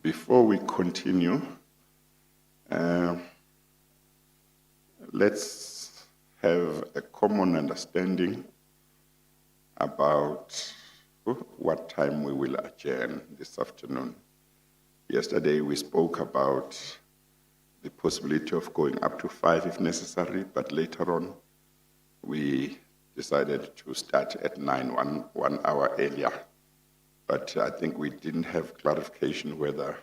Before we continue, let's have a common understanding about what time we will adjourn this afternoon. Yesterday we spoke about the possibility of going up to 5 if necessary, but later on we decided to start at 9, one hour earlier. But I think we didn't have clarification whether,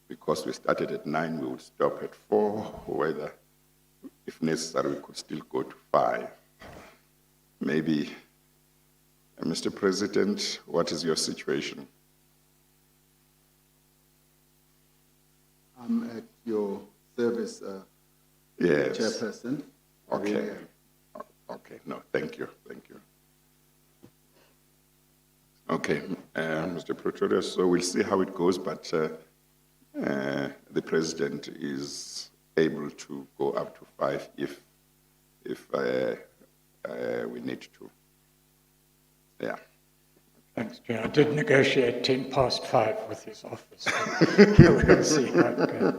because we started at 9, we would stop at 4, or whether, if necessary, we could still go to 5. Maybe, Mr. President, what is your situation? I'm at your service, Yes. Chairperson. Okay. Okay, no, thank you. Okay, Mr. Pretorius, so we'll see how it goes, but the President is able to go up to 5 if we need to. Yeah. Thanks, Chair. I did negotiate 10 past 5 with his office. So we'll see how it goes.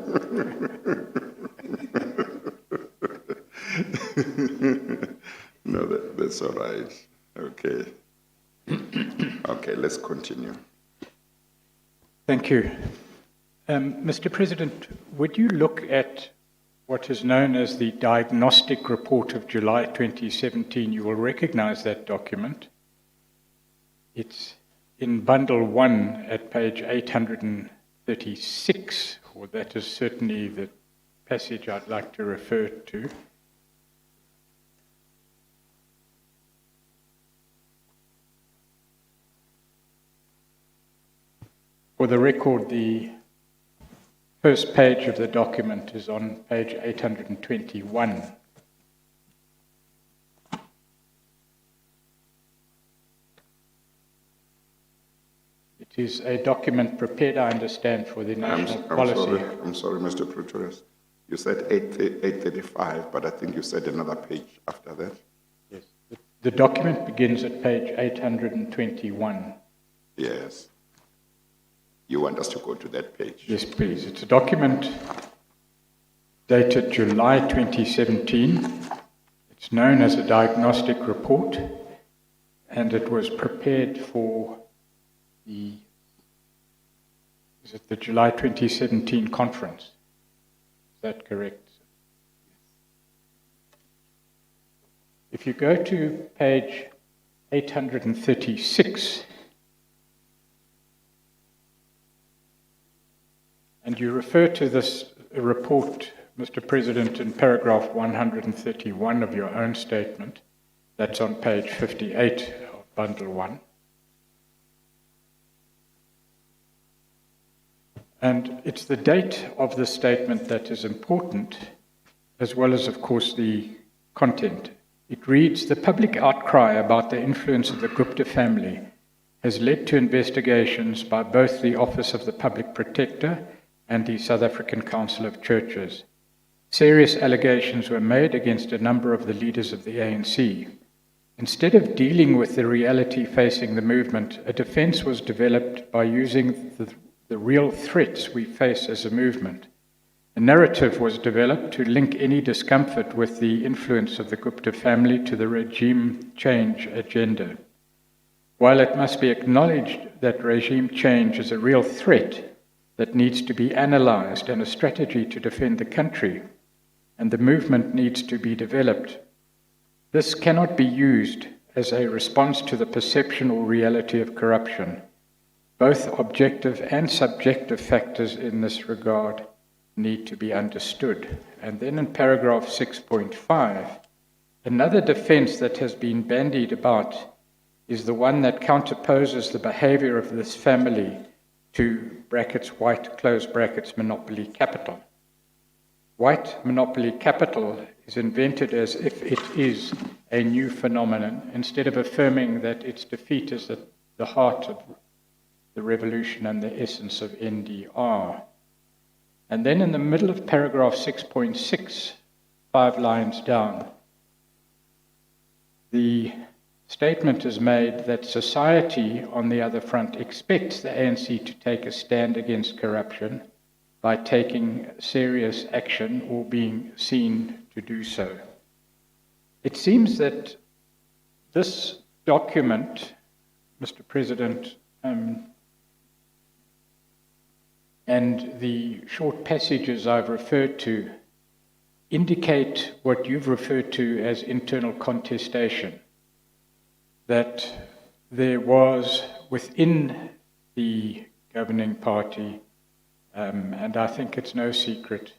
No, that's all right. Okay. Okay, let's continue. Thank you. Mr. President, would you look at what is known as the Diagnostic Report of July 2017? You will recognize that document. It's in Bundle 1 at page 836, or that is certainly the passage I'd like to refer to. For the record, the first page of the document is on page 821. It is a document prepared, I understand, for the national policy. I'm sorry, Mr. Pretorius. You said 835, but I think you said another page after that. Yes. The document begins at page 821. Yes. You want us to go to that page? Yes, please. It's a document dated July 2017. It's known as a Diagnostic Report, and it was prepared for the July 2017 conference. Is that correct? If you go to page 836, and you refer to this report, Mr. President, in paragraph 131 of your own statement, that's on page 58 of Bundle 1. And it's the date of the statement that is important, as well as, of course, the content. It reads, "The public outcry about the influence of the Gupta family has led to investigations by both the Office of the Public Protector and the South African Council of Churches. Serious allegations were made against a number of the leaders of the ANC. Instead of dealing with the reality facing the movement, a defense was developed by using the real threats we face as a movement. A narrative was developed to link any discomfort with the influence of the Gupta family to the regime change agenda. While it must be acknowledged that regime change is a real threat that needs to be analyzed and a strategy to defend the country, and the movement needs to be developed, this cannot be used as a response to the perception or reality of corruption. Both objective and subjective factors in this regard need to be understood." And then in paragraph 6.5, another defense that has been bandied about is the one that counterposes the behavior of this family to brackets white, close brackets, monopoly capital. White monopoly capital is invented as if it is a new phenomenon, instead of affirming that its defeat is at the heart of the revolution and the essence of NDR. And then in the middle of paragraph 6.6, 5 lines down, the statement is made that society, on the other front, expects the ANC to take a stand against corruption by taking serious action or being seen to do so. It seems that this document, Mr. President, and the short passages I've referred to indicate what you've referred to as internal contestation, that there was within the governing party, and I think it's no secret,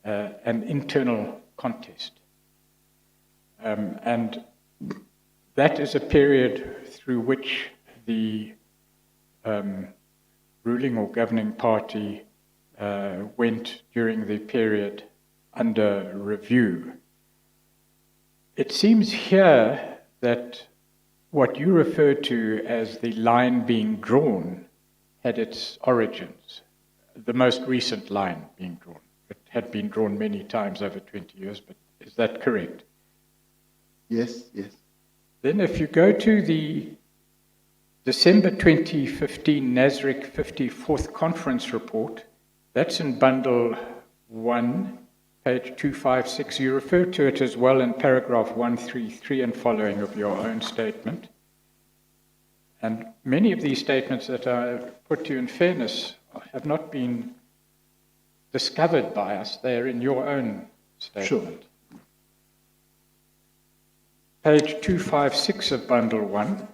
an internal contest. And that is a period through which the ruling or governing party went during the period under review. It seems here that what you referred to as the line being drawn had its origins, the most recent line being drawn. It had been drawn many times over 20 years, but is that correct? Yes, yes. Then if you go to the December 2015 NASREC 54th Conference Report, that's in Bundle 1, page 256. You refer to it as well in paragraph 133 and following of your own statement. And many of these statements that I put to you in fairness have not been discovered by us. They're in your own statement. Sure. Page 256 of Bundle 1.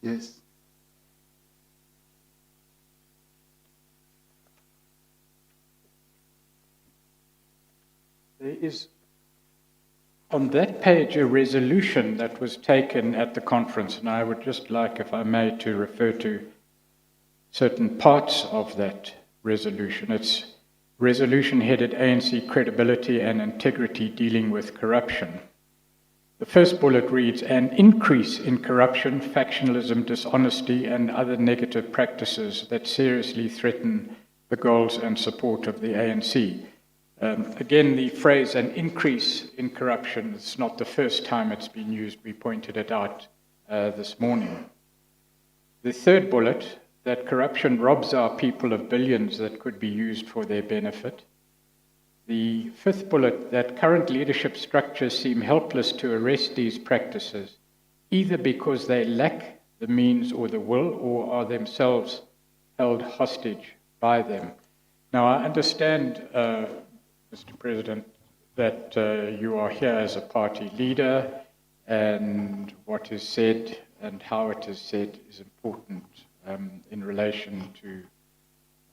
Yes. There is on that page a resolution that was taken at the conference, and I would just like, if I may, to refer to certain parts of that resolution. It's resolution headed ANC Credibility and Integrity Dealing with Corruption. The first bullet reads, an increase in corruption, factionalism, dishonesty, and other negative practices that seriously threaten the goals and support of the ANC. Again, the phrase an increase in corruption, it's not the first time it's been used. We pointed it out this morning. The third bullet, that corruption robs our people of billions that could be used for their benefit. The fifth bullet, that current leadership structures seem helpless to arrest these practices, either because they lack the means or the will, or are themselves held hostage by them. Now, I understand, Mr. President, that you are here as a party leader, and what is said and how it is said is important in relation to,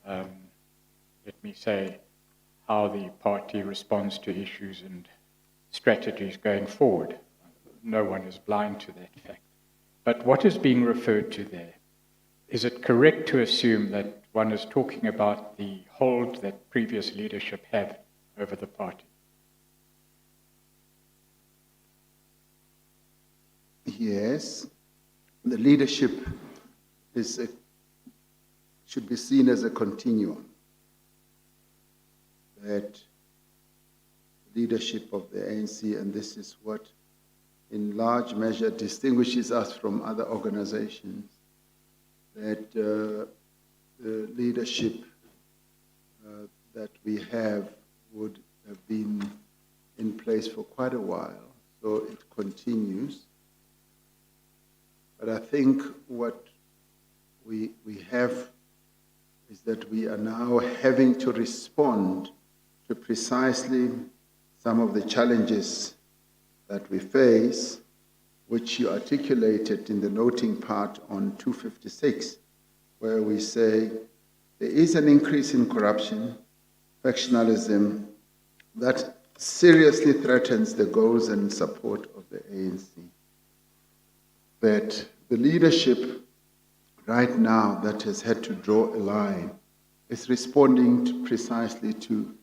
let me say, how the party responds to issues and strategies going forward. No one is blind to that fact. But what is being referred to there? Is it correct to assume that one is talking about the hold that previous leadership had over the party? Yes. The leadership should be seen as a continuum. That leadership of the ANC, and this is what in large measure distinguishes us from other organizations, that the leadership that we have would have been in place for quite a while, so it continues. But I think what we have is that we are now having to respond to precisely some of the challenges that we face, which you articulated in the noting part on 256, where we say there is an increase in corruption, factionalism, that seriously threatens the goals and support of the ANC. That the leadership right now that has had to draw a line is responding precisely to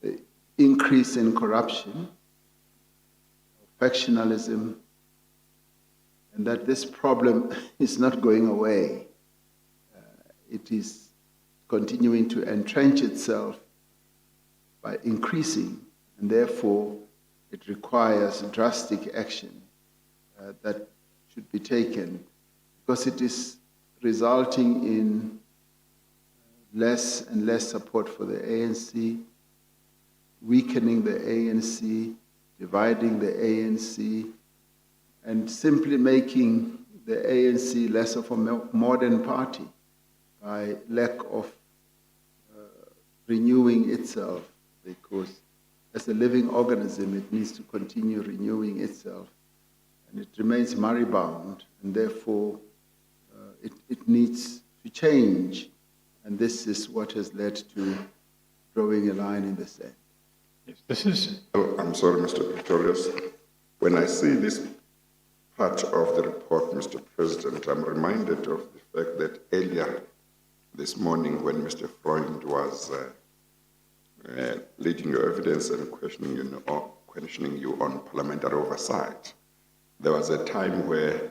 the increase in corruption, factionalism, and that this problem is not going away. It is continuing to entrench itself by increasing, and therefore it requires drastic action that should be taken, because it is resulting in less and less support for the ANC, weakening the ANC, dividing the ANC, and simply making the ANC less of a modern party by lack of renewing itself, because as a living organism, it needs to continue renewing itself, and it remains moribund, and therefore it needs to change, and this is what has led to drawing a line in the sand. Yes, this is. Oh, I'm sorry, Mr. Pretorius. When I see this part of the report, Mr. President, I'm reminded of the fact that earlier this morning, when Mr. Freund was leading your evidence and questioning you on parliamentary oversight, there was a time where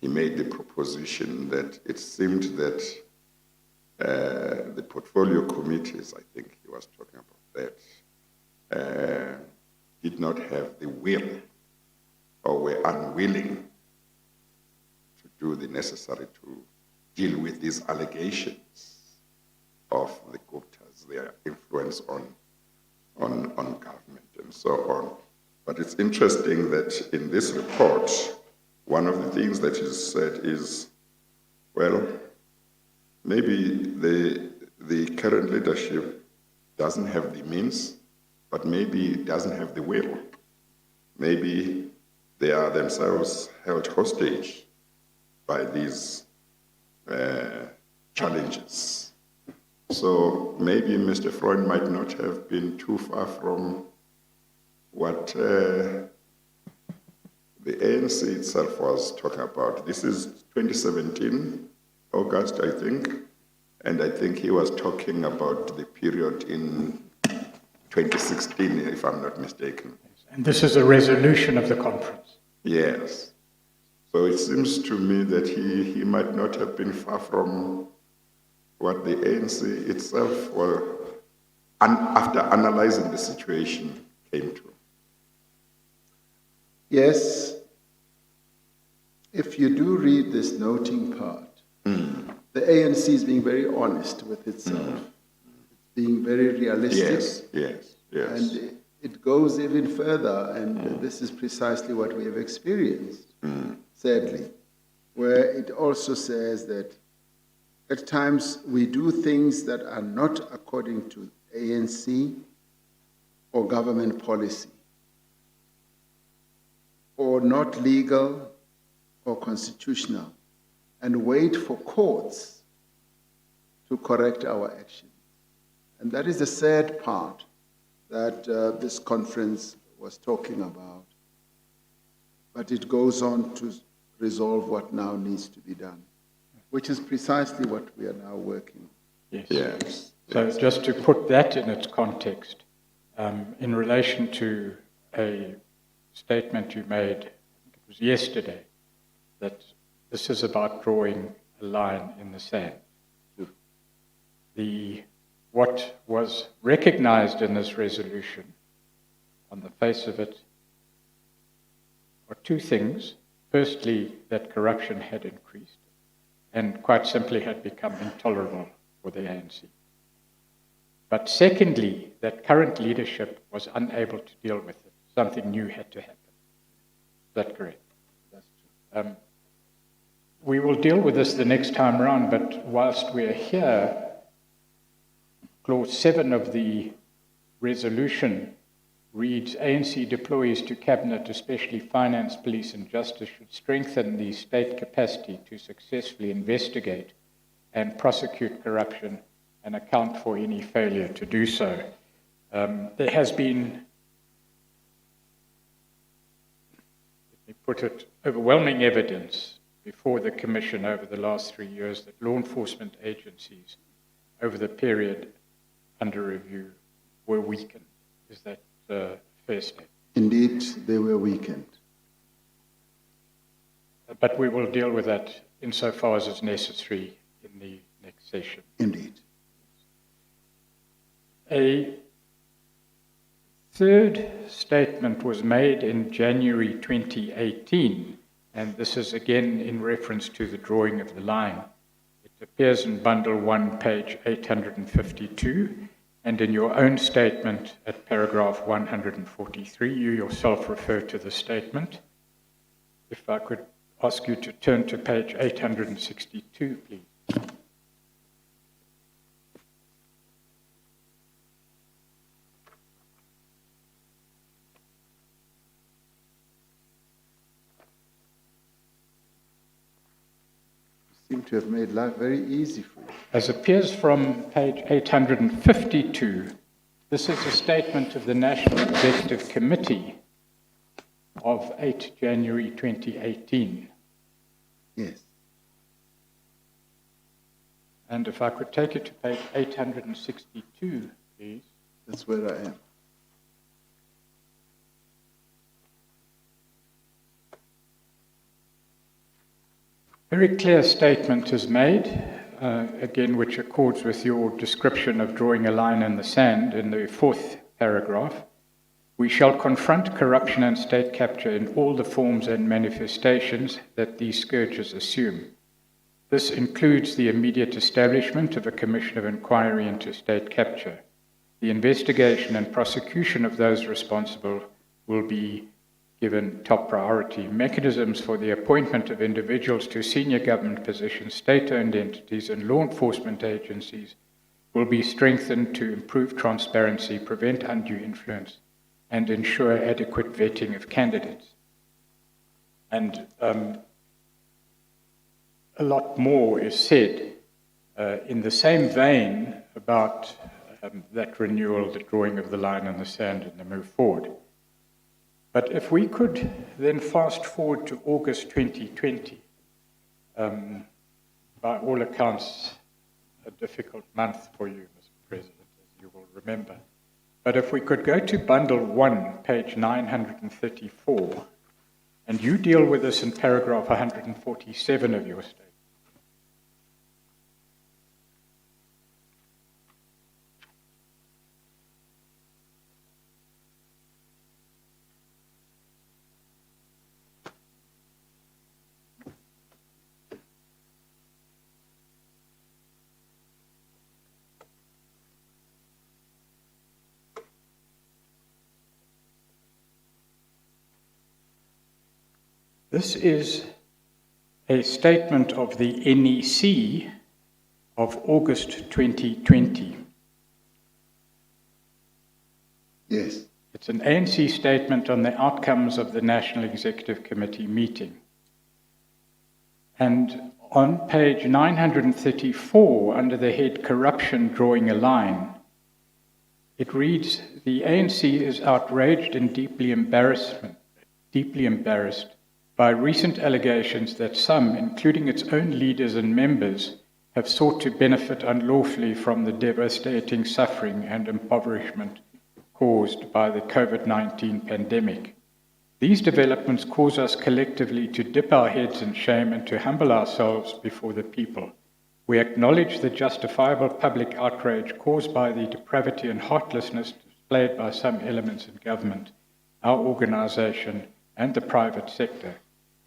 he made the proposition that it seemed that the portfolio committees, I think he was talking about that, did not have the will or were unwilling to do the necessary to deal with these allegations of the Guptas, their influence on government and so on. But it's interesting that in this report, one of the things that is said is, well, maybe the current leadership doesn't have the means, but maybe it doesn't have the will. Maybe they are themselves held hostage by these challenges. So maybe Mr. Freund might not have been too far from what the ANC itself was talking about. This is 2017, August, I think, and I think he was talking about the period in 2016, if I'm not mistaken. And this is a resolution of the conference. Yes. So it seems to me that he might not have been far from what the ANC itself, after analyzing the situation, came to. Yes, if you do read this noting part, the ANC is being very honest with itself. It's being very realistic. Yes. And it goes even further, and this is precisely what we have experienced, sadly, where it also says that at times we do things that are not according to ANC or government policy, or not legal or constitutional, and wait for courts to correct our action. And that is the sad part that this conference was talking about. But it goes on to resolve what now needs to be done, which is precisely what we are now working on. Yes. So just to put that in its context, in relation to a statement you made, I think it was yesterday, that this is about drawing a line in the sand. What was recognized in this resolution, on the face of it, are two things. Firstly, that corruption had increased and quite simply had become intolerable for the ANC. But secondly, that current leadership was unable to deal with it. Something new had to happen. Is that correct? That's true. We will deal with this the next time around, but whilst we're here, Clause 7 of the resolution reads, ANC deployees to Cabinet, especially Finance, Police and Justice, should strengthen the state capacity to successfully investigate and prosecute corruption and account for any failure to do so. There has been, let me put it, overwhelming evidence before the Commission over the last 3 years that law enforcement agencies over the period under review were weakened. Is that fair statement? Indeed, they were weakened. but we will deal with that insofar as is necessary in the next session. Indeed. A third statement was made in January 2018, and this is again in reference to the drawing of the line. It appears in Bundle 1, page 852, and in your own statement at paragraph 143, you yourself refer to the statement. If I could ask you to turn to page 862, please. Seem to have made life very easy for you. As appears from page 852, this is a statement of the National Executive Committee of 8 January 2018. Yes. And if I could take you to page 862, please. That's where I am. Very clear statement is made, again, which accords with your description of drawing a line in the sand in the fourth paragraph. We shall confront corruption and state capture in all the forms and manifestations that these scourges assume. This includes the immediate establishment of a commission of inquiry into state capture. The investigation and prosecution of those responsible will be given top priority. Mechanisms for the appointment of individuals to senior government positions, state-owned entities, and law enforcement agencies will be strengthened to improve transparency, prevent undue influence, and ensure adequate vetting of candidates. And a lot more is said in the same vein about that renewal, the drawing of the line in the sand, and the move forward. But if we could then fast forward to August 2020, by all accounts, a difficult month for you, Mr. President, as you will remember. But if we could go to Bundle 1, page 934, and you deal with this in paragraph 147 of your statement. This is a statement of the NEC of August 2020. Yes. It's an ANC statement on the outcomes of the National Executive Committee meeting. And on page 934, under the head Corruption Drawing a Line, it reads, the ANC is outraged and deeply embarrassed by recent allegations that some, including its own leaders and members, have sought to benefit unlawfully from the devastating suffering and impoverishment caused by the COVID-19 pandemic. These developments cause us collectively to dip our heads in shame and to humble ourselves before the people. We acknowledge the justifiable public outrage caused by the depravity and heartlessness displayed by some elements in government, our organization, and the private sector.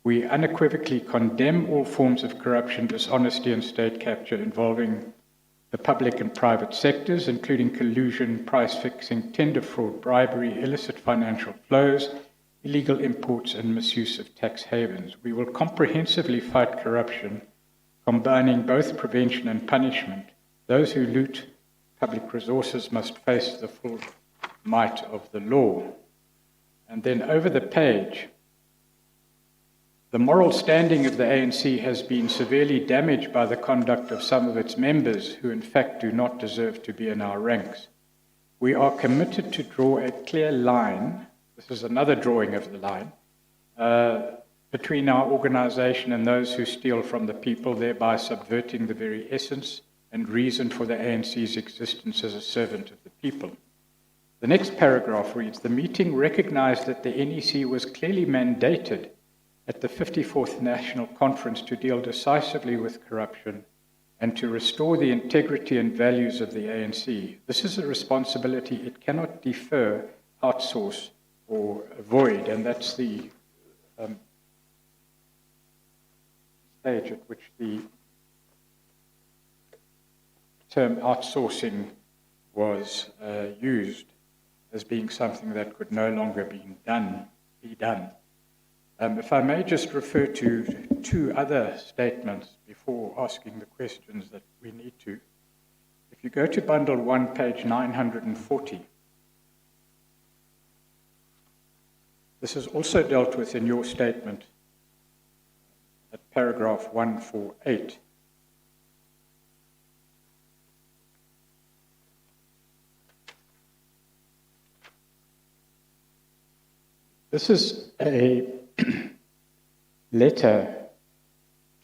We unequivocally condemn all forms of corruption, dishonesty, and state capture involving the public and private sectors, including collusion, price fixing, tender fraud, bribery, illicit financial flows, illegal imports, and misuse of tax havens. We will comprehensively fight corruption, combining both prevention and punishment. Those who loot public resources must face the full might of the law. And then over the page, the moral standing of the ANC has been severely damaged by the conduct of some of its members who in fact do not deserve to be in our ranks. We are committed to draw a clear line, this is another drawing of the line, between our organization and those who steal from the people, thereby subverting the very essence and reason for the ANC's existence as a servant of the people. The next paragraph reads, the meeting recognized that the NEC was clearly mandated at the 54th National Conference to deal decisively with corruption and to restore the integrity and values of the ANC. This is a responsibility it cannot defer, outsource, or avoid, and that's the stage at which the term outsourcing was used as being something that could no longer be done. If I may just refer to two other statements before asking the questions that we need to. If you go to Bundle 1, page 940, this is also dealt with in your statement at paragraph 148. This is a letter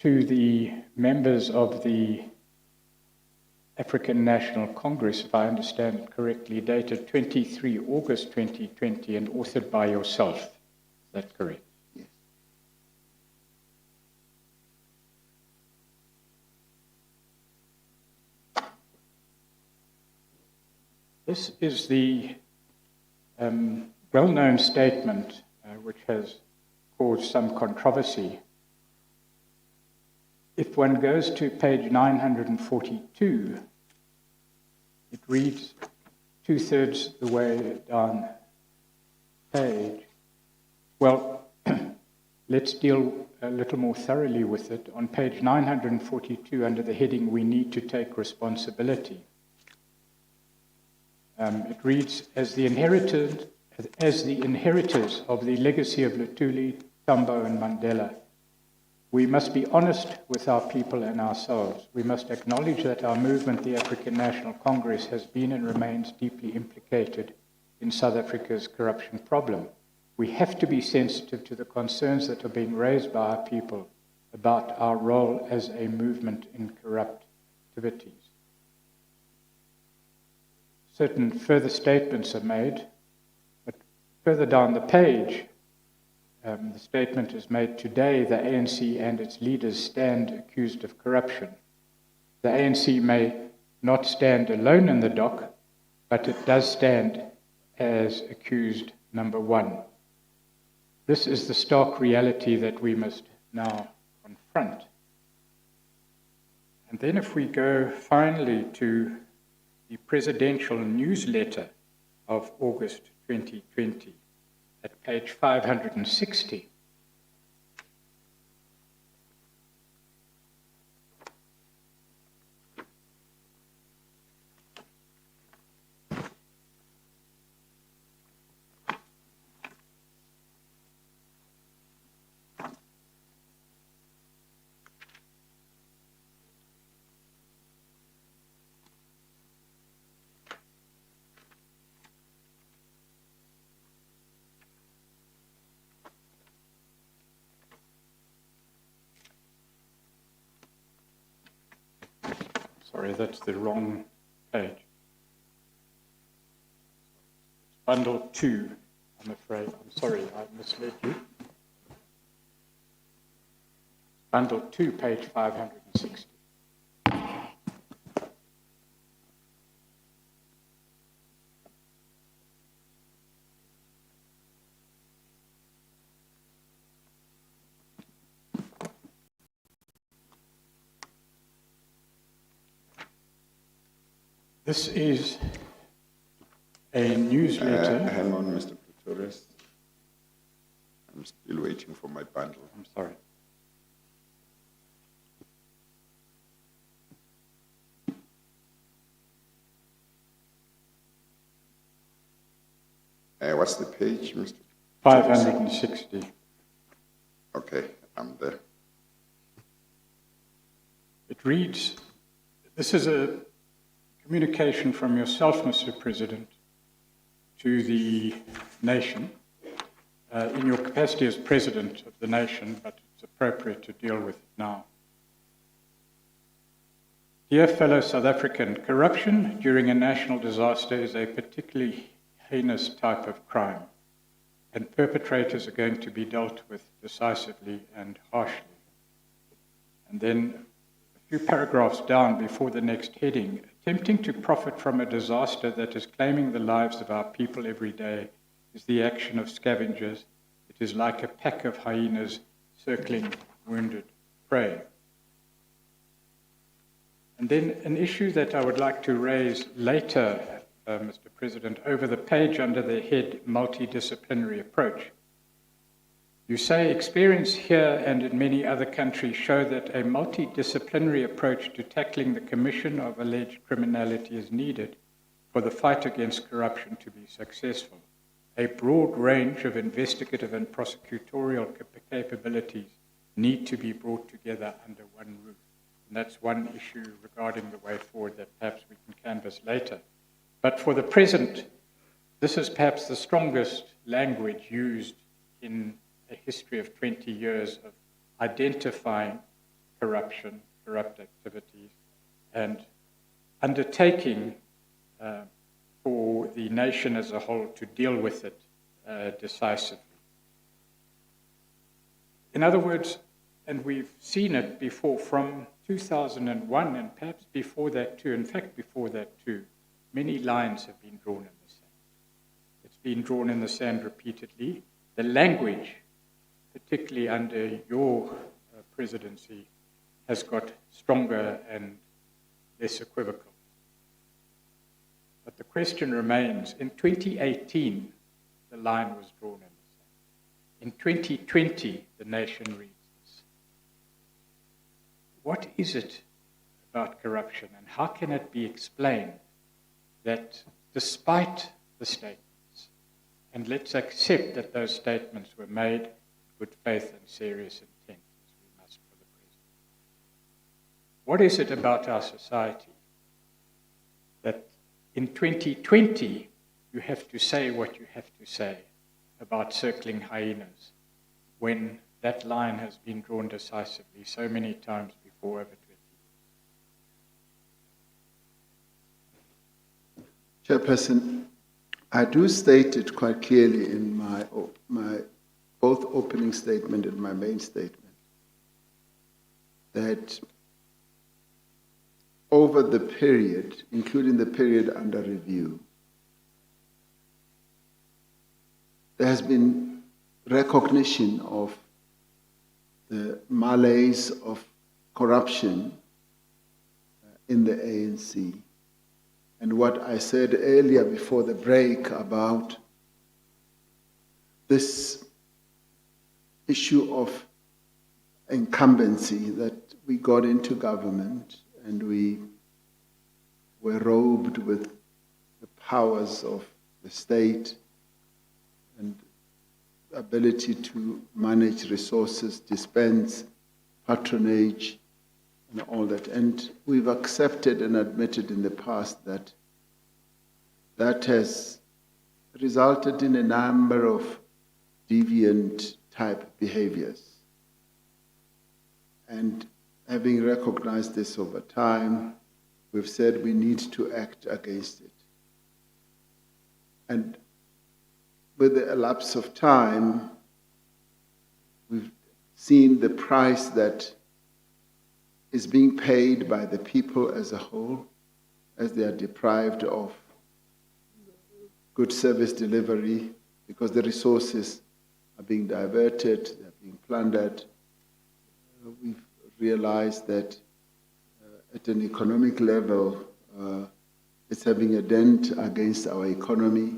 to the members of the African National Congress, if I understand it correctly, dated 23 August 2020 and authored by yourself. Is that correct? Yes. This is the well-known statement which has caused some controversy. If one goes to page 942, it reads two-thirds the way down the page. Well, let's deal a little more thoroughly with it. On page 942, under the heading, "We need to take responsibility," it reads, as the inheritors of the legacy of Luthuli, Tambo, and Mandela, we must be honest with our people and ourselves. We must acknowledge that our movement, the African National Congress, has been and remains deeply implicated in South Africa's corruption problem. We have to be sensitive to the concerns that are being raised by our people about our role as a movement in corrupt activities. Certain further statements are made, but further down the page, the statement is made, today the ANC and its leaders stand accused of corruption. The ANC may not stand alone in the dock, but it does stand as accused number one. This is the stark reality that we must now confront. And then if we go finally to the presidential newsletter of August 2020, at page 560. Sorry, that's the wrong page. It's bundle 2, I'm afraid. I'm sorry, I misled you. Bundle 2, page 560. This is a newsletter. Hang on, Mr. Pretorius. I'm still waiting for my bundle. I'm sorry. What's the page, Mr. 560. Okay, I'm there. It reads, this is a communication from yourself, Mr. President, to the nation, in your capacity as President of the nation, but it's appropriate to deal with it now. Dear fellow South African, corruption during a national disaster is a particularly heinous type of crime. and perpetrators are going to be dealt with decisively and harshly. And then a few paragraphs down before the next heading, attempting to profit from a disaster that is claiming the lives of our people every day is the action of scavengers. It is like a pack of hyenas circling wounded prey. And then an issue that I would like to raise later, Mr. President, over the page under the head multidisciplinary approach. You say experience here and in many other countries show that a multidisciplinary approach to tackling the commission of alleged criminality is needed for the fight against corruption to be successful. A broad range of investigative and prosecutorial capabilities need to be brought together under one roof. And that's one issue regarding the way forward that perhaps we can canvass later. But for the present, this is perhaps the strongest language used in a history of 20 years of identifying corruption, corrupt activities, and undertaking for the nation as a whole to deal with it decisively. In other words, and we've seen it before from 2001 and perhaps before that too, in fact before that too, many lines have been drawn in the sand. It's been drawn in the sand repeatedly. The language, particularly under your presidency, has got stronger and less equivocal. But the question remains, in 2018, the line was drawn in the sand. In 2020, the nation reads this. What is it about corruption, and how can it be explained that despite the statements, and let's accept that those statements were made in good faith and serious intent, as we must for the present, what is it about our society that in 2020 you have to say what you have to say about circling hyenas when that line has been drawn decisively so many times before over 20 years? Chairperson, I do state it quite clearly in my both opening statement and my main statement that over the period, including the period under review, there has been recognition of the malaise of corruption in the ANC. And what I said earlier before the break about this issue of incumbency, that we got into government and we were robed with the powers of the state and ability to manage resources, dispense, patronage, and all that. And we've accepted and admitted in the past that that has resulted in a number of deviant type behaviors. And having recognized this over time, we've said we need to act against it. And with the elapse of time, we've seen the price that is being paid by the people as a whole, as they are deprived of good service delivery because the resources are being diverted, they're being plundered. We've realized that at an economic level, it's having a dent against our economy.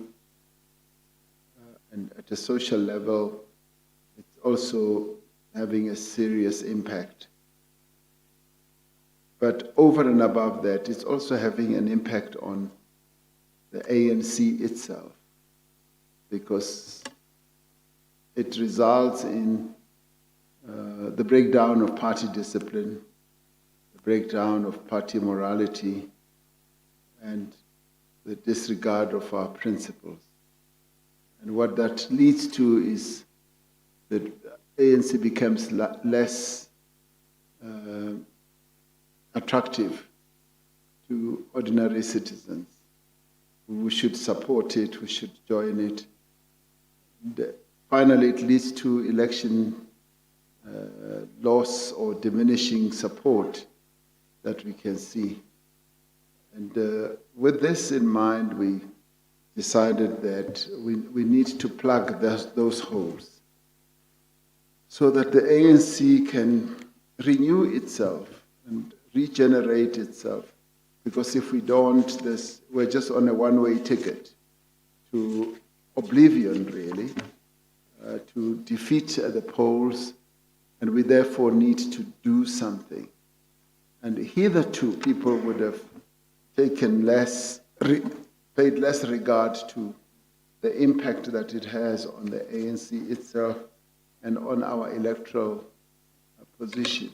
And at a social level, it's also having a serious impact. But over and above that, it's also having an impact on the ANC itself, because it results in the breakdown of party discipline, the breakdown of party morality, and the disregard of our principles. And what that leads to is that ANC becomes less attractive to ordinary citizens who should support it, who should join it. finally it leads to election loss or diminishing support that we can see. And with this in mind, we decided that we need to plug those holes so that the ANC can renew itself and regenerate itself. Because if we don't, we're just on a one-way ticket to oblivion, really, to defeat at the polls, and we therefore need to do something. And hitherto, people would have taken paid less regard to the impact that it has on the ANC itself and on our electoral position.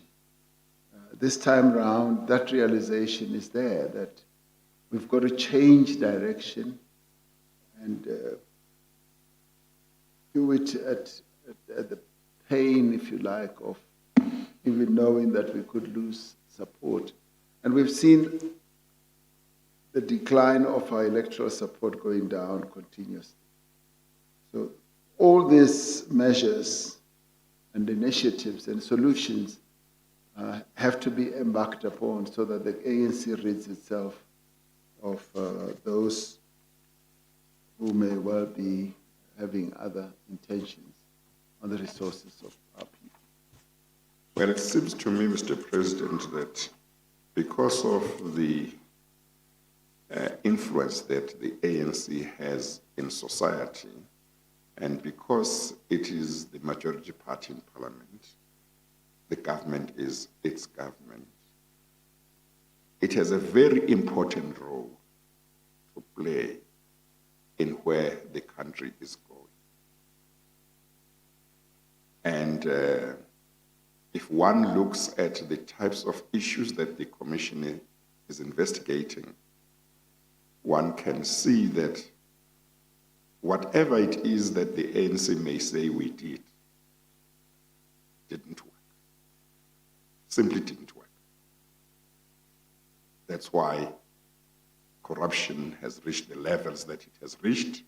This time round, that realization is there, that we've got to change direction and do it at the pain, if you like, of even knowing that we could lose support. And we've seen the decline of our electoral support going down continuously. So all these measures and initiatives and solutions have to be embarked upon so that the ANC rids itself of those who may well be having other intentions on the resources of our people. Well, it seems to me, Mr. President, that because of the influence that the ANC has in society, and because it is the majority party in parliament, the government is its government, it has a very important role to play in where the country is going. And if one looks at the types of issues that the Commission is investigating, one can see that whatever it is that the ANC may say we didn't work. Simply didn't work. That's why corruption has reached the levels that it has reached.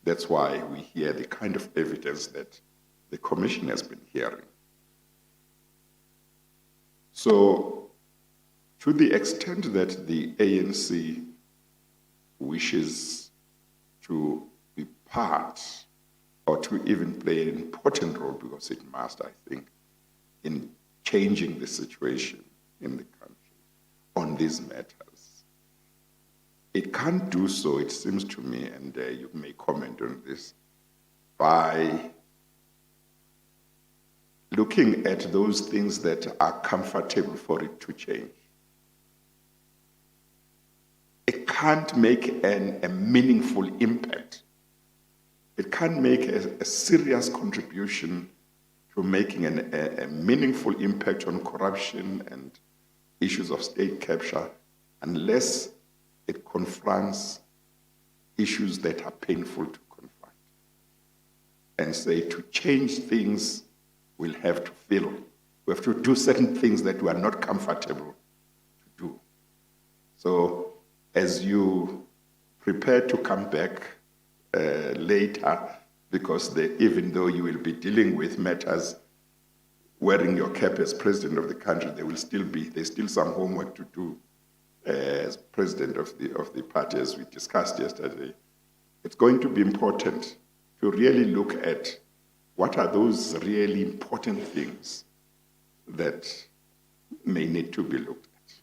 That's why we hear the kind of evidence that the Commission has been hearing. So, to the extent that the ANC wishes to be part or to even play an important role, because it must, I think, in changing the situation in the country on these matters, it can't do so, it seems to me, and you may comment on this, by looking at those things that are comfortable for it to change. It can't make a meaningful impact. It can't make a serious contribution to making a meaningful impact on corruption and issues of state capture unless it confronts issues that are painful to confront. And say to change things, we'll have to fail. We have to do certain things that we are not comfortable to do. So as you prepare to come back later, because even though you will be dealing with matters wearing your cap as president of the country, there's still some homework to do as president of the party, as we discussed yesterday. It's going to be important to really look at what are those really important things that may need to be looked at.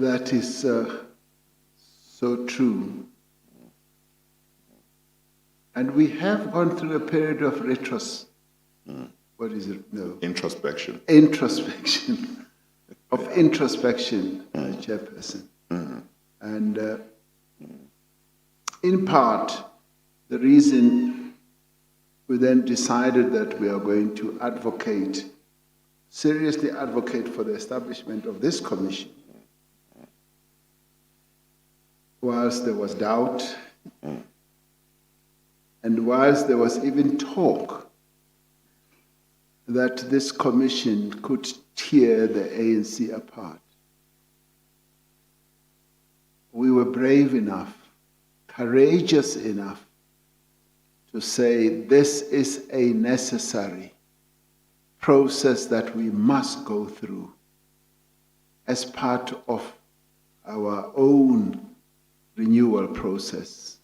That is so true. And we have gone through a period of what is it? No. Introspection. Introspection. Of introspection, Chairperson. And in part, the reason we then decided that we are going to seriously advocate for the establishment of this commission, whilst there was doubt, and whilst there was even talk that this commission could tear the ANC apart, we were brave enough, courageous enough to say this is a necessary process that we must go through as part of our own renewal process.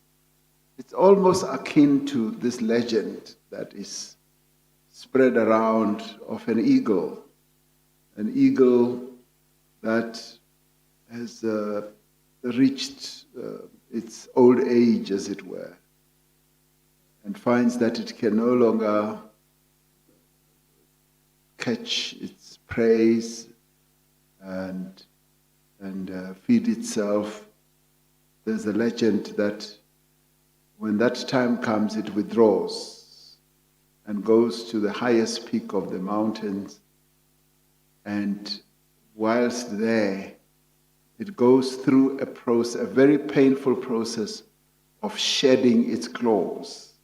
It's almost akin to this legend that is spread around of an eagle that has reached its old age, as it were, and finds that it can no longer catch its prey and feed itself. There's a legend that when that time comes, it withdraws and goes to the highest peak of the mountains, and whilst there, it goes through a very painful process of shedding its claws,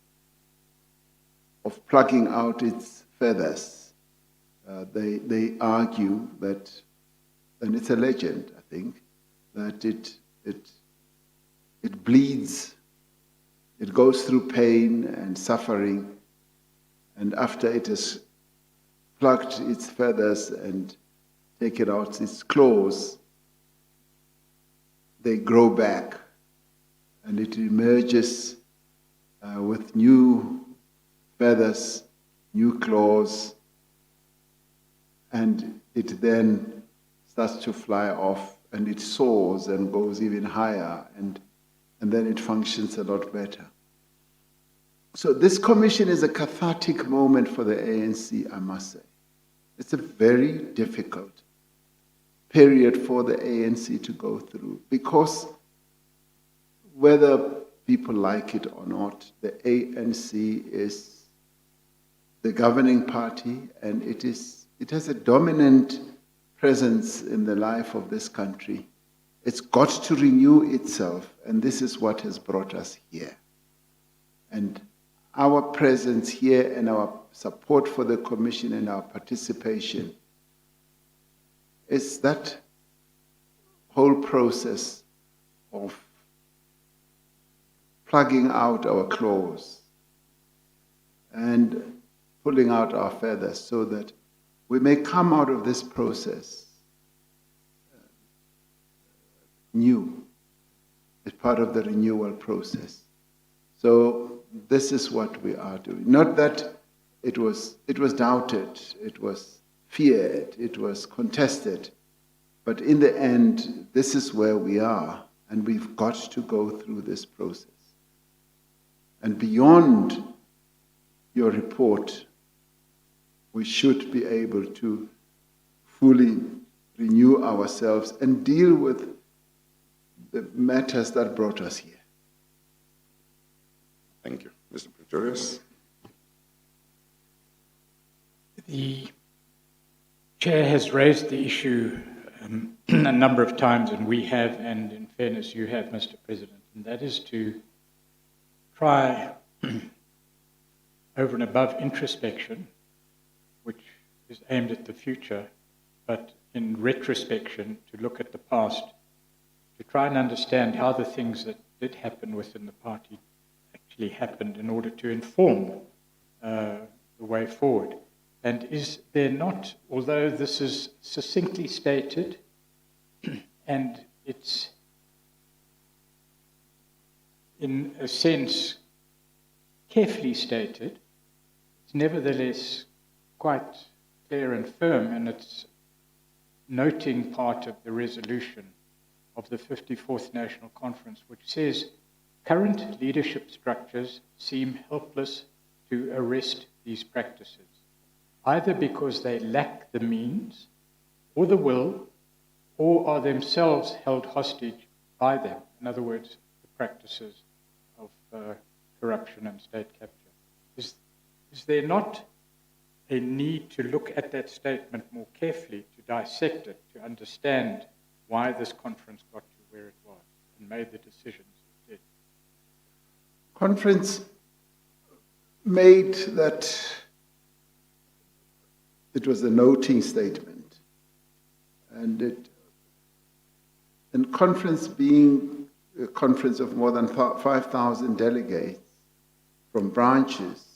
of plucking out its feathers. They argue that, and it's a legend, I think, that it bleeds, it goes through pain and suffering, and after it has plucked its feathers and taken out its claws, they grow back, and it emerges with new feathers, new claws, and it then starts to fly off, and it soars and goes even higher, and then it functions a lot better. So this commission is a cathartic moment for the ANC, I must say. It's a very difficult period for the ANC to go through, because whether people like it or not, the ANC is the governing party, and it has a dominant presence in the life of this country. It's got to renew itself, and this is what has brought us here. And our presence here and our support for the commission and our participation is that whole process of plugging out our claws and pulling out our feathers so that we may come out of this process new, as part of the renewal process. So this is what we are doing. Not that it was doubted, it was feared, it was contested, but in the end, this is where we are, and we've got to go through this process. And beyond your report, we should be able to fully renew ourselves and deal with the matters that brought us here. Thank you. Mr. Pretorius. The Chair has raised the issue a number of times, and we have, and in fairness, you have, Mr. President, and that is to try, over and above introspection, which is aimed at the future, but in retrospection, to look at the past, to try and understand how the things that did happen within the party actually happened in order to inform the way forward. And is there not, although this is succinctly stated, and it's in a sense carefully stated, it's nevertheless quite clear and firm, and it's noting part of the resolution of the 54th National Conference, which says, current leadership structures seem helpless to arrest these practices, either because they lack the means or the will, or are themselves held hostage by them. In other words, the practices of corruption and state capture. Is there not a need to look at that statement more carefully, to dissect it, to understand why this conference got to where it was and made the decisions it did? Conference made that it was a noting statement, and conference being a conference of more than 5,000 delegates from branches.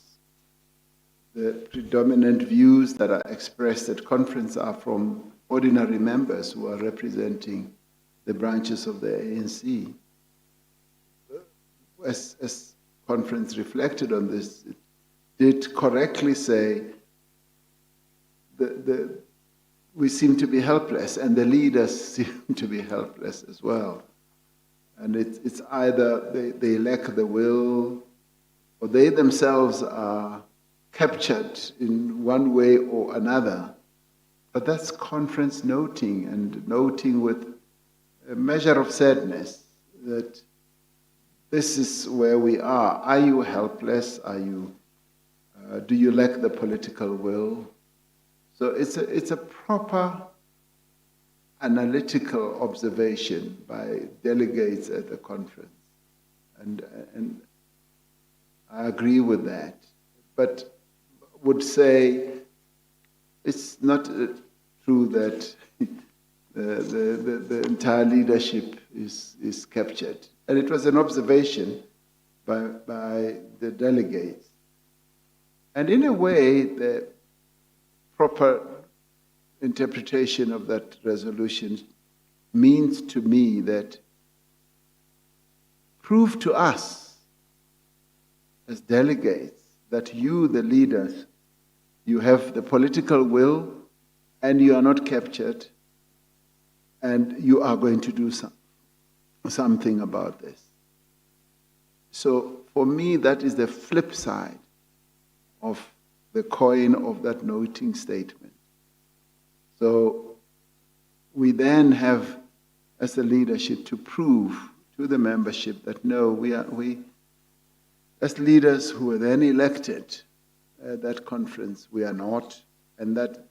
The predominant views that are expressed at conference are from ordinary members who are representing the branches of the ANC. As conference reflected on this, it did correctly say we seem to be helpless, and the leaders seem to be helpless as well. And it's either they lack the will, or they themselves are captured in one way or another. But that's conference noting, and noting with a measure of sadness that this is where we are. Are you helpless? Are you? Do you lack the political will? So it's a proper analytical observation by delegates at the conference, and I agree with that, but would say it's not true that the entire leadership is captured. And it was an observation by the delegates. And in a way, the proper interpretation of that resolution means to me that prove to us as delegates that you, the leaders, you have the political will and you are not captured, and you are going to do something about this. So for me, that is the flip side of the coin of that noting statement. So we then have, as a leadership, to prove to the membership that no, we as leaders who were then elected at that conference, we are not, and that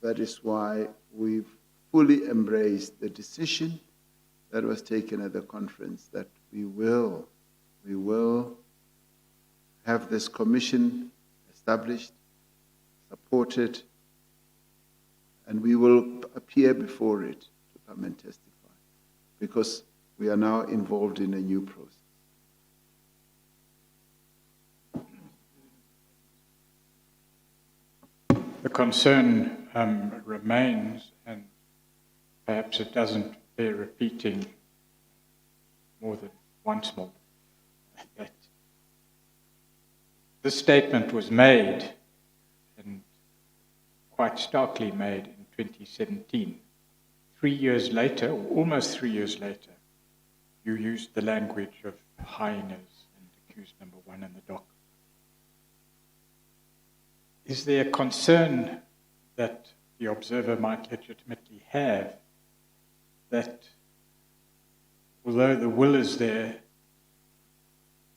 is why we've fully embraced the decision that was taken at the conference that we will have this commission established, supported, and we will appear before it to come and testify, because we are now involved in a new process. The concern remains, and perhaps it doesn't bear repeating more than once more, that this statement was made, and quite starkly made, in 2017. 3 years later, or almost 3 years later, you used the language of hyenas and accused number one in the dock. Is there a concern that the observer might legitimately have that although the will is there,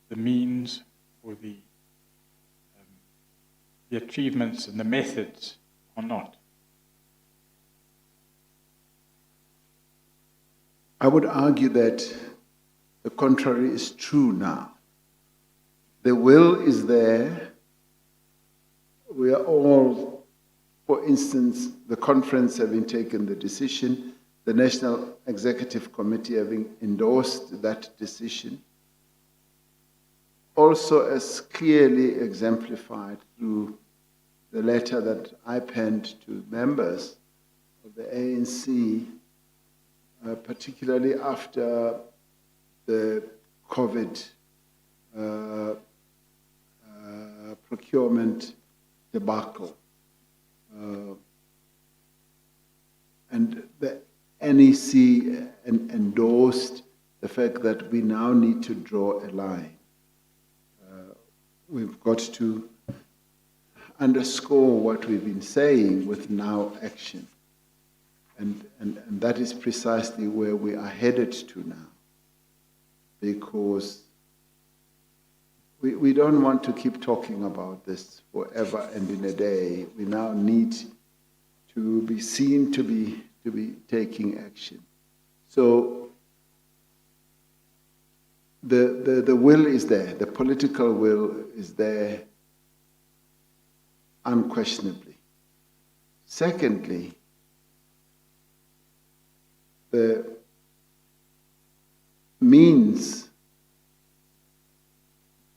the means or the achievements and the methods are not? I would argue that the contrary is true now. The will is there. We are all, for instance, the conference having taken the decision, the National Executive Committee having endorsed that decision, also as clearly exemplified through the letter that I penned to members of the ANC, particularly after the COVID procurement debacle. And the NEC endorsed the fact that we now need to draw a line. We've got to underscore what we've been saying with now action. And that is precisely where we are headed to now. Because we don't want to keep talking about this forever and in a day. We now need to be seen to be taking action. So the will is there, the political will is there unquestionably. Secondly, the means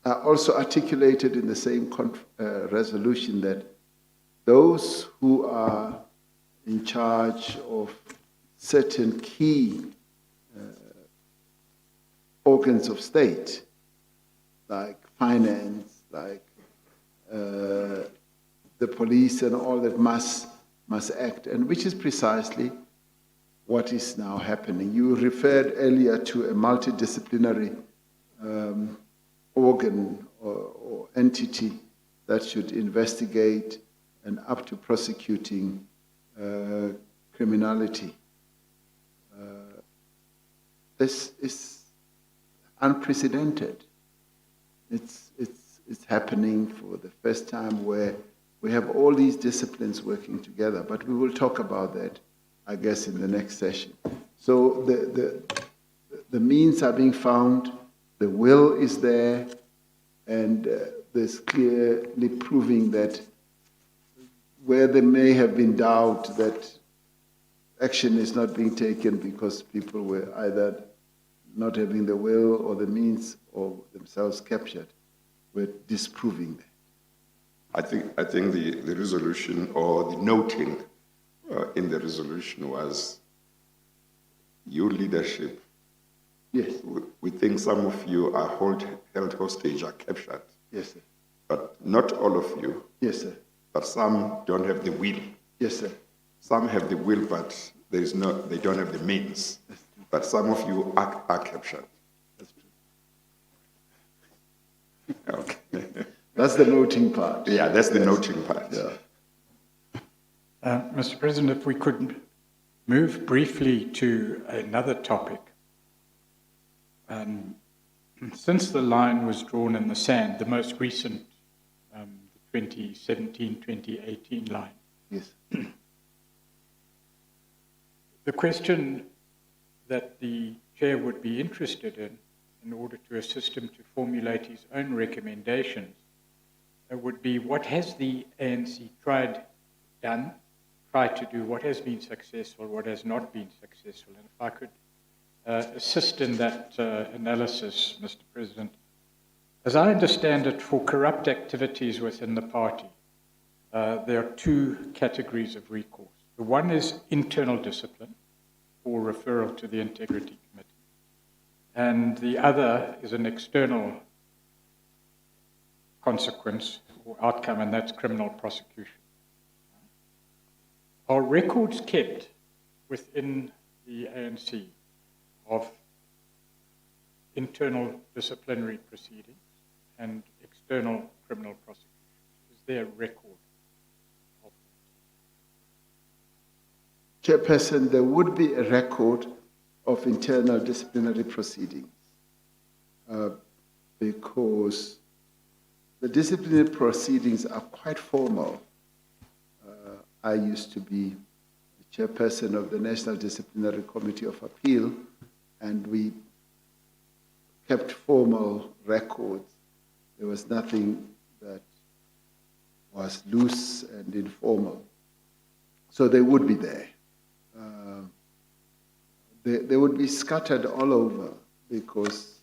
are also articulated in the same resolution, that those who are in charge of certain key organs of state, like finance, like the police and all that, must act, and which is precisely what is now happening. You referred earlier to a multidisciplinary organ or entity that should investigate and up to prosecuting criminality. This is unprecedented. It's happening for the first time, where we have all these disciplines working together, but we will talk about that, I guess, in the next session. So the means are being found, the will is there, and there's clearly proving that where there may have been doubt that action is not being taken because people were either not having the will or the means or themselves captured, we're disproving that. I think the resolution or the noting in the resolution was your leadership. Yes. We think some of you are held hostage, are captured. Yes, sir. But not all of you. Yes, sir. But some don't have the will. Yes, sir. Some have the will, but they don't have the means. But some of you are captured. That's true. Okay. That's the noting part. Yeah, that's the noting part. Yeah. Mr. President, if we could move briefly to another topic. Since the line was drawn in the sand, the most recent 2017-2018 line, Yes. the question that the chair would be interested in order to assist him to formulate his own recommendations, would be what has the ANC tried to do, what has been successful, what has not been successful. And if I could assist in that analysis, Mr. President. As I understand it, for corrupt activities within the party, there are two categories of recourse. The one is internal discipline, or referral to the Integrity Committee. And the other is an external consequence or outcome, and that's criminal prosecution. Are records kept within the ANC of internal disciplinary proceedings and external criminal prosecutions? Is there a record of that? Chairperson, there would be a record of internal disciplinary proceedings because the disciplinary proceedings are quite formal. I used to be the chairperson of the National Disciplinary Committee of Appeal, and we kept formal records. There was nothing that was loose and informal. So they would be there. They would be scattered all over because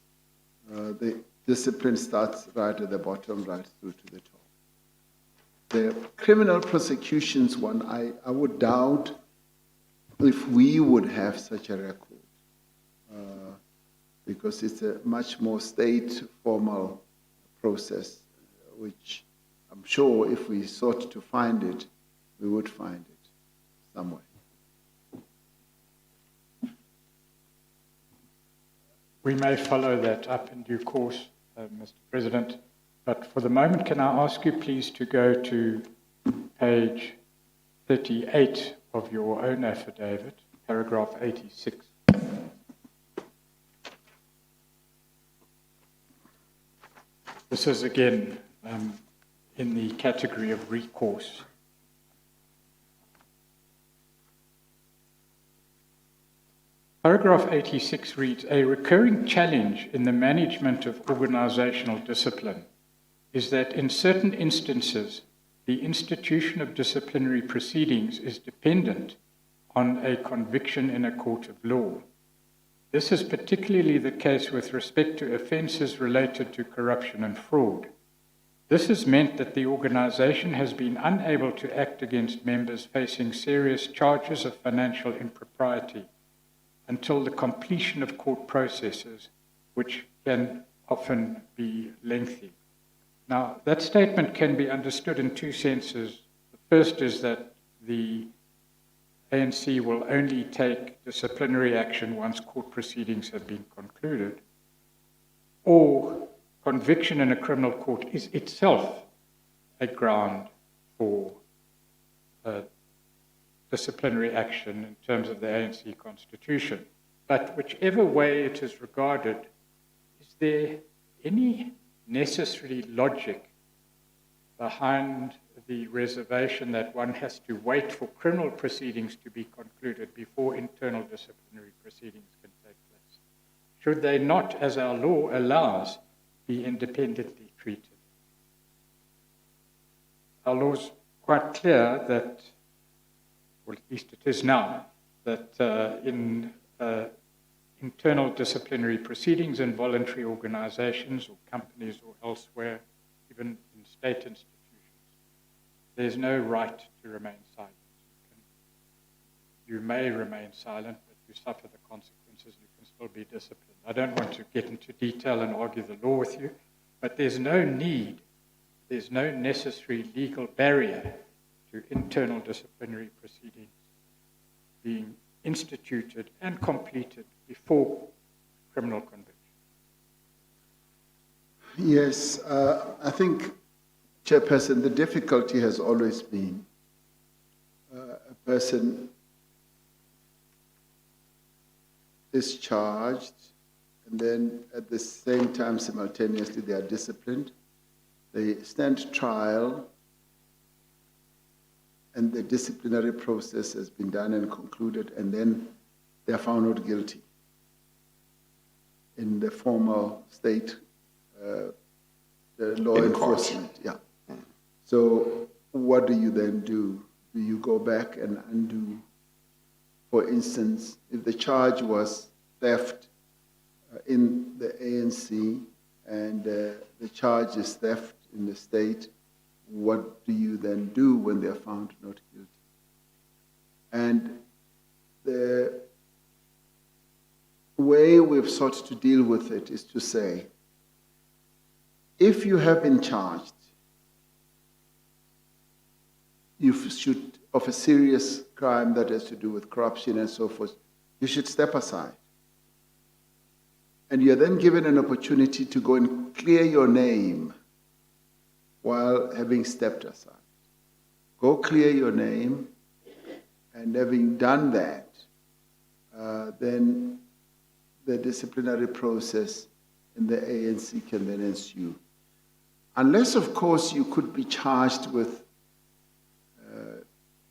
the discipline starts right at the bottom, right through to the top. The criminal prosecutions one, I would doubt if we would have such a record because it's a much more state formal process, which I'm sure if we sought to find it, we would find it somewhere. We may follow that up in due course, Mr. President, but for the moment, can I ask you please to go to page 38 of your own affidavit, paragraph 86. This is again in the category of recourse. Paragraph 86 reads, a recurring challenge in the management of organizational discipline is that in certain instances, the institution of disciplinary proceedings is dependent on a conviction in a court of law. This is particularly the case with respect to offences related to corruption and fraud. This has meant that the organisation has been unable to act against members facing serious charges of financial impropriety until the completion of court processes, which can often be lengthy. Now, that statement can be understood in two senses. The first is that the ANC will only take disciplinary action once court proceedings have been concluded, or conviction in a criminal court is itself a ground for disciplinary action in terms of the ANC constitution. But whichever way it is regarded, is there any necessary logic behind the reservation that one has to wait for criminal proceedings to be concluded before internal disciplinary proceedings can take place? Should they not, as our law allows, be independently treated? Our law is quite clear that, well, at least it is now, that in internal disciplinary proceedings in voluntary organizations or companies or elsewhere, even in state institutions, there's no right to remain silent. You may remain silent, but you suffer the consequences. You can still be disciplined. I don't want to get into detail and argue the law with you, but there's no need, there's no necessary legal barrier to internal disciplinary proceedings being instituted and completed before criminal conviction. Yes, I think, Chairperson, the difficulty has always been a person is charged, and then at the same time, simultaneously, they are disciplined. They stand trial, and the disciplinary process has been done and concluded, and then they are found not guilty in the formal state, the law enforcement. Yeah. So what do you then do? Do you go back and undo? For instance, if the charge was theft in the ANC and the charge is theft in the state, what do you then do when they are found not guilty? And the way we've sought to deal with it is to say, if you have been charged, you should, of a serious crime that has to do with corruption and so forth, you should step aside. And you're then given an opportunity to go and clear your name while having stepped aside. Go clear your name, and having done that, then the disciplinary process in the ANC can then ensue. Unless, of course, you could be charged with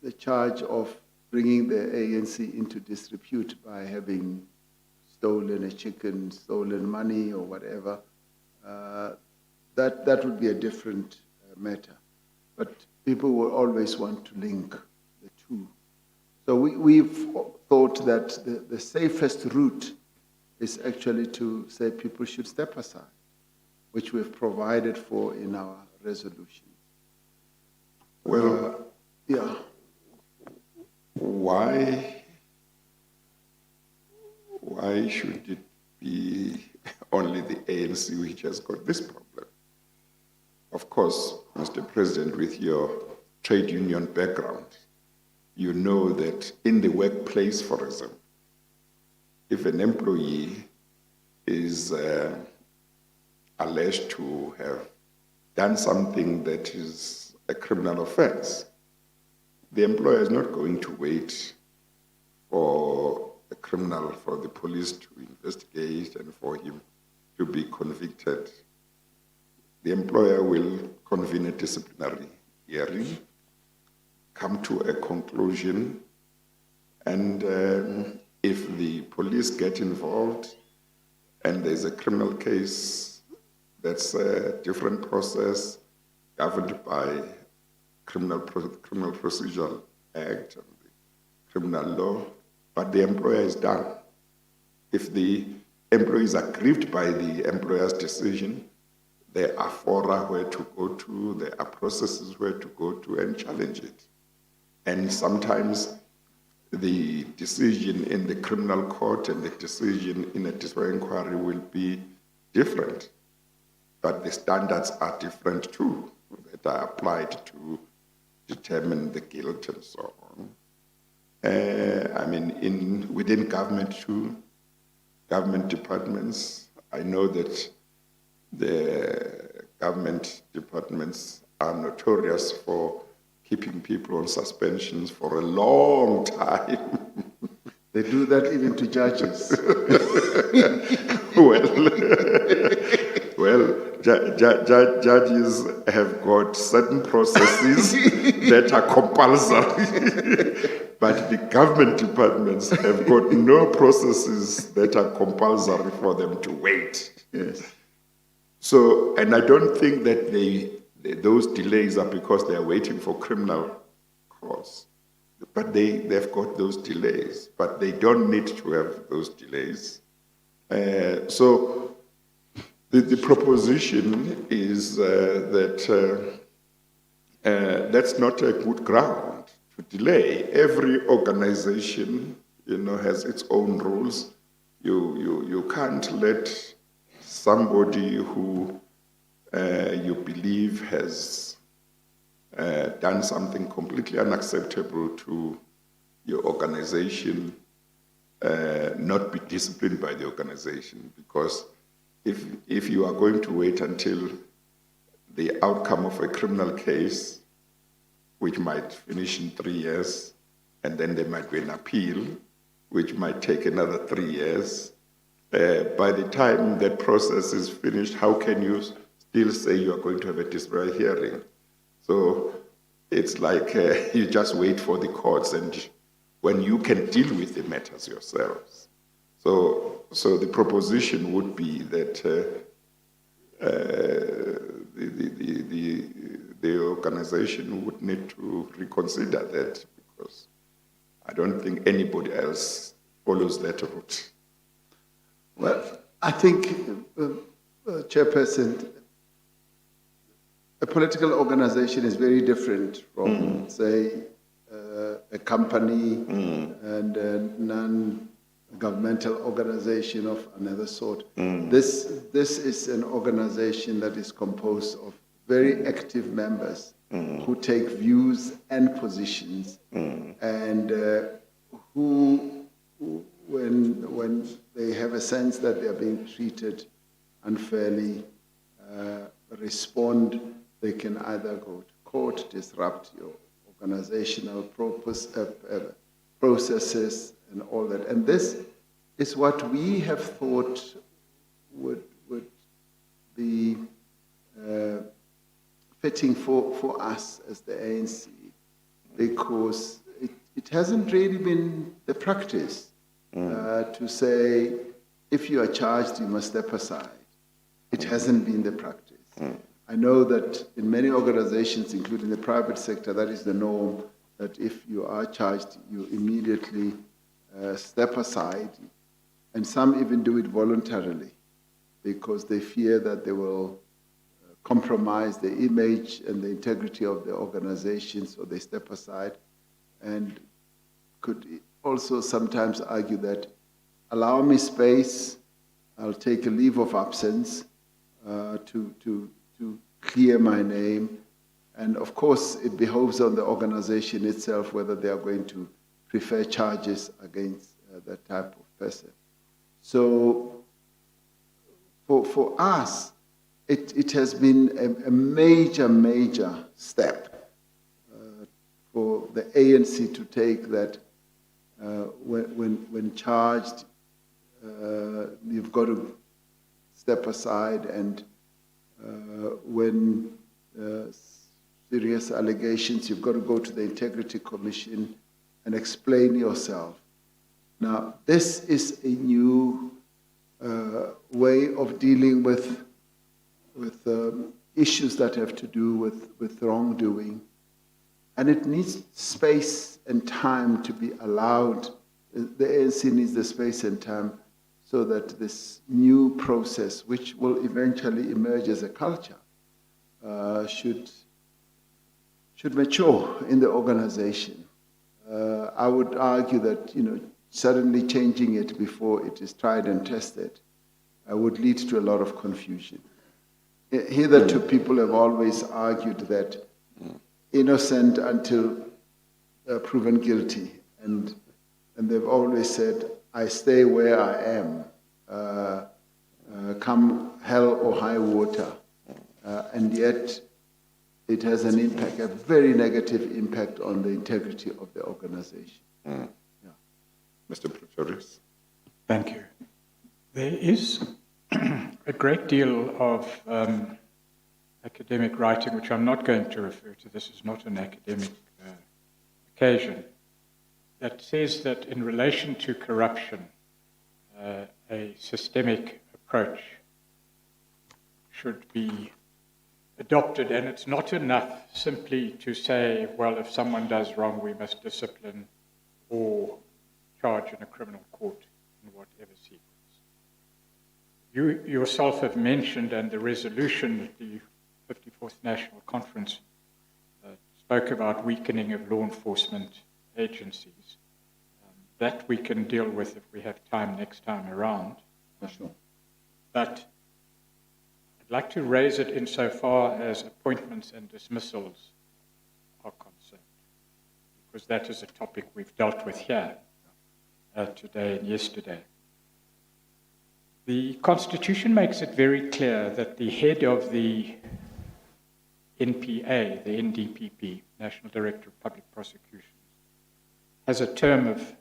the charge of bringing the ANC into disrepute by having stolen a chicken, stolen money, or whatever. That would be a different matter. But people will always want to link the two. So we've thought that the safest route is actually to say people should step aside, which we've provided for in our resolution. Well, yeah. Why should it be only the ANC which has got this problem? Of course, Mr. President, with your trade union background, you know that in the workplace, for example, if an employee is alleged to have done something that is a criminal offense, the employer is not going to wait for the police to investigate and for him to be convicted. The employer will convene a disciplinary hearing, come to a conclusion, and if the police get involved and there's a criminal case, that's a different process governed by Criminal Procedural Act and the criminal law, but the employer is done. If the employee is aggrieved by the employer's decision, there are fora where to go to, there are processes where to go to and challenge it. And sometimes the decision in the criminal court and the decision in a disciplinary inquiry will be different, but the standards are different too, that are applied to determine the guilt and so on. Within government too, government departments, I know that the government departments are notorious for keeping people on suspensions for a long time. They do that even to judges. Judges have got certain processes that are compulsory, but the government departments have got no processes that are compulsory for them to wait. Yes. So, and I don't think that those delays are because they are waiting for criminal courts, but they've got those delays, but they don't need to have those delays. So the proposition is that that's not a good ground to delay. Every organization, has its own rules. You can't let somebody who you believe has done something completely unacceptable to your organization not be disciplined by the organization, because if you are going to wait until the outcome of a criminal case, which might finish in 3 years, and then there might be an appeal, which might take another 3 years, by the time that process is finished, how can you still say you are going to have a disciplinary hearing? So it's like you just wait for the courts, and when you can deal with the matters yourselves. So the proposition would be that the organization would need to reconsider that, because I don't think anybody else follows that route. Well, I think, Chairperson, a political organization is very different from, say, a company and a non-governmental organization of another sort. This is an organization that is composed of very active members who take views and positions, and who, when they have a sense that they are being treated unfairly, respond. They can either go to court, disrupt your organizational processes and all that. And this is what we have thought would be fitting for us as the ANC, because it hasn't really been the practice to say, if you are charged, you must step aside. It hasn't been the practice. I know that in many organizations, including the private sector, that is the norm, that if you are charged, you immediately step aside. And some even do it voluntarily, because they fear that they will compromise the image and the integrity of the organization, so they step aside, and could also sometimes argue that, allow me space, I'll take a leave of absence to clear my name. And of course, it behoves on the organization itself whether they are going to prefer charges against that type of person. So for us, it has been a major step for the ANC to take, that when charged, you've got to step aside, and when serious allegations, you've got to go to the Integrity Commission and explain yourself. Now, this is a new way of dealing with issues that have to do with wrongdoing, and it needs space and time to be allowed. The ANC needs the space and time so that this new process, which will eventually emerge as a culture, should mature in the organization. I would argue that, suddenly changing it before it is tried and tested would lead to a lot of confusion. Hitherto, people have always argued that innocent until proven guilty, and they've always said, I stay where I am, come hell or high water, and yet it has an impact, a very negative impact on the integrity of the organization. Yeah. Mr. Pretorius. Thank you. There is a great deal of academic writing, which I'm not going to refer to. This is not an academic occasion, that says that in relation to corruption, a systemic approach should be adopted, and it's not enough simply to say, well, if someone does wrong, we must discipline or charge in a criminal court in whatever sequence. You yourself have mentioned, and the resolution at the 54th National Conference spoke about weakening of law enforcement agencies. That we can deal with if we have time next time around. Sure. But I'd like to raise it insofar as appointments and dismissals are concerned, because that is a topic we've dealt with here today and yesterday. The Constitution makes it very clear that the head of the NPA, the NDPP, National Director of Public Prosecutions, has a term of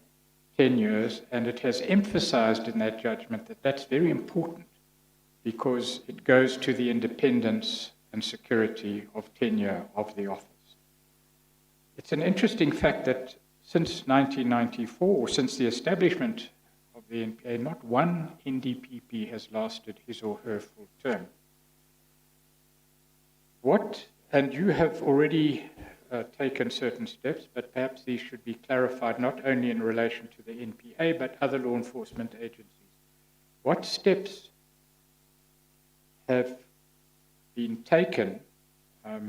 10 years, and it has emphasized in that judgment that that's very important because it goes to the independence and security of tenure of the office. It's an interesting fact that since 1994, or since the establishment of the NPA, not one NDPP has lasted his or her full term. And you have already taken certain steps, but perhaps these should be clarified not only in relation to the NPA, but other law enforcement agencies. What steps have been taken or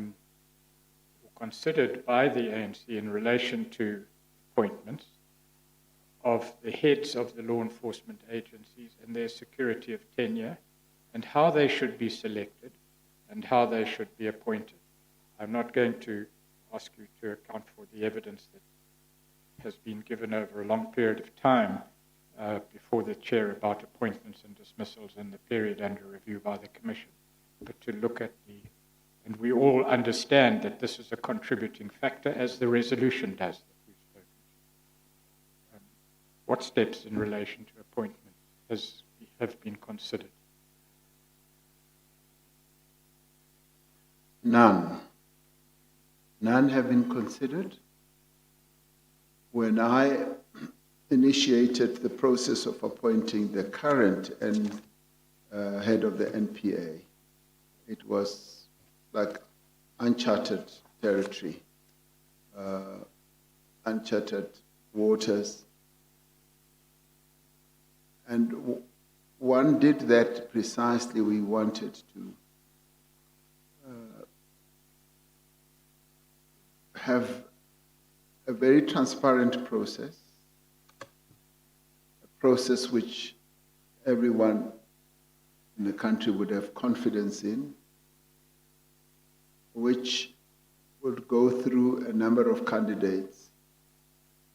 considered by the ANC in relation to appointments of the heads of the law enforcement agencies and their security of tenure, and how they should be selected and how they should be appointed? I'm not going to ask you to account for the evidence that has been given over a long period of time before the chair about appointments and dismissals and the period under review by the Commission, but to look at and we all understand that this is a contributing factor, as the resolution does that we've spoken to. What steps in relation to appointment have been considered? None. None have been considered. When I initiated the process of appointing the current head of the NPA, it was like uncharted territory, uncharted waters. And one did that precisely. We wanted to have a very transparent process, a process which everyone in the country would have confidence in, which would go through a number of candidates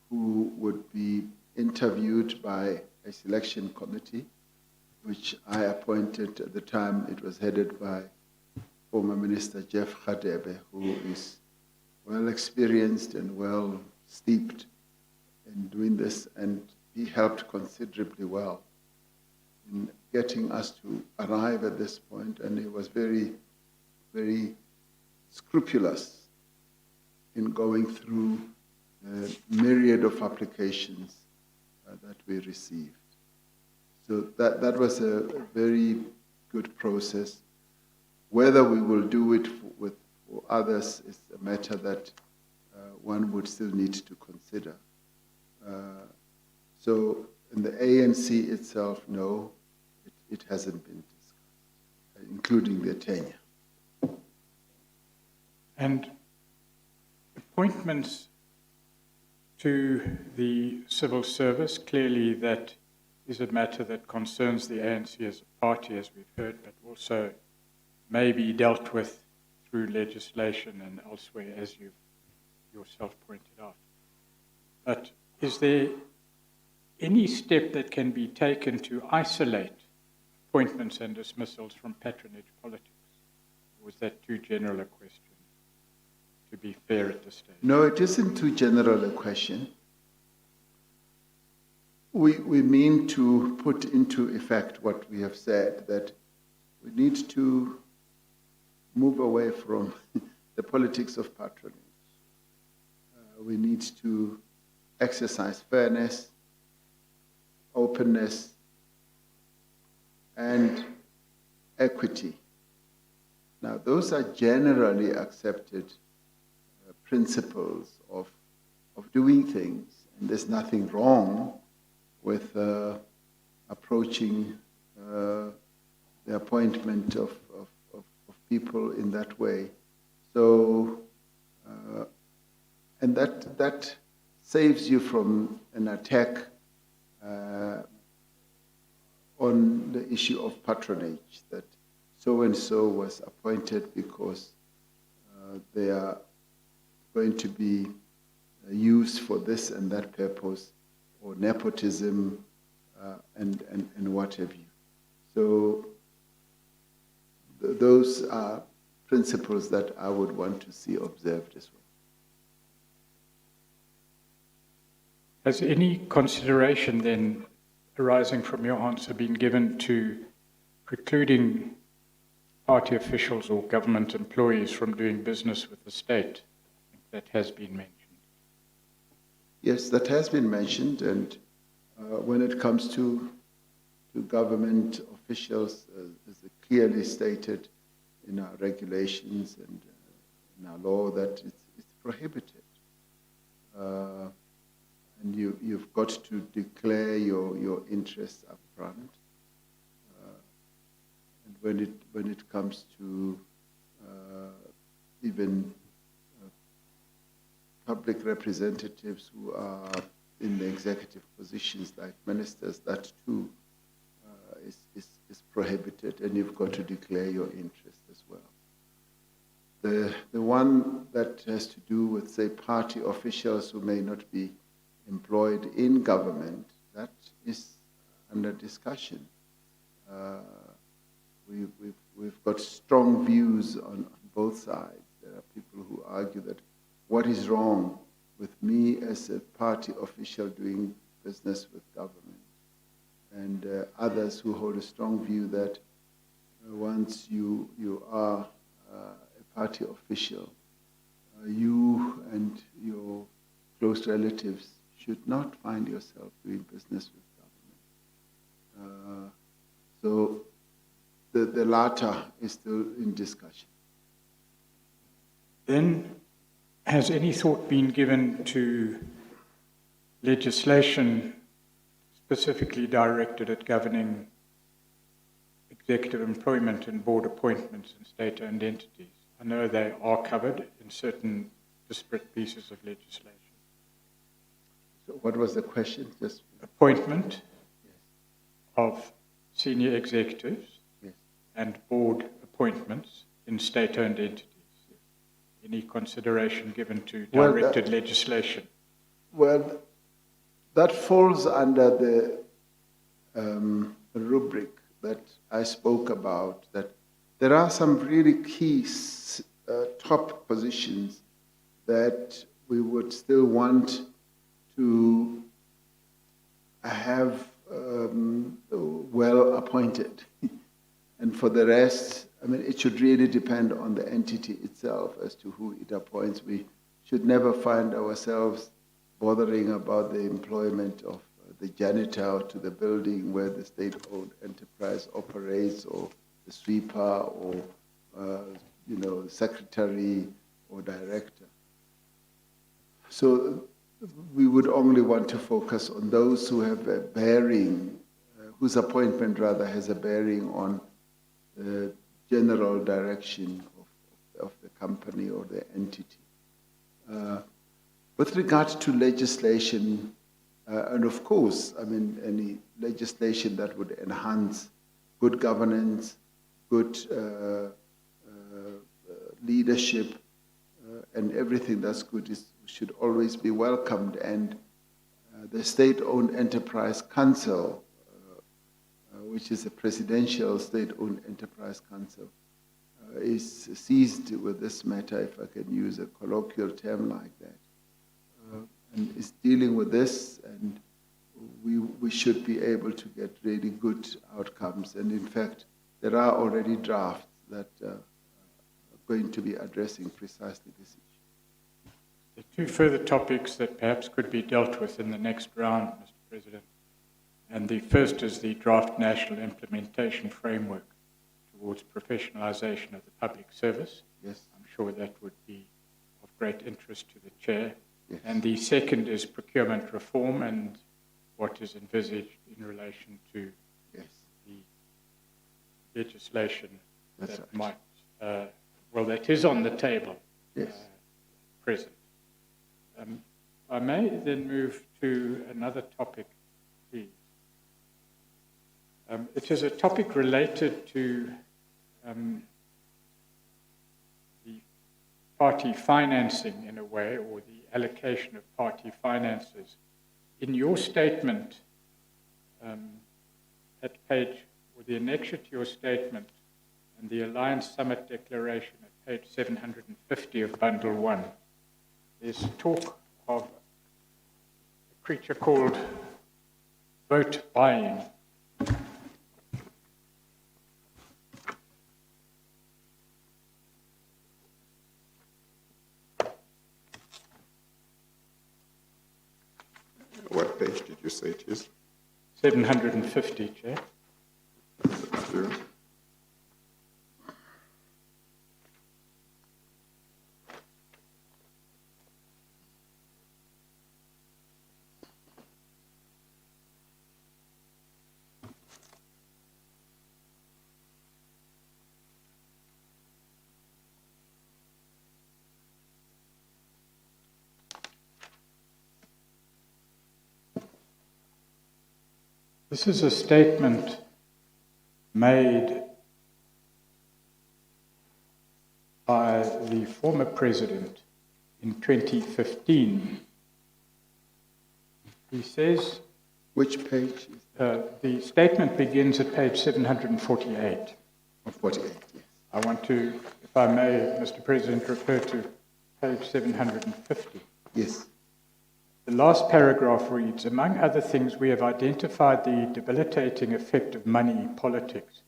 who would be interviewed by a selection committee, which I appointed at the time. It was headed by former Minister Jeff Radebe, who is well experienced and well steeped in doing this, and he helped considerably well in getting us to arrive at this point, and he was very, very scrupulous in going through the myriad of applications that we received. So that was a very good process. Whether we will do it for others is a matter that one would still need to consider. So in the ANC itself, no, it hasn't been discussed, including the tenure. And appointments to the civil service, clearly that is a matter that concerns the ANC as a party, as we've heard, but also may be dealt with through legislation and elsewhere, as you've yourself pointed out. But is there any step that can be taken to isolate appointments and dismissals from patronage politics? Or was that too general a question, to be fair at this stage? No, it isn't too general a question. We mean to put into effect what we have said, that we need to move away from the politics of patronage. We need to exercise fairness, openness, and equity. Now, those are generally accepted principles of doing things, and there's nothing wrong with approaching the appointment of people in that way. So, and that saves you from an attack on the issue of patronage, that so-and-so was appointed because they are going to be used for this and that purpose, or nepotism, and what have you. So those are principles that I would want to see observed as well. Has any consideration then arising from your answer been given to precluding party officials or government employees from doing business with the state? I think that has been mentioned. Yes, that has been mentioned, and when it comes to government officials, as clearly stated in our regulations and in our law, that it's prohibited. And you've got to declare your interests up front. And when it comes to even public representatives who are in the executive positions like ministers, that too is prohibited, and you've got to declare your interest as well. The one that has to do with, say, party officials who may not be employed in government, that is under discussion. We've got strong views on both sides. There are people who argue that what is wrong with me as a party official doing business with government, and others who hold a strong view that once you are a party official, you and your close relatives should not find yourself doing business with government. So the latter is still in discussion. Then, has any thought been given to legislation specifically directed at governing executive employment and board appointments in state-owned entities? I know they are covered in certain disparate pieces of legislation. So what was the question? Just Appointment yes. of senior executives Yes. and board appointments in state-owned entities. Any consideration given to directed legislation? Well, that falls under the rubric that I spoke about, that there are some really key top positions that we would still want to have well appointed. And for the rest, I mean, it should really depend on the entity itself as to who it appoints. We should never find ourselves bothering about the employment of the janitor to the building where the state-owned enterprise operates, or the sweeper, or secretary or director. So we would only want to focus on those who have a bearing, whose appointment rather has a bearing on the general direction of the company or the entity. With regard to legislation, and of course, I mean, any legislation that would enhance good governance, good leadership, and everything that's good should always be welcomed. And the State-Owned Enterprise Council, which is a presidential state-owned enterprise council, is seized with this matter, if I can use a colloquial term like that, and is dealing with this, and we should be able to get really good outcomes. And in fact, there are already drafts that are going to be addressing precisely this issue. The two further topics that perhaps could be dealt with in the next round, Mr. President. And the first is the draft national implementation framework towards professionalisation of the public service. Yes. I'm sure that would be of great interest to the Chair. Yes. And the second is procurement reform and what is envisaged in relation to Yes. the legislation That's that right. might, that is on the table, Yes. present. I may then move to another topic, please. It is a topic related to the party financing in a way, or the allocation of party finances. In your statement, at page, or the annexure to your statement, and the Alliance Summit Declaration at page 750 of Bundle 1, there's talk of a creature called vote buying. What page did you say it is? 750, Chair. Thank you. This is a statement made by the former president in 2015. He says, Which page? the statement begins at page 748. 48, yes. I want to, if I may, Mr. President, refer to page 750. Yes. The last paragraph reads, among other things, we have identified the debilitating effect of money politics.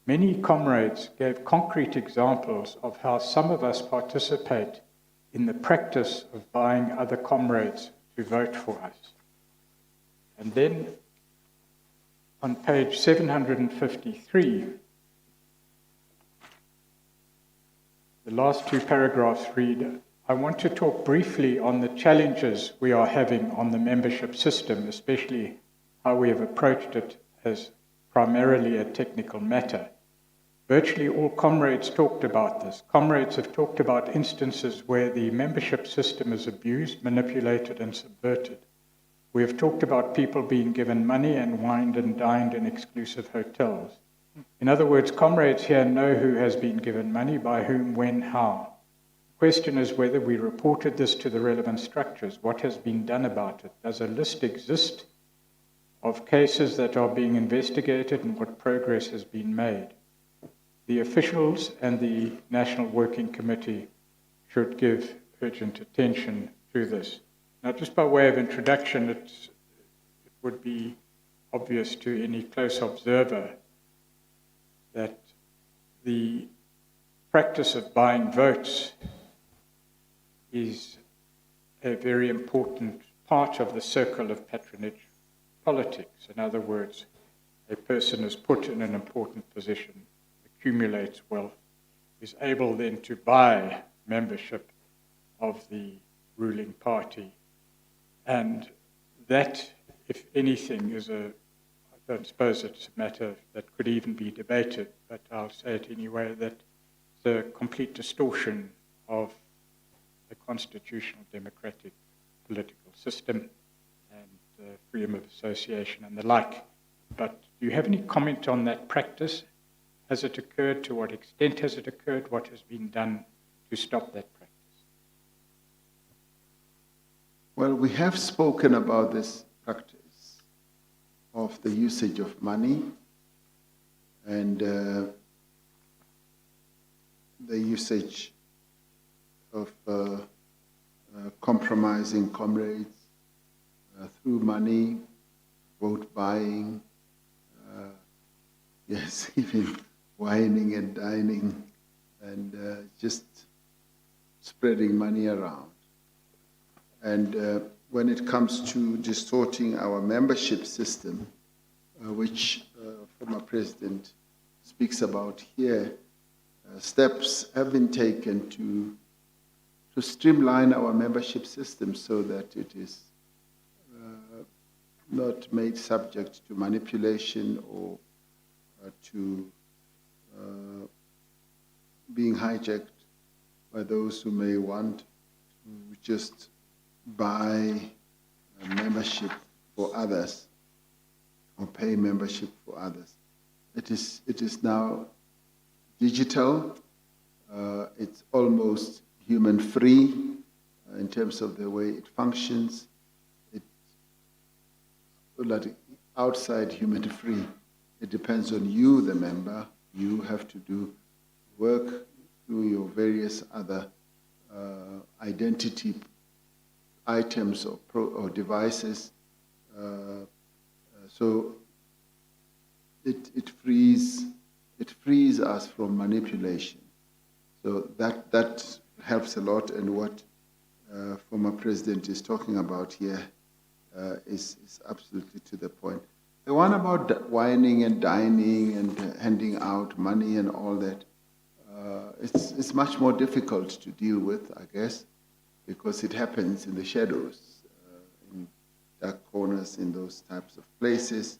Many comrades gave concrete examples of how some of us participate in the practice of buying other comrades to vote for us. And then on page 753, the last two paragraphs read, I want to talk briefly on the challenges we are having on the membership system, especially how we have approached it as primarily a technical matter. Virtually all comrades talked about this. Comrades have talked about instances where the membership system is abused, manipulated, and subverted. We have talked about people being given money and wined and dined in exclusive hotels. In other words, comrades here know who has been given money, by whom, when, how. The question is whether we reported this to the relevant structures. What has been done about it? Does a list exist of cases that are being investigated and what progress has been made? The officials and the National Working Committee should give urgent attention to this. Now, just by way of introduction, it would be obvious to any close observer that the practice of buying votes is a very important part of the circle of patronage politics. In other words, a person is put in an important position, accumulates wealth, is able then to buy membership of the ruling party And that, if anything, I don't suppose it's a matter that could even be debated, but I'll say it anyway, that the complete distortion of the constitutional democratic political system and freedom of association and the like. But do you have any comment on that practice? Has it occurred? To what extent has it occurred? What has been done to stop that practice? Well, we have spoken about this practice of the usage of money and the usage of compromising comrades through money, vote buying, yes, even wining and dining, and just spreading money around. And when it comes to distorting our membership system, which former president speaks about here, steps have been taken to streamline our membership system so that it is not made subject to manipulation or to being hijacked by those who may want to just buy membership for others or pay membership for others. It is now digital. It's almost human-free in terms of the way it functions. It's like outside human-free. It depends on you, the member. You have to do work through your various other identity items or devices. So it frees us from manipulation. So that helps a lot, and what former president is talking about here is absolutely to the point. The one about wining and dining and handing out money and all that, it's much more difficult to deal with, I guess, because it happens in the shadows, in dark corners, in those types of places.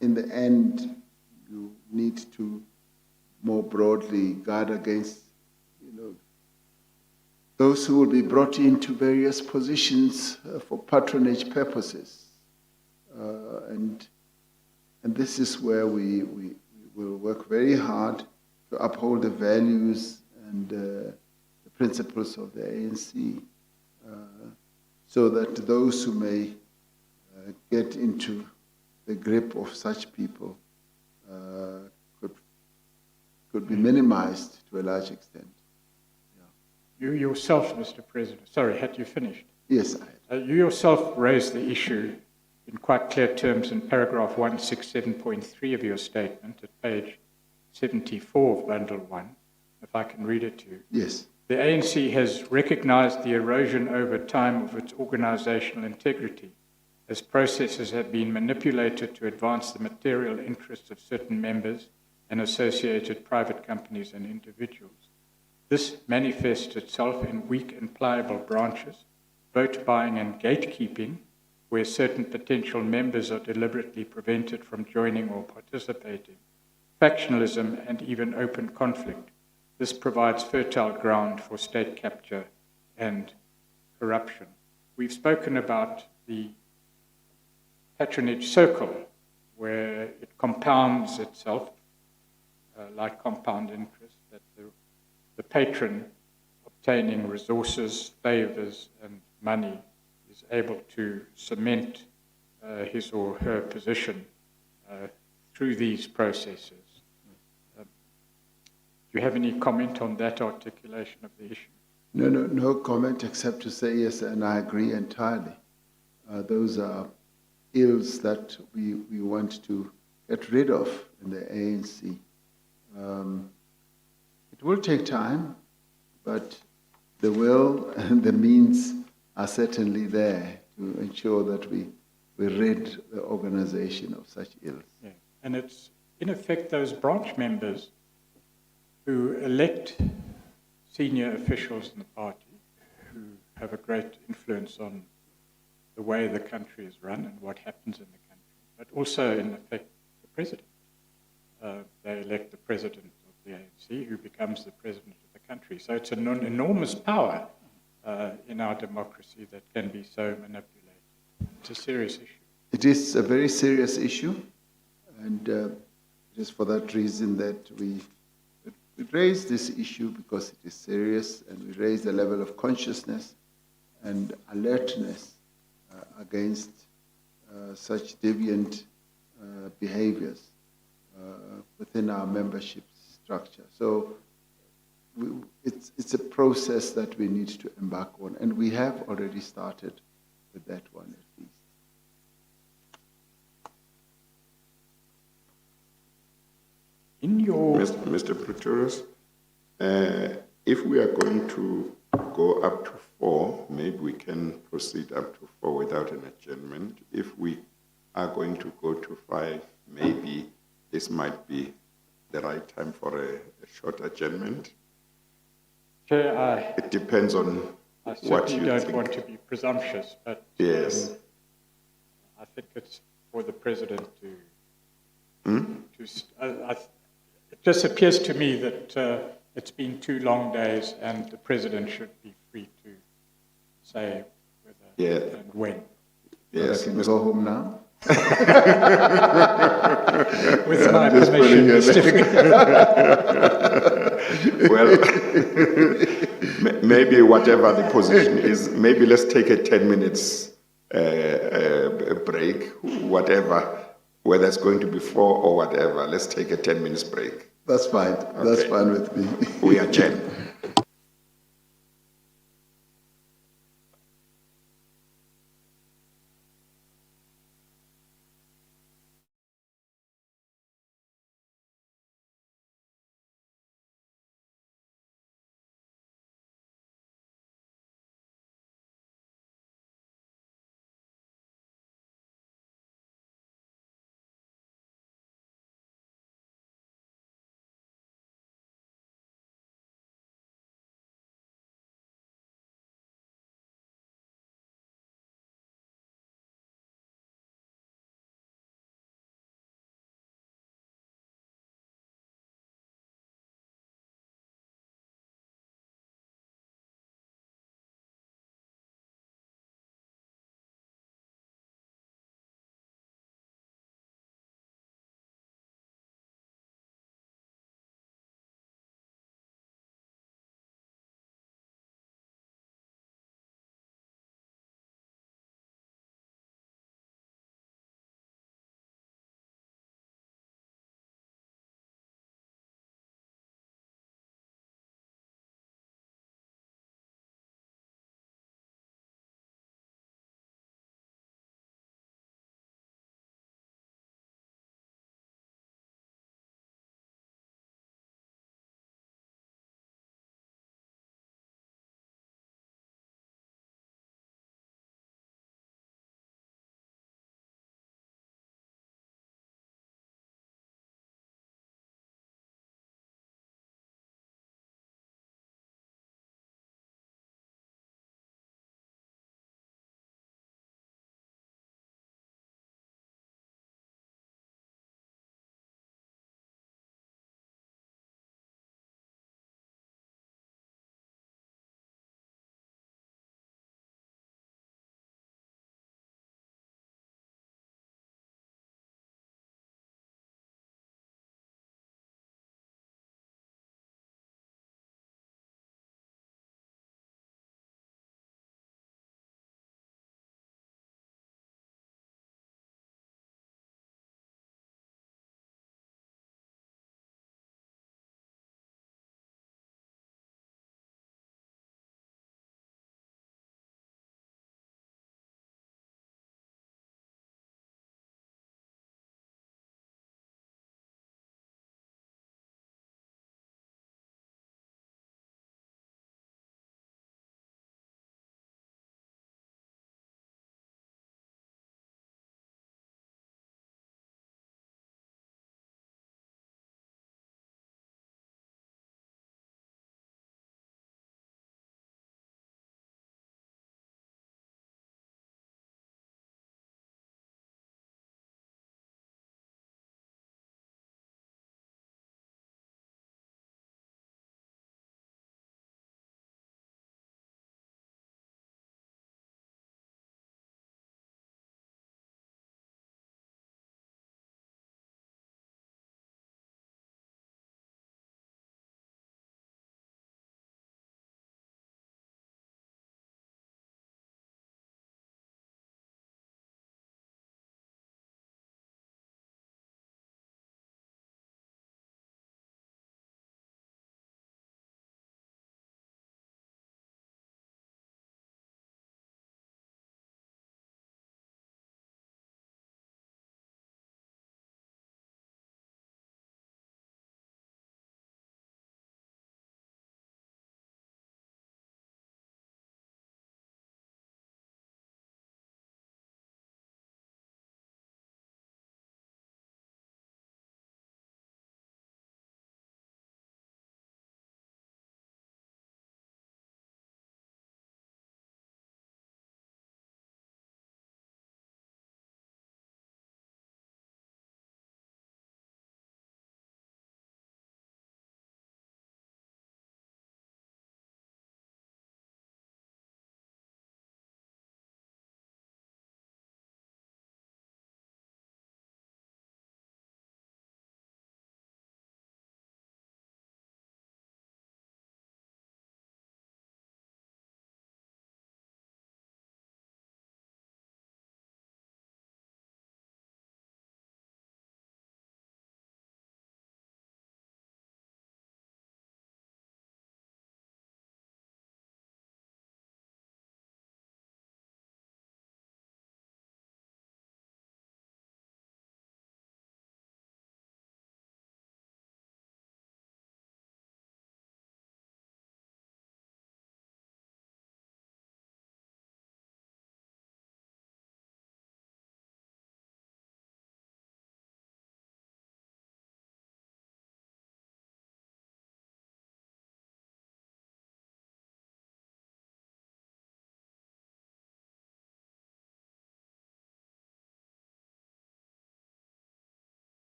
In the end, you need to more broadly guard against, those who will be brought into various positions for patronage purposes. And this is where we will work very hard to uphold the values and the principles of the ANC, so that those who may get into the grip of such people could be minimized to a large extent. You yourself, Mr. President, sorry, had you finished? Yes, I had. You yourself raised the issue in quite clear terms in paragraph 167.3 of your statement at page 74 of Bundle 1, if I can read it to you. Yes. The ANC has recognized the erosion over time of its organizational integrity as processes have been manipulated to advance the material interests of certain members and associated private companies and individuals. This manifests itself in weak and pliable branches, vote buying and gatekeeping, where certain potential members are deliberately prevented from joining or participating, factionalism and even open conflict. This provides fertile ground for state capture and corruption. We've spoken about the patronage circle, where it compounds itself like compound interest, that the patron obtaining resources, favors, and money is able to cement his or her position through these processes. Do you have any comment on that articulation of the issue? No comment except to say yes, and I agree entirely. Those are ills that we want to get rid of in the ANC. It will take time, but the will and the means are certainly there to ensure that we rid the organization of such ills. Yeah. And it's, in effect, those branch members who elect senior officials in the party, who have a great influence on the way the country is run and what happens in the country, but also, in effect, the president. They elect the president of the ANC, who becomes the president of the country. So it's an enormous power in our democracy that can be so manipulated. It's a serious issue. It is a very serious issue, and it is for that reason that we raise this issue, because it is serious, and we raise the level of consciousness and alertness against such deviant behaviors within our membership structure. So it's a process that we need to embark on, and we have already started with that one at least. In your... Mr. Pretorius, if we are going to go up to 4, maybe we can proceed up to 4 without an adjournment. If we are going to go to 5, maybe this might be the right time for a short adjournment. Chair, It depends on I what certainly you don't think. want to be presumptuous, but Yes. I think it's for the president to... it just appears to me that it's been 2 long days, and the president should be free to say whether and when. Yes, can we go home now? With my permission, Mr. Well, maybe whatever the position is, maybe let's take a 10 minutes break, whatever, whether it's going to be 4 or whatever. Let's take a 10 minutes break. That's fine. That's fine with me. We adjourn.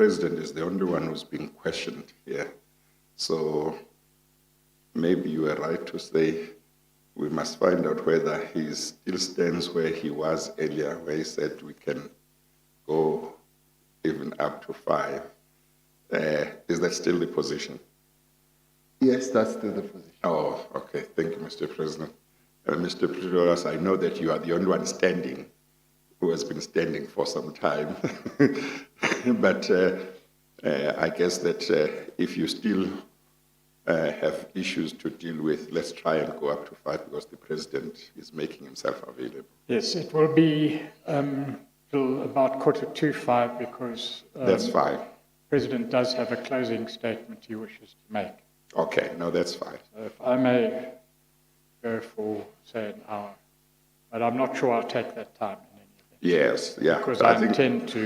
president is the only one who's being questioned here. So maybe you were right to say we must find out whether he still stands where he was earlier, where he said we can go even up to 5. Is that still the position? Yes, that's still the position. Oh, okay. Thank you, Mr. President. Mr. President, I know that you are the only one standing who has been standing for some time. But I guess that if you still have issues to deal with, let's try and go up to 5 because the president is making himself available. Yes, it will be till about 4:45 because That's fine. the President does have a closing statement he wishes to make. Okay, no, that's fine. So if I may go for, say, an hour, but I'm not sure I'll take that time in any event. Yes, yeah. Because I I think, intend to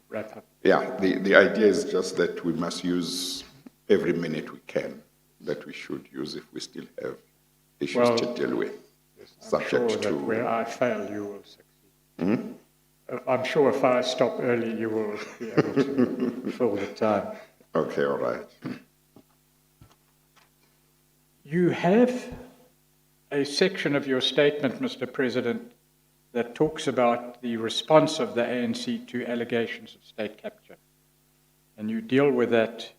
wrap up. yeah, the idea is just that we must use every minute we can, that we should use if we still have issues to deal with, I'm sure that where I fail, you will succeed. I'm sure if I stop early, you will be able to fill the time. Okay, all right. You have a section of your statement, Mr. President, that talks about the response of the ANC to allegations of state capture. And you deal with that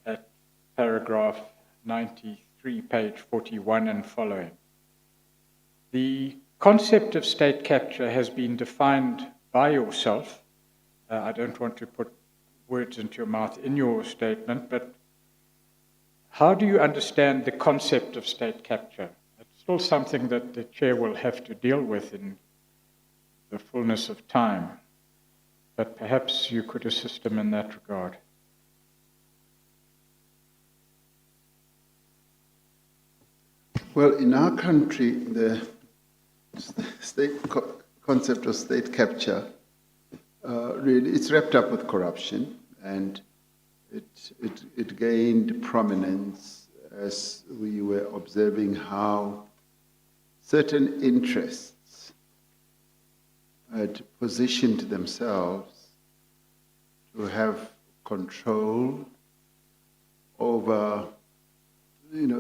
at paragraph 93, page 41 and following. The concept of state capture has been defined by yourself. I don't want to put words into your mouth in your statement, but how do you understand the concept of state capture? It's still something that the chair will have to deal with in the fullness of time, but perhaps you could assist him in that regard. Well, in our country, the concept of state capture really it's wrapped up with corruption, and it gained prominence as we were observing how certain interests had positioned themselves to have control over,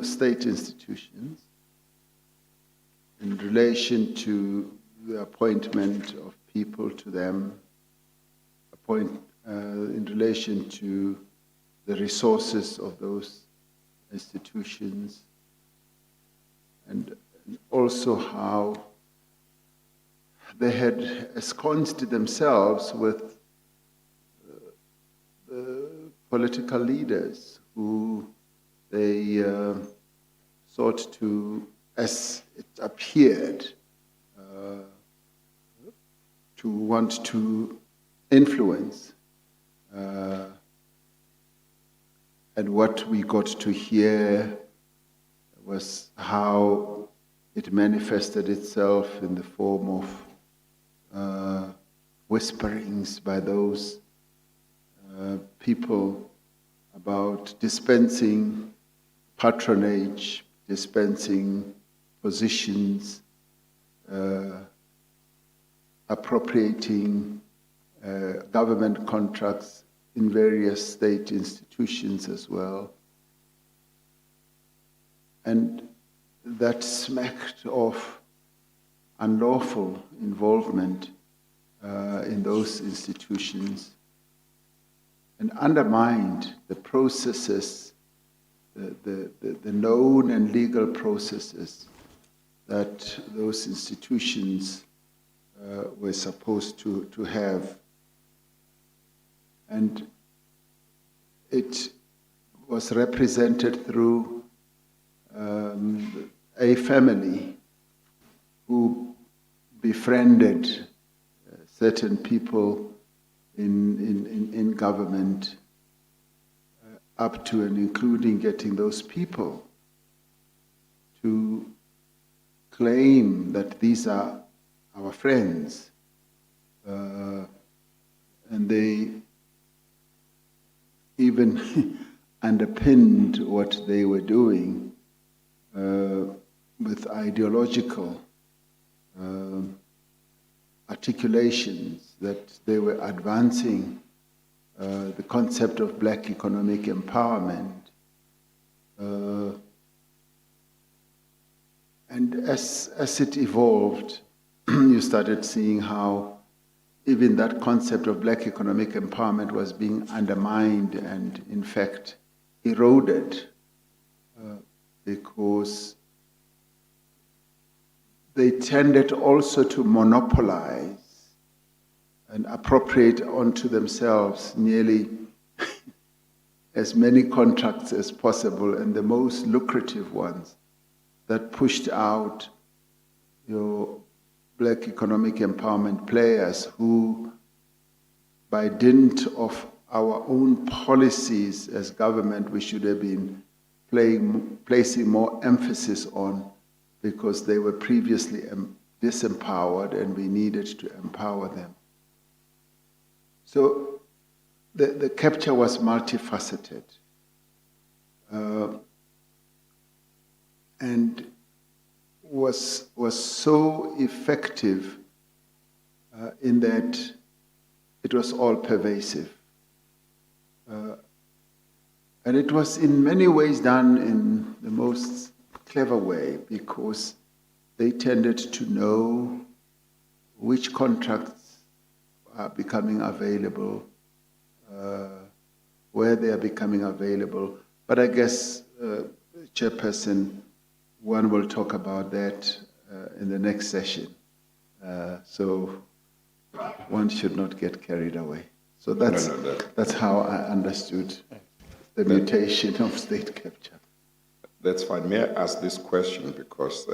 state institutions in relation to the appointment of people to them, in relation to the resources of those institutions, and also how they had ensconced themselves with the political leaders who they sought to, as it appeared, to want to influence. And what we got to hear was how it manifested itself in the form of whisperings by those people about dispensing patronage, dispensing positions, appropriating government contracts in various state institutions as well. And that smacked of unlawful involvement in those institutions and undermined the processes, the known and legal processes that those institutions were supposed to have. And it was represented through a family who befriended certain people in government, up to and including getting those people to claim that these are our friends, and they even underpinned what they were doing with ideological articulations that they were advancing the concept of black economic empowerment. And as it evolved, you started seeing how even that concept of black economic empowerment was being undermined and, in fact, eroded because they tended also to monopolize and appropriate onto themselves nearly as many contracts as possible, and the most lucrative ones that pushed out your black economic empowerment players who, by dint of our own policies as government, we should have been placing more emphasis on, because they were previously disempowered and we needed to empower them. So the capture was multifaceted. And was so effective in that it was all pervasive. And it was in many ways done in the most clever way, because they tended to know which contracts are becoming available, where they are becoming available. But I guess, Chairperson, one will talk about that in the next session. So one should not get carried away. So that's how I understood the mutation of state capture. That's fine. May I ask this question, because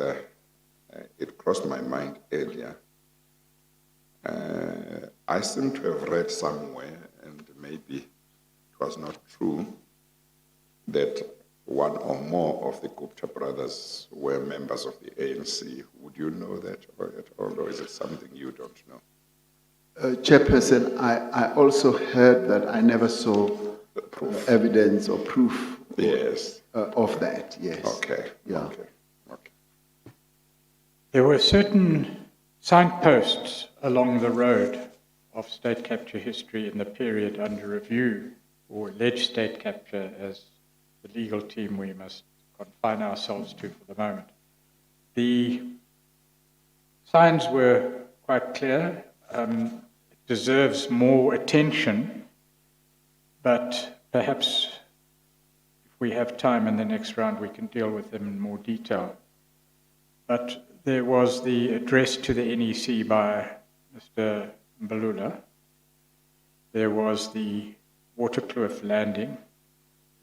it crossed my mind earlier. I seem to have read somewhere, and maybe it was not true, that one or more of the Gupta brothers were members of the ANC. Would you know that at all, or is it something you don't know? Chairperson, I also heard that. I never saw evidence or proof Yes. Of that, yes. Okay. Yeah. Okay. There were certain signposts along the road of state capture history in the period under review, or alleged state capture, as the legal team we must confine ourselves to for the moment. The signs were quite clear. It deserves more attention, but perhaps if we have time in the next round, we can deal with them in more detail. But there was the address to the NEC by Mr. Mbalula. There was the Waterkloof landing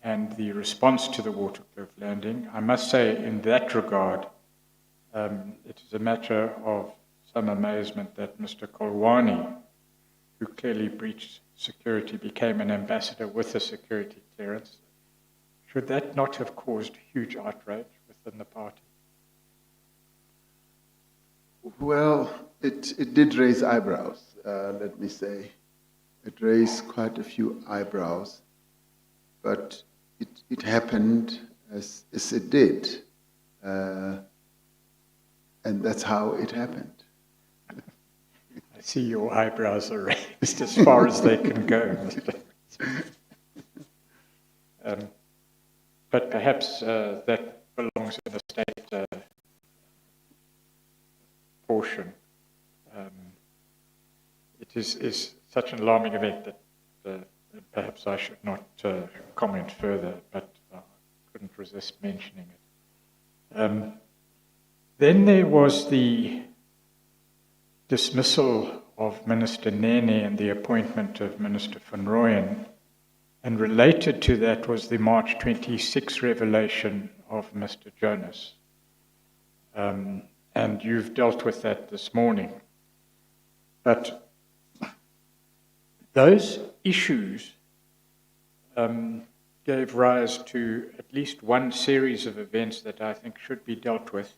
and the response to the Waterkloof landing. I must say, in that regard, it is a matter of some amazement that Mr. Kolwani, who clearly breached security, became an ambassador with a security clearance. Should that not have caused huge outrage within the party? Well, it did raise eyebrows, let me say. It raised quite a few eyebrows, but it happened as it did. And that's how it happened. I see your eyebrows are raised as far as they can go, Mr. But perhaps that belongs in the state portion. It is such an alarming event that perhaps I should not comment further, but I couldn't resist mentioning it. Then there was the dismissal of Minister Nene and the appointment of Minister van Rooyen, and related to that was the March 26 revelation of Mr. Jonas. And you've dealt with that this morning. But those issues gave rise to at least one series of events that I think should be dealt with,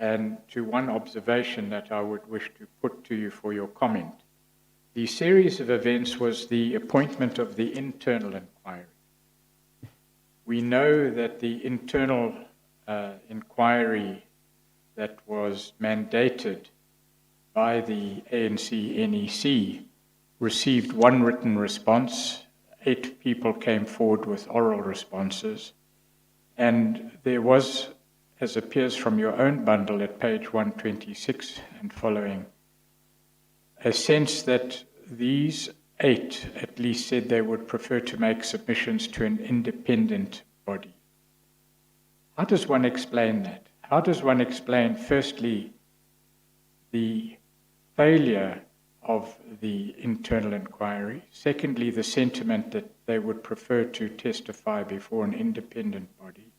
and to one observation that I would wish to put to you for your comment. The series of events was the appointment of the internal inquiry. We know that the internal inquiry that was mandated by the ANC NEC received one written response 8 people came forward with oral responses, and there was, as appears from your own bundle at page 126 and following, a sense that these 8 at least said they would prefer to make submissions to an independent body. How does one explain that? How does one explain, firstly, the failure of the internal inquiry, secondly, the sentiment that they would prefer to testify before an independent body,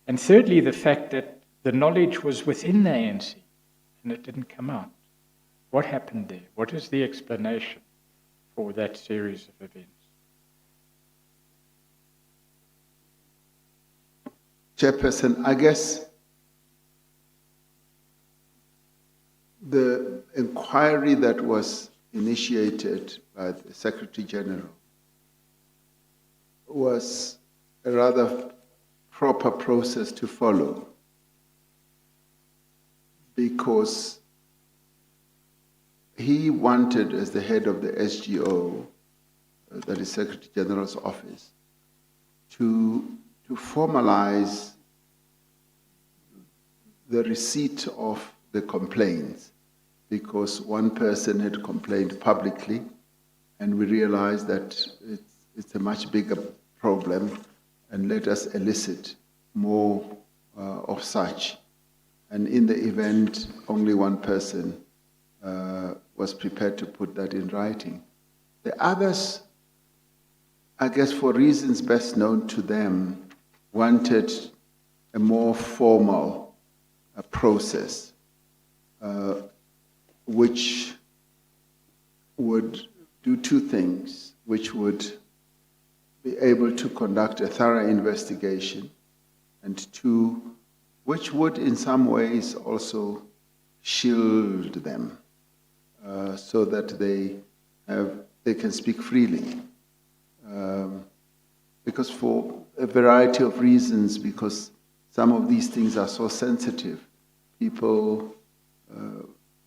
and thirdly, the fact that the knowledge was within the ANC and it didn't come out? What happened there? What is the explanation for that series of events? Chairperson, I guess the inquiry that was initiated by the Secretary General was a rather proper process to follow, because he wanted, as the head of the SGO, that is Secretary General's office, to formalize the receipt of the complaints, because one person had complained publicly, and we realized that it's a much bigger problem, and let us elicit more of such. And in the event, only one person was prepared to put that in writing. The others, I guess for reasons best known to them, wanted a more formal process, which would do 2 things, which would be able to conduct a thorough investigation, and 2, which would in some ways also shield them, so that they can speak freely. Because for a variety of reasons, because some of these things are so sensitive, people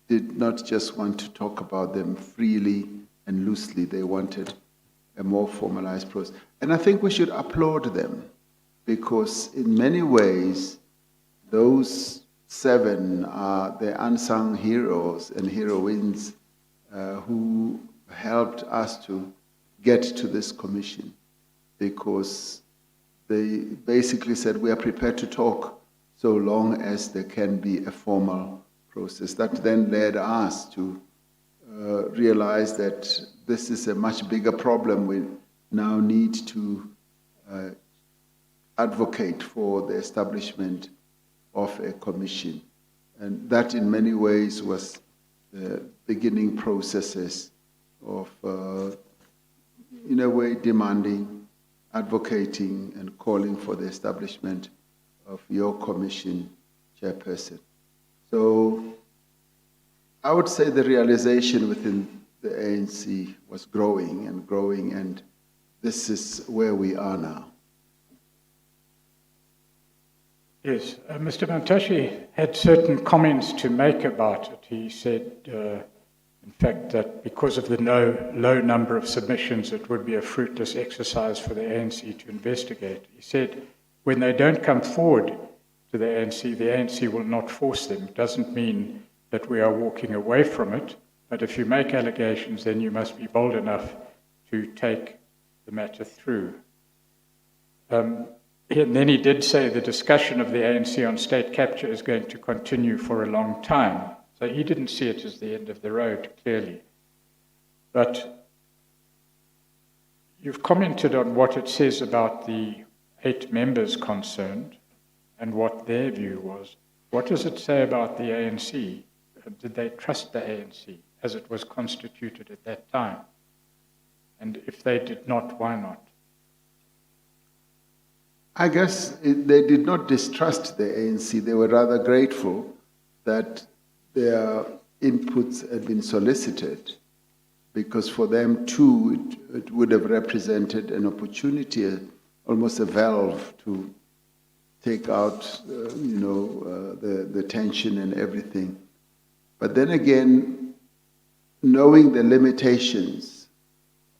did not just want to talk about them freely and loosely. They wanted a more formalized process. And I think we should applaud them, because in many ways, those 7 are the unsung heroes and heroines who helped us to get to this commission, because they basically said, we are prepared to talk so long as there can be a formal process. That then led us to realize that this is a much bigger problem. We now need to advocate for the establishment of a commission. And that in many ways was the beginning processes of, in a way, demanding, advocating, and calling for the establishment of your commission, Chairperson. So I would say the realization within the ANC was growing, and this is where we are now. Yes, Mr. Mantashe had certain comments to make about it. He said, in fact, that because of the low number of submissions, it would be a fruitless exercise for the ANC to investigate. He said, when they don't come forward to the ANC will not force them. It doesn't mean that we are walking away from it, but if you make allegations, then you must be bold enough to take the matter through. And then he did say the discussion of the ANC on state capture is going to continue for a long time. So he didn't see it as the end of the road, clearly. But you've commented on what it says about the 8 members concerned and what their view was. What does it say about the ANC? Did they trust the ANC as it was constituted at that time? And if they did not, why not? I guess they did not distrust the ANC. They were rather grateful that their inputs had been solicited, because for them too, it would have represented an opportunity, almost a valve to take out, the tension and everything. But then again, knowing the limitations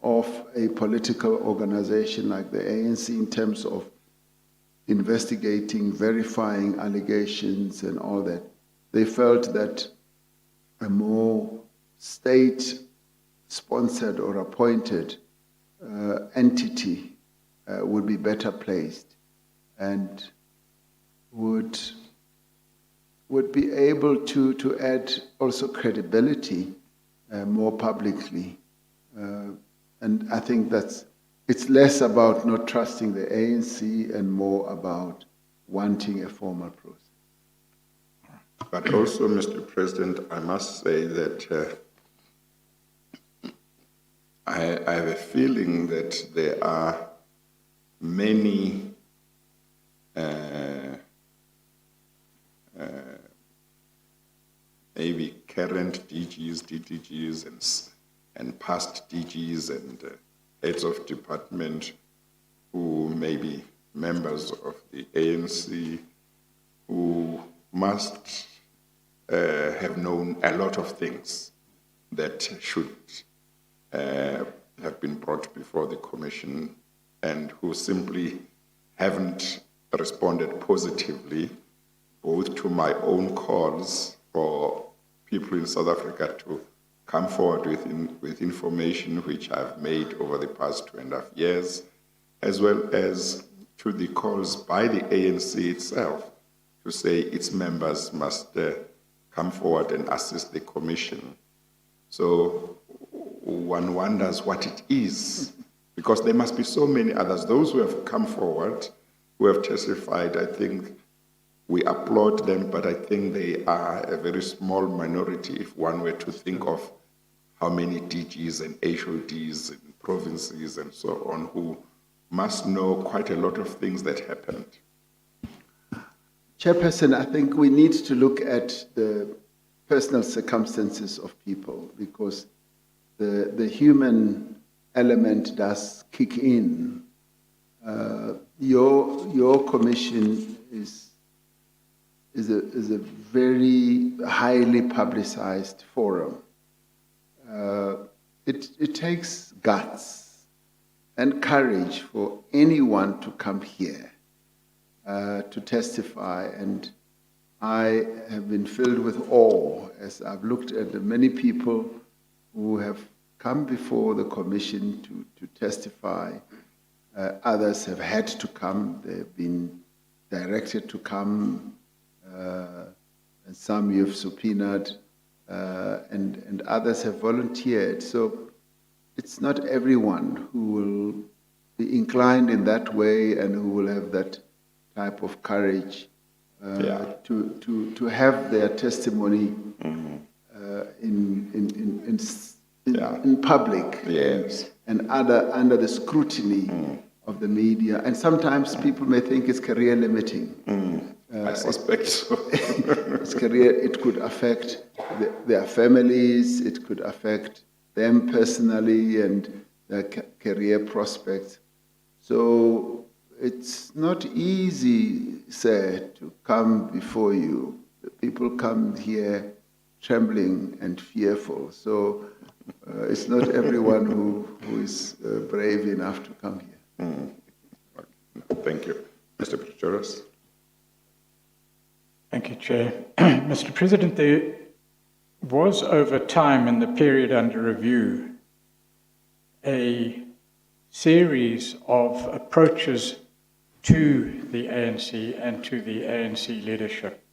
of a political organization like the ANC in terms of investigating, verifying allegations and all that. They felt that a more state-sponsored or appointed entity would be better placed and would be able to add also credibility more publicly. And I think it's less about not trusting the ANC and more about wanting a formal process. But also, Mr. President, I must say that I have a feeling that there are many maybe current DGs, DDGs, and past DGs and heads of department who may be members of the ANC who must have known a lot of things that should have been brought before the commission and who simply haven't responded positively both to my own calls for people in South Africa to come forward with information which I've made over the past 2.5 years, as well as to the calls by the ANC itself to say its members must come forward and assist the commission. So one wonders what it is, because there must be so many others. Those who have come forward, who have testified, I think we applaud them, but I think they are a very small minority if one were to think of how many DGs and HODs and provinces and so on who must know quite a lot of things that happened. Chairperson, I think we need to look at the personal circumstances of people because the human element does kick in. Your commission is a very highly publicized forum. It takes guts and courage for anyone to come here to testify, and I have been filled with awe as I've looked at the many people who have come before the commission to testify. Others have had to come, they've been directed to come, and some you've subpoenaed, and others have volunteered. So it's not everyone who will be inclined in that way and who will have that type of courage to have their testimony in public, Yes. and under the scrutiny of the media. And sometimes people may think it's career limiting. I suspect so. It's career, it could affect their families, it could affect them personally and their career prospects. So it's not easy, sir, to come before you. People come here trembling and fearful. So it's not everyone who is brave enough to come here. Thank you. Mr. Pretorius. Thank you, Chair. Mr. President, there was over time in the period under review a series of approaches to the ANC and to the ANC leadership,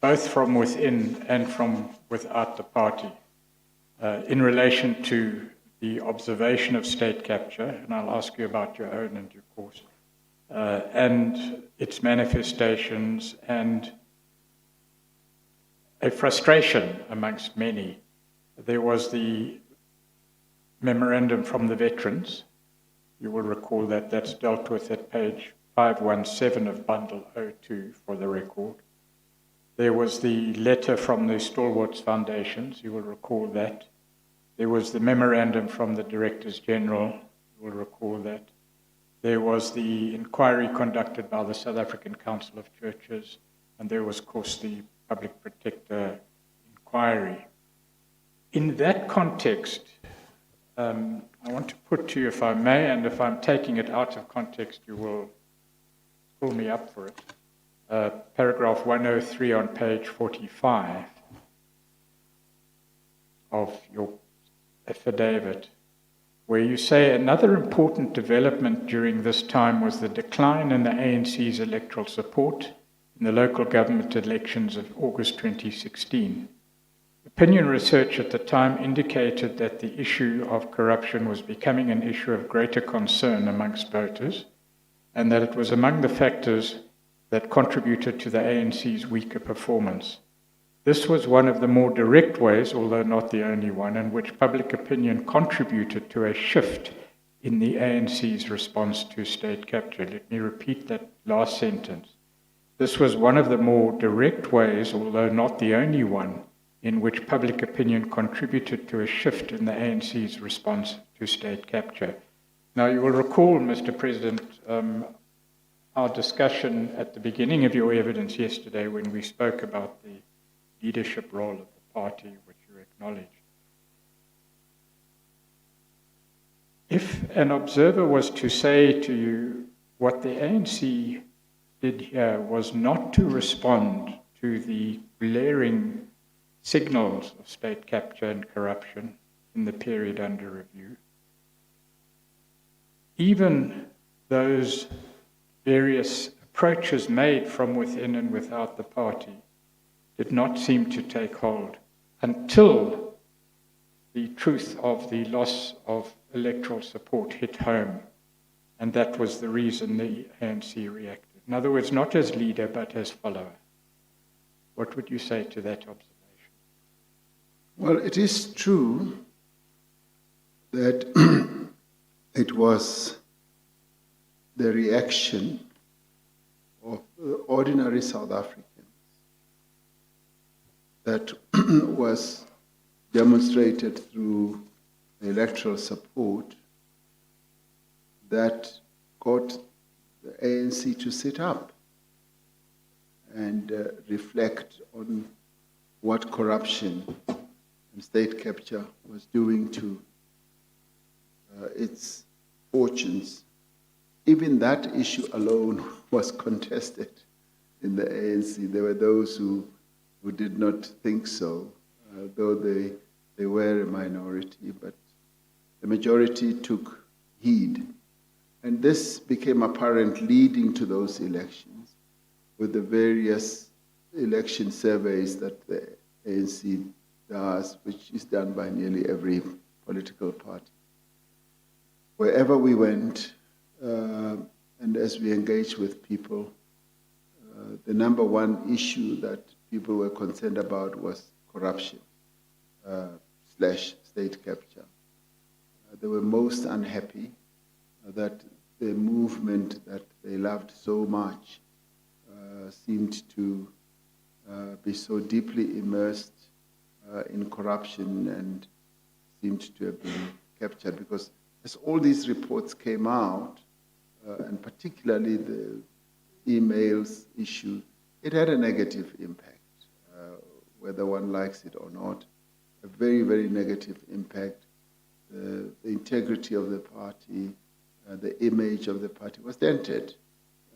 both from within and from without the party, in relation to the observation of state capture, and I'll ask you about your own in due course, and its manifestations, and a frustration amongst many. There was the memorandum from the veterans. You will recall that that's dealt with at page 517 of Bundle 02 for the record. There was the letter from the Stalwarts Foundations. You will recall that. There was the memorandum from the Directors General. You will recall that. There was the inquiry conducted by the South African Council of Churches, and there was, of course, the Public Protector inquiry. In that context, I want to put to you, if I may, and if I'm taking it out of context, you will pull me up for it. Paragraph 103 on page 45 of your affidavit, where you say another important development during this time was the decline in the ANC's electoral support in the local government elections of August 2016. Opinion research at the time indicated that the issue of corruption was becoming an issue of greater concern amongst voters, and that it was among the factors that contributed to the ANC's weaker performance. This was one of the more direct ways, although not the only one, in which public opinion contributed to a shift in the ANC's response to state capture. Let me repeat that last sentence. This was one of the more direct ways, although not the only one, in which public opinion contributed to a shift in the ANC's response to state capture. Now, you will recall, Mr. President, our discussion at the beginning of your evidence yesterday when we spoke about the leadership role of the party, which you acknowledged. If an observer was to say to you what the ANC did here was not to respond to the glaring signals of state capture and corruption in the period under review, even those various approaches made from within and without the party did not seem to take hold until the truth of the loss of electoral support hit home, and that was the reason the ANC reacted. In other words, not as leader, but as follower. What would you say to that observation? Well, it is true that it was the reaction of ordinary South Africans that was demonstrated through the electoral support that got the ANC to sit up and reflect on what corruption and state capture was doing to its fortunes. Even that issue alone was contested in the ANC. There were those who did not think so, though they were a minority, but the majority took heed. And this became apparent leading to those elections with the various election surveys that the ANC does, which is done by nearly every political party. Wherever we went, and as we engaged with people, the number one issue that people were concerned about was corruption / state capture. They were most unhappy that the movement that they loved so much seemed to be so deeply immersed in corruption and seemed to have been captured, because as all these reports came out, and particularly the emails issue, it had a negative impact, whether one likes it or not, a very, very negative impact. The integrity of the party, the image of the party was dented,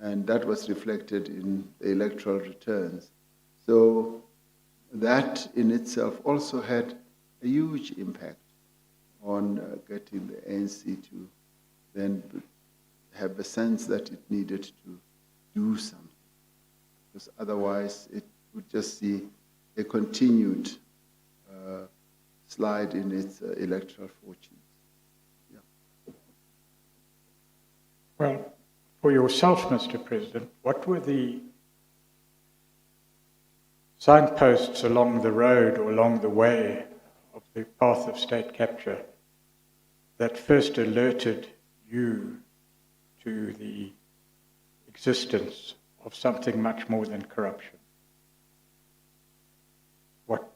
and that was reflected in the electoral returns. So that in itself also had a huge impact on getting the ANC to then have a sense that it needed to do something, because otherwise it would just see a continued slide in its electoral fortunes. Yeah. Well, for yourself, Mr. President, what were the signposts along the road or along the way of the path of state capture that first alerted you to the existence of something much more than corruption? What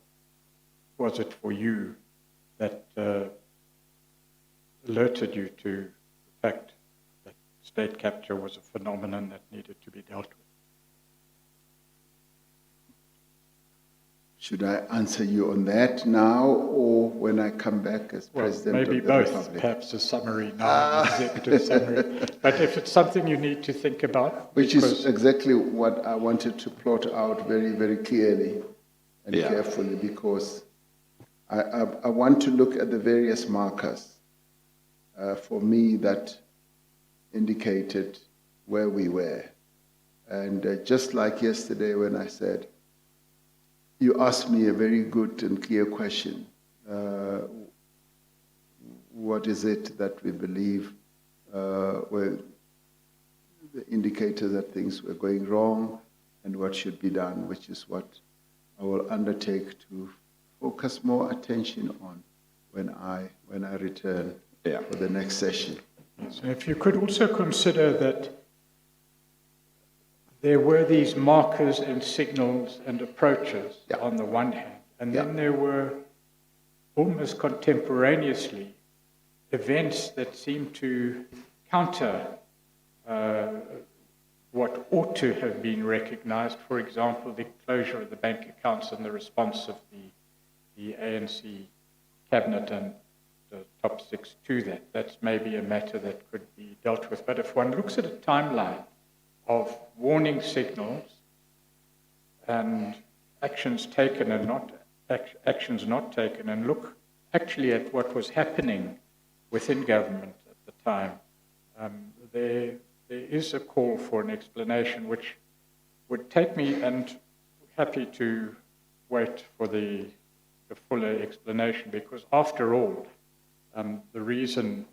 was it for you that alerted you to the fact that state capture was a phenomenon that needed to be dealt with? Should I answer you on that now or when I come back as Well, President maybe of the both, Republic? perhaps a summary now, an executive summary. But if it's something you need to think about, Which is exactly what I wanted to plot out very, very clearly and carefully, because I want to look at the various markers for me that indicated where we were. And just like yesterday when I said, you asked me a very good and clear question. What is it that we believe were the indicators that things were going wrong and what should be done, which is what I will undertake to focus more attention on when I return for the next session. Yes, and if you could also consider that there were these markers and signals and approaches on the one hand, and then there were almost contemporaneously events that seemed to counter what ought to have been recognized. For example, the closure of the bank accounts and the response of the ANC cabinet and the top six to that. That's maybe a matter that could be dealt with. But if one looks at a timeline of warning signals and actions taken and not actions not taken, and look actually at what was happening within government at the time, there is a call for an explanation which would take me, and happy to wait for the fuller explanation, because after all, the reason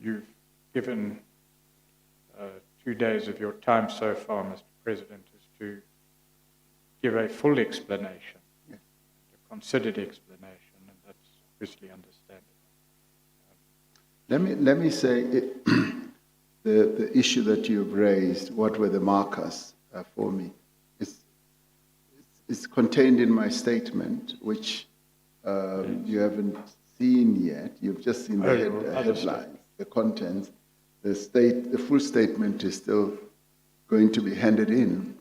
you've given 2 days of your time so far, Mr. President, is to give a full explanation, a considered explanation, and that's obviously understandable. Let me say the issue that you've raised, what were the markers for me, is contained in my statement, which you haven't seen yet. You've just seen the headlines, the contents. The full statement is still going to be handed in,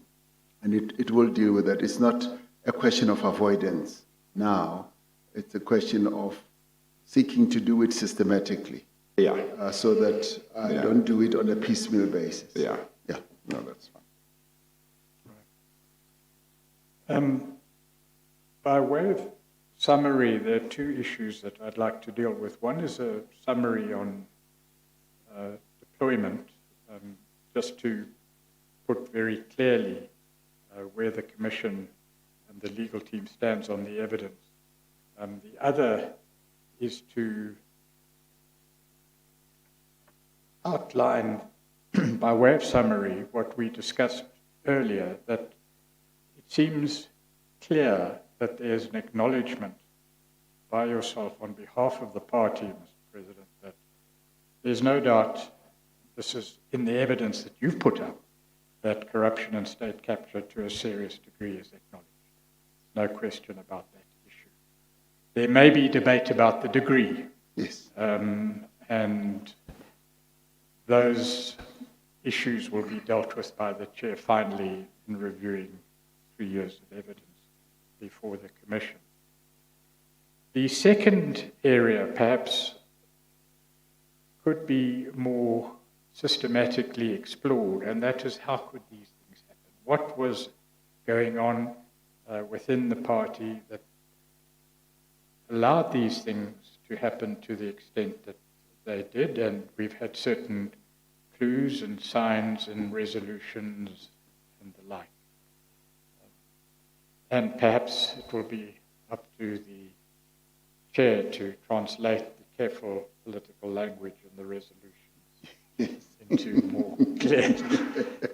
and it will deal with that. It's not a question of avoidance now. It's a question of seeking to do it systematically. So that I don't do it on a piecemeal basis. No, that's fine. By way of summary, there are two issues that I'd like to deal with. One is a summary on deployment, just to put very clearly where the Commission and the legal team stands on the evidence. The other is to outline, by way of summary, what we discussed earlier, that it seems clear that there's an acknowledgement by yourself on behalf of the party, Mr. President, that there's no doubt, this is in the evidence that you've put up, that corruption and state capture to a serious degree is acknowledged. No question about that issue. There may be debate about the degree. Yes. And those issues will be dealt with by the Chair finally in reviewing 3 years of evidence before the Commission. The second area, perhaps, could be more systematically explored, and that is, how could these things happen? What was going on within the party that allowed these things to happen to the extent that they did? And we've had certain clues and signs and resolutions and the like. And perhaps it will be up to the Chair to translate the careful political language in the resolutions into more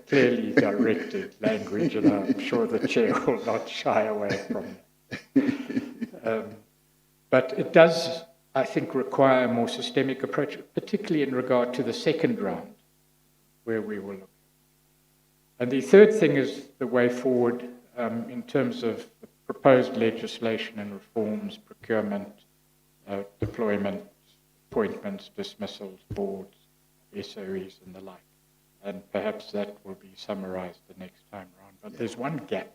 clearly directed language, and I'm sure the Chair will not shy away from it. But it does, I think, require a more systemic approach, particularly in regard to the second round, where we will look. And the third thing is the way forward in terms of the proposed legislation and reforms, procurement, deployment, appointments, dismissals, boards, SOEs, and the like. And perhaps that will be summarized the next time round. But there's one gap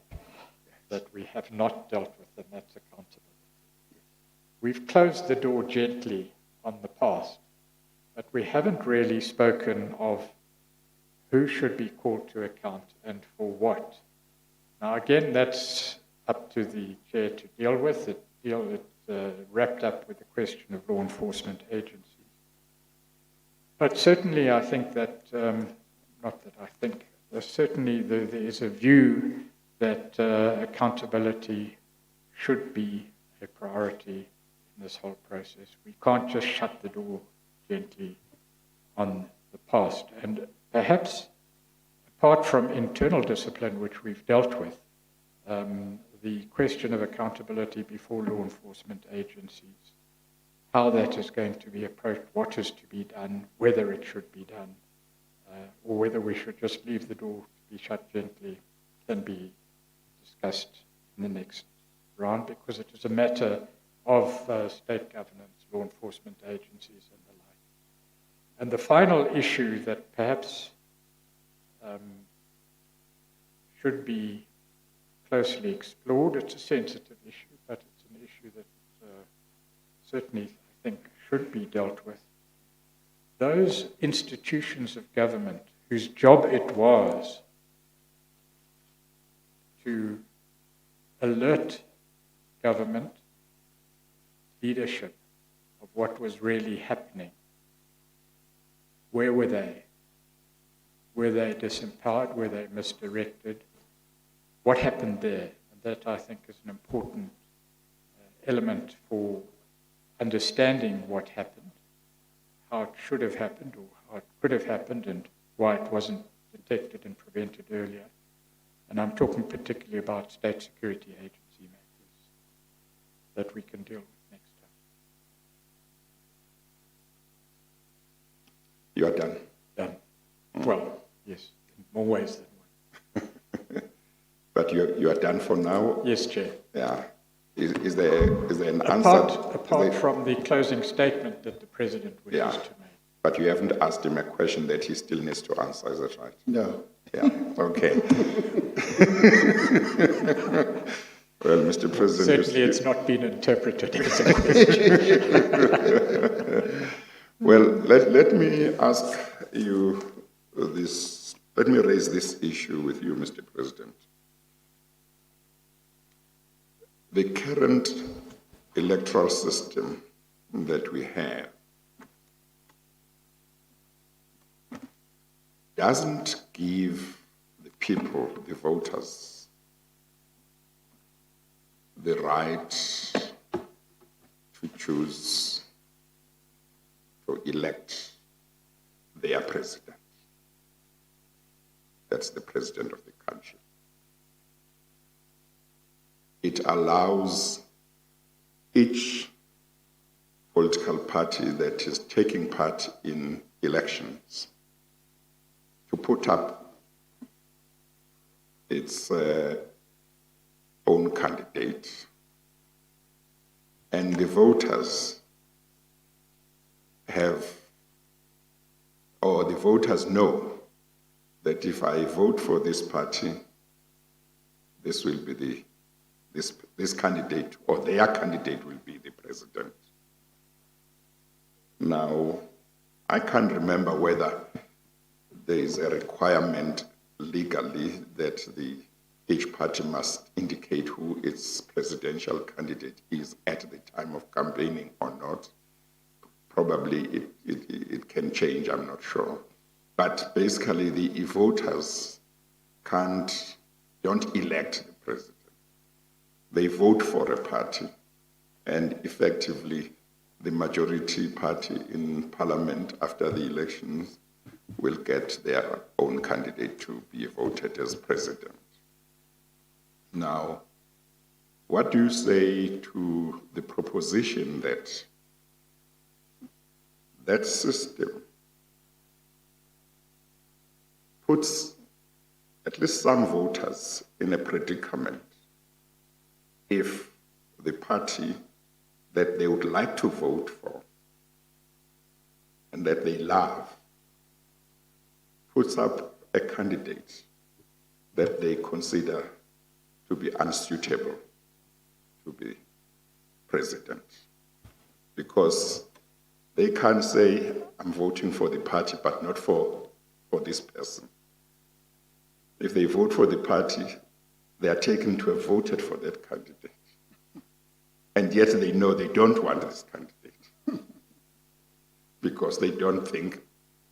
that we have not dealt with, and that's accountability. We've closed the door gently on the past, but we haven't really spoken of who should be called to account and for what. Now, again, that's up to the chair to deal with. It wrapped up with the question of law enforcement agencies. But certainly, I think that, not that I think, certainly there is a view that accountability should be a priority in this whole process. We can't just shut the door gently on the past. And perhaps, apart from internal discipline, which we've dealt with, the question of accountability before law enforcement agencies, how that is going to be approached, what is to be done, whether it should be done, or whether we should just leave the door to be shut gently, can be discussed in the next round, because it is a matter of state governance, law enforcement agencies, and the like. And the final issue that perhaps should be closely explored, it's a sensitive issue, but it's an issue that certainly I think should be dealt with. Those institutions of government whose job it was to alert government leadership of what was really happening, where were they? Were they disempowered? Were they misdirected? What happened there? And that, I think, is an important element for understanding what happened, how it should have happened, or how it could have happened, and why it wasn't detected and prevented earlier. And I'm talking particularly about state security agency matters that we can deal with next time. You are done. Done. Well, yes, in more ways than one. But you are done for now? Yes, Chair. Yeah. Is there an answer? Apart from the closing statement that the President wishes to make. But you haven't asked him a question that he still needs to answer, is that right? No. Yeah, okay. Well, Mr. President... Certainly it's not been interpreted as a question. Well, let me ask you this, let me raise this issue with you, Mr. President. The current electoral system that we have doesn't give the people, the voters, the right to choose, to elect their president. That's the president of the country. It allows each political party that is taking part in elections to put up its own candidate, and the voters the voters know that if I vote for this party, this will be this candidate, or their candidate will be the president. Now, I can't remember whether there is a requirement legally that each party must indicate who its presidential candidate is at the time of campaigning or not. Probably it can change, I'm not sure. But basically the voters don't elect the president. They vote for a party, and effectively the majority party in parliament after the elections will get their own candidate to be voted as president. Now, what do you say to the proposition that that system puts at least some voters in a predicament if the party that they would like to vote for and that they love puts up a candidate that they consider to be unsuitable to be president. Because they can't say, I'm voting for the party, but not for this person. If they vote for the party, they are taken to have voted for that candidate. And yet they know they don't want this candidate because they don't think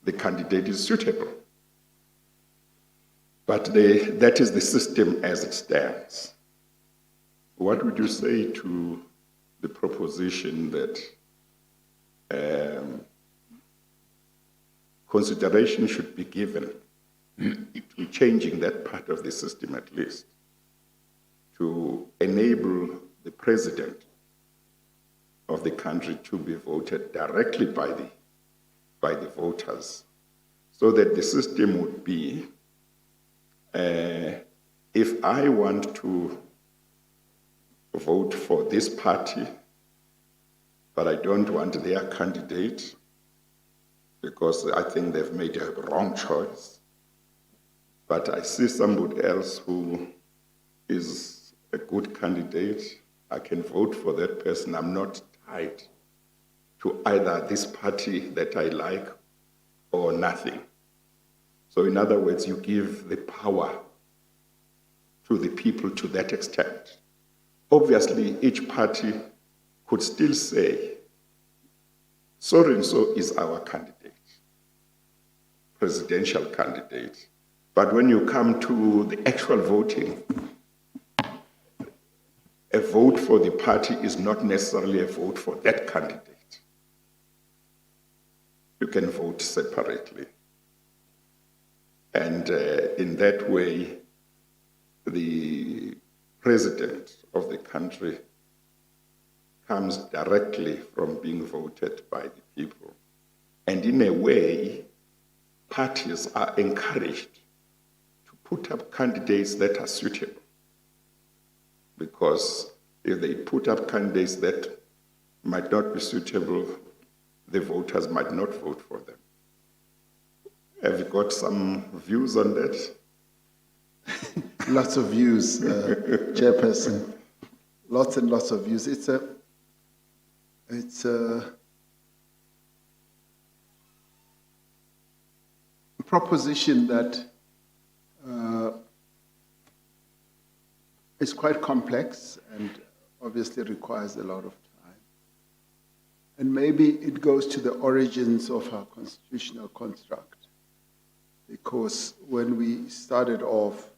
the candidate is suitable. But that is the system as it stands. What would you say to the proposition that consideration should be given to changing that part of the system at least, to enable the president of the country to be voted directly by the voters, so that the system would be, if I want to vote for this party, but I don't want their candidate because I think they've made a wrong choice, but I see somebody else who is a good candidate, I can vote for that person. I'm not tied to either this party that I like or nothing. So in other words, you give the power to the people to that extent. Obviously, each party could still say, so-and-so is our candidate, presidential candidate. But when you come to the actual voting, a vote for the party is not necessarily a vote for that candidate. You can vote separately. And in that way, the president of the country comes directly from being voted by the people. And in a way, parties are encouraged to put up candidates that are suitable. Because if they put up candidates that might not be suitable, the voters might not vote for them. Have you got some views on that? Lots of views, Chairperson. Lots and lots of views. It's a proposition that is quite complex and obviously requires a lot of time. And maybe it goes to the origins of our constitutional construct. Because when we started off,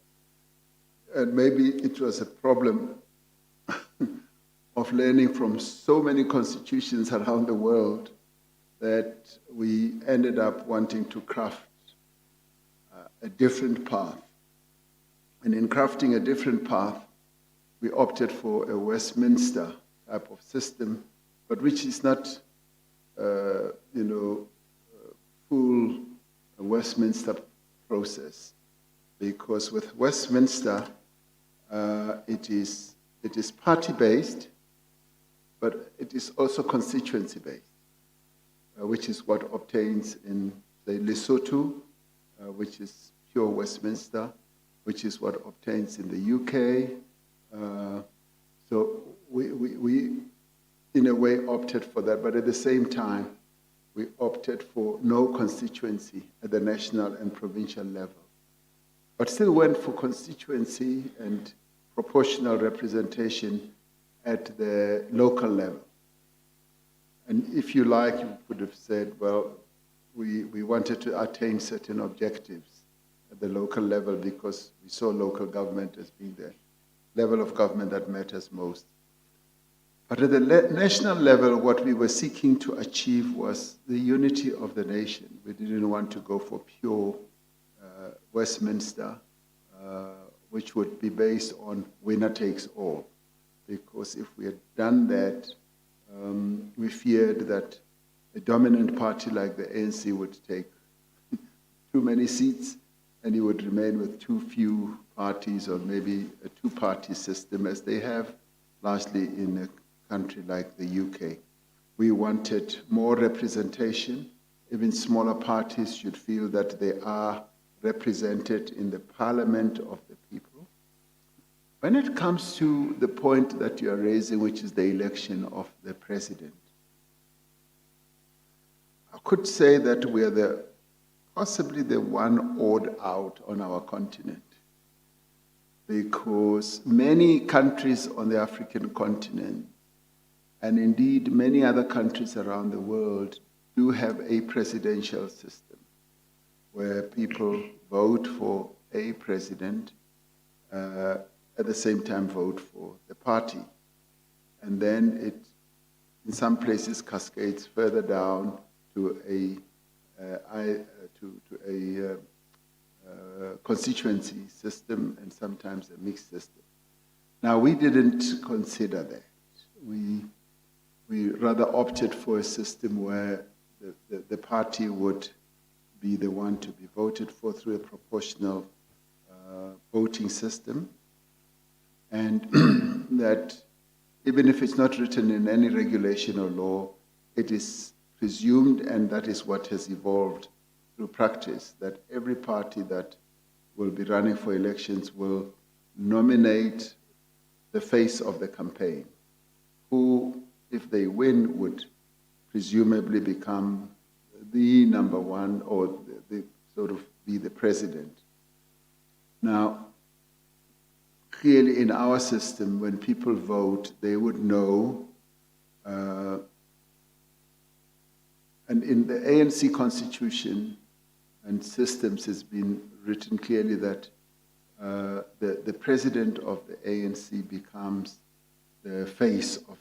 and maybe it was a problem of learning from so many constitutions around the world, that we ended up wanting to craft a different path. And in crafting a different path, we opted for a Westminster type of system, but which is not, full Westminster process. Because with Westminster, it is party-based, but it is also constituency-based, which is what obtains in, say, Lesotho, which is pure Westminster, which is what obtains in the UK. So we, in a way, opted for that, but at the same time, we opted for no constituency at the national and provincial level, but still went for constituency and proportional representation at the local level. And if you like, you could have said, well, we wanted to attain certain objectives at the local level because we saw local government as being the level of government that matters most. But at the national level, what we were seeking to achieve was the unity of the nation. We didn't want to go for pure Westminster, which would be based on winner takes all. Because if we had done that, we feared that a dominant party like the ANC would take too many seats, and he would remain with too few parties, or maybe a two-party system, as they have largely in a country like the UK. We wanted more representation. Even smaller parties should feel that they are represented in the parliament of the people. When it comes to the point that you are raising, which is the election of the president, I could say that we are possibly the one odd out on our continent, because many countries on the African continent, and indeed many other countries around the world, do have a presidential system where people vote for a president, at the same time vote for the party. And then it, in some places, cascades further down to a constituency system, and sometimes a mixed system. Now, we didn't consider that. We rather opted for a system where the party would be the one to be voted for through a proportional voting system, and that even if it's not written in any regulation or law, it is presumed, and that is what has evolved through practice, that every party that will be running for elections will nominate the face of the campaign, who, if they win, would presumably become the number one, or the sort of be the president. Now, clearly in our system, when people vote, they would know, and in the ANC constitution and systems has been written clearly that the president of the ANC becomes the face of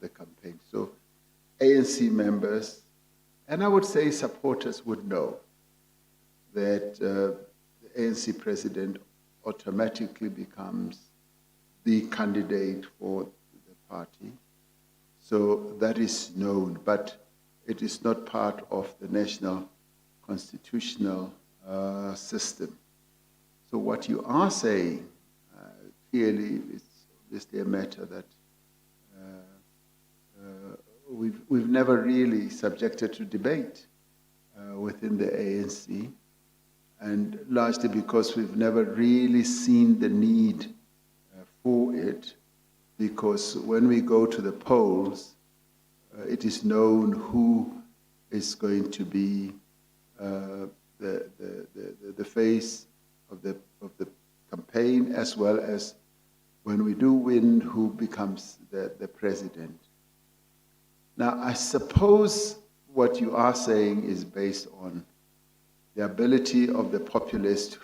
the campaign. So ANC members, and I would say supporters, would know that the ANC president automatically becomes the candidate for the party. So that is known, but it is not part of the national constitutional system. So what you are saying clearly is obviously a matter that we've never really subjected to debate within the ANC, and largely because we've never really seen the need for it, because when we go to the polls, it is known who is going to be the face of the campaign, as well as when we do win, who becomes the president. Now, I suppose what you are saying is based on the ability of the populace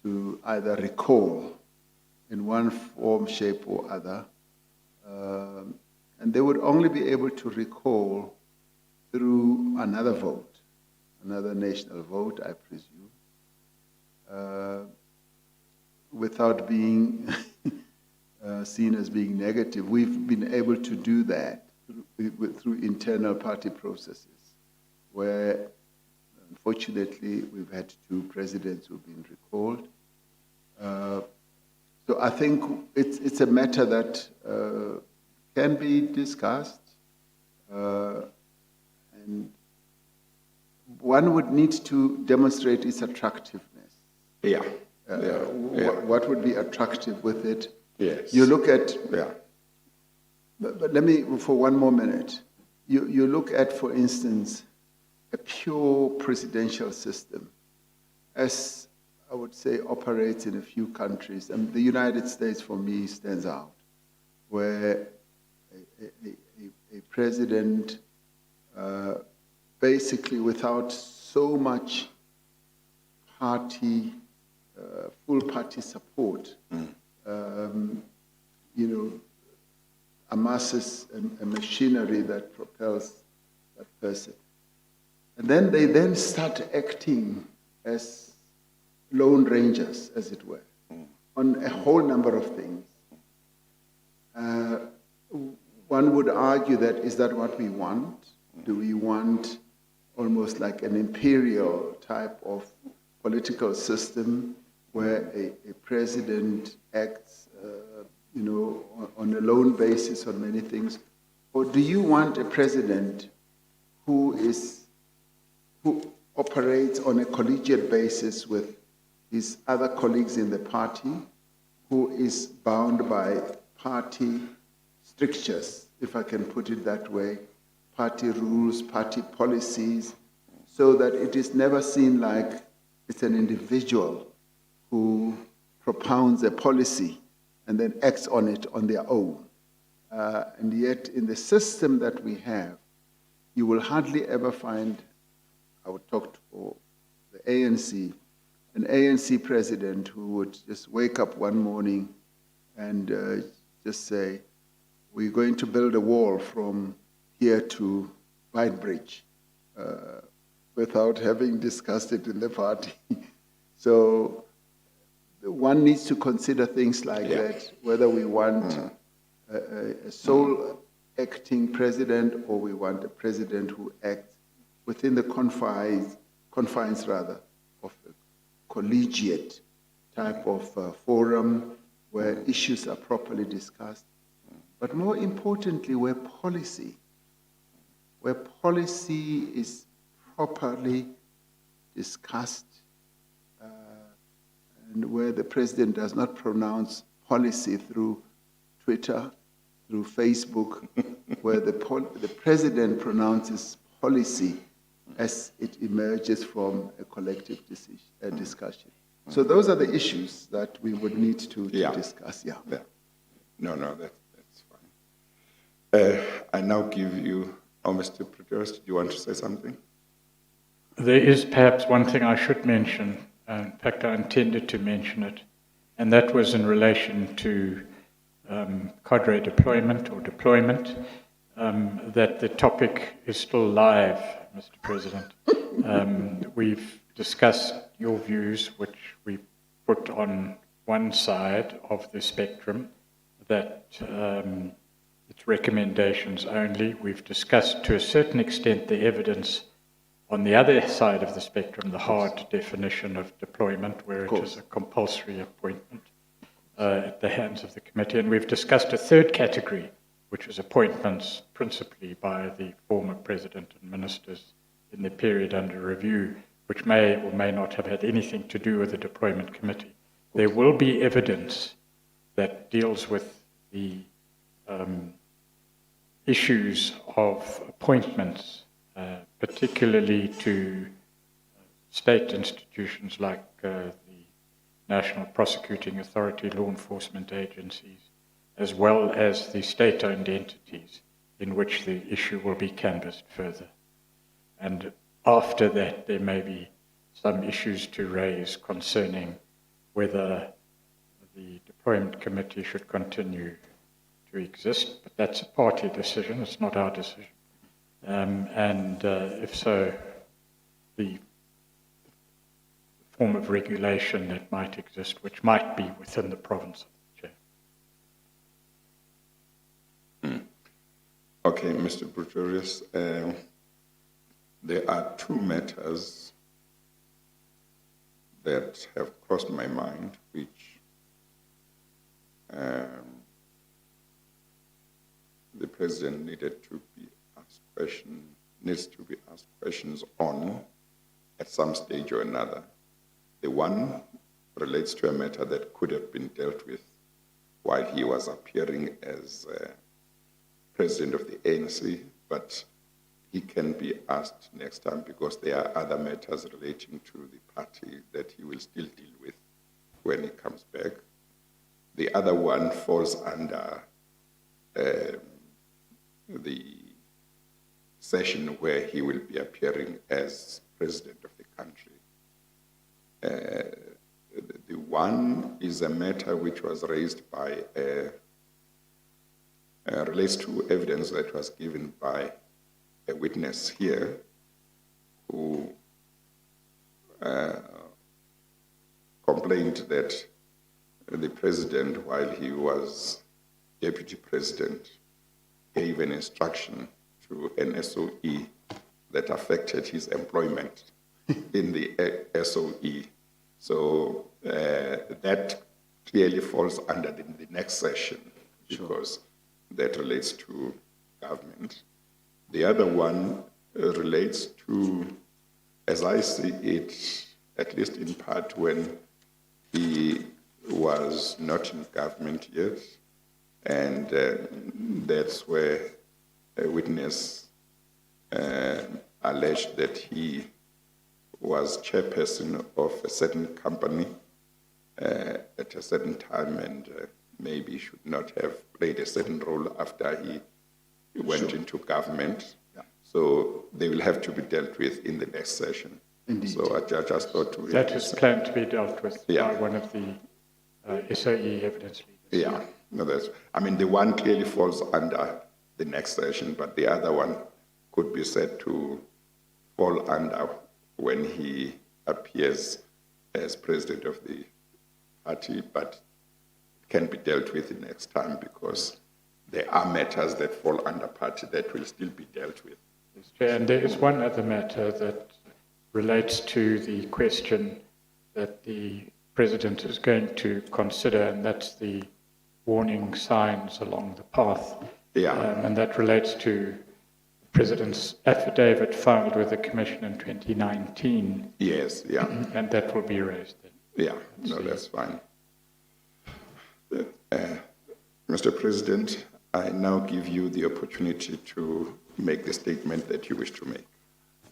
to either recall in one form, shape, or other, and they would only be able to recall through another vote, another national vote, I presume, without being seen as being negative. We've been able to do that through internal party processes, where unfortunately we've had 2 presidents who've been recalled. So I think it's a matter that can be discussed, and one would need to demonstrate its attractiveness. Yeah. What would be attractive with it? Yes. You look at, Yeah. but let me, for one more minute, you look at, for instance, a pure presidential system, as I would say operates in a few countries, and the United States for me stands out, where a president basically without so much party, full party support, amasses a machinery that propels that person. And then they then start acting as lone rangers, as it were, on a whole number of things. One would argue that, is that what we want? Do we want almost like an imperial type of political system where a president acts on a lone basis on many things? Or do you want a president who operates on a collegiate basis with his other colleagues in the party, who is bound by party strictures, if I can put it that way, party rules, party policies, so that it is never seen like it's an individual who propounds a policy and then acts on it on their own. And yet, in the system that we have, you will hardly ever find, I would talk to the ANC, an ANC president who would just wake up one morning and just say, we're going to build a wall from here to Bridge, without having discussed it in the party. So one needs to consider things like that, whether we want a sole acting president or we want a president who acts within the confines of a collegiate type of forum where issues are properly discussed. But more importantly, where policy is properly discussed, and where the president does not pronounce policy through Twitter, through Facebook, where the president pronounces policy as it emerges from a collective discussion. So those are the issues that we would need to discuss. No, that's fine. I now give you, Mr. Pretorius, do you want to say something? There is perhaps one thing I should mention. In fact, I intended to mention it, and that was in relation to cadre deployment, that the topic is still live, Mr. President. We've discussed your views, which we put on one side of the spectrum, that it's recommendations only. We've discussed to a certain extent the evidence on the other side of the spectrum, the hard definition of deployment, where it is a compulsory appointment at the hands of the committee. And we've discussed a third category, which was appointments principally by the former president and ministers in the period under review, which may or may not have had anything to do with the deployment committee. There will be evidence that deals with the issues of appointments, particularly to state institutions like the National Prosecuting Authority, law enforcement agencies, as well as the state-owned entities in which the issue will be canvassed further. And after that, there may be some issues to raise concerning whether the deployment committee should continue to exist, but that's a party decision, it's not our decision. If so, the form of regulation that might exist, which might be within the province of the chair. Okay, Mr. Pretorius, there are two matters that have crossed my mind, which the president needs to be asked questions on at some stage or another. The one relates to a matter that could have been dealt with while he was appearing as president of the ANC, but he can be asked next time because there are other matters relating to the party that he will still deal with when he comes back. The other one falls under the session where he will be appearing as president of the country. The one is a matter which was raised by, relates to evidence that was given by a witness here who complained that the president, while he was deputy president, gave an instruction to an SOE that affected his employment in the SOE. So that clearly falls under the next session because that relates to government. The other one relates to, as I see it, at least in part, when he was was not in government yet, and that's where a witness alleged that he was chairperson of a certain company at a certain time, and maybe should not have played a certain role after he went into government. Yeah. So they will have to be dealt with in the next session. Indeed. So I just thought to... That is planned to be dealt with Yeah. by one of the SOE evidence leaders. Yeah, no, the one clearly falls under the next session, but the other one could be said to fall under when he appears as president of the party, but can be dealt with the next time because there are matters that fall under party that will still be dealt with. Yes, Chair, and there is one other matter that relates to the question that the President is going to consider, and that's the warning signs along the path. Yeah. And that relates to the President's affidavit filed with the Commission in 2019. Yes, yeah. And that will be raised then. Yeah, no, that's fine. Mr. President, I now give you the opportunity to make the statement that you wish to make.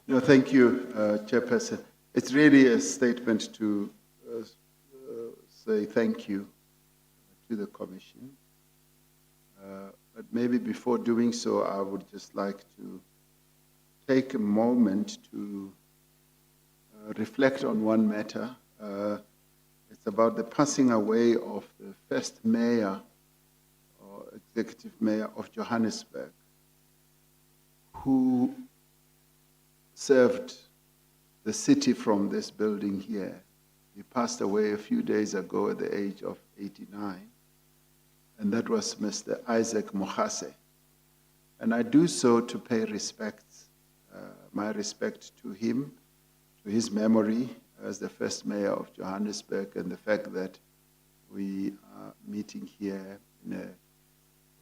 No, thank you, Chairperson. It's really a statement to say thank you to the Commission. But maybe before doing so, I would just like to take a moment to reflect on one matter. It's about the passing away of the first mayor or executive mayor of Johannesburg, who served the city from this building here. He passed away a few days ago at the age of 89, and that was Mr. Isaac Mohase. And I do so to pay respects, my respect to him, to his memory as the first mayor of Johannesburg, and the fact that we are meeting here in a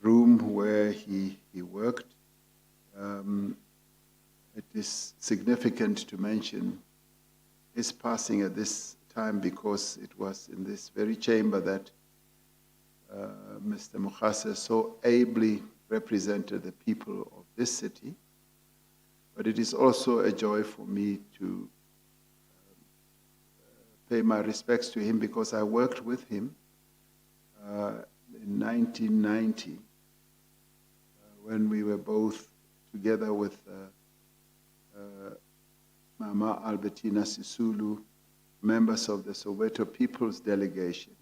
room where he worked. It is significant to mention his passing at this time because it was in this very chamber that Mr. Mohase so ably represented the people of this city. But it is also a joy for me to pay my respects to him because I worked with him in 1990 when we were both together with Mama Albertina Sisulu, members of the Soweto People's Delegation,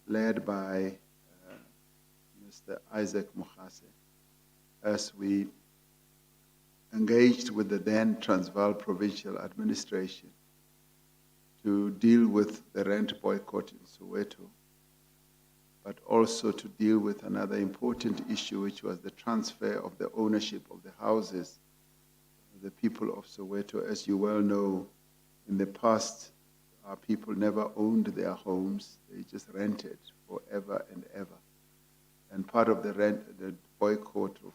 led by Mr. Isaac Mohase, as we engaged with the then Transvaal Provincial Administration to deal with the rent boycott in Soweto, but also to deal with another important issue, which was the transfer of the ownership of the houses of the people of Soweto. As you well know, in the past, our people never owned their homes. They just rented forever and ever. And part of the boycott of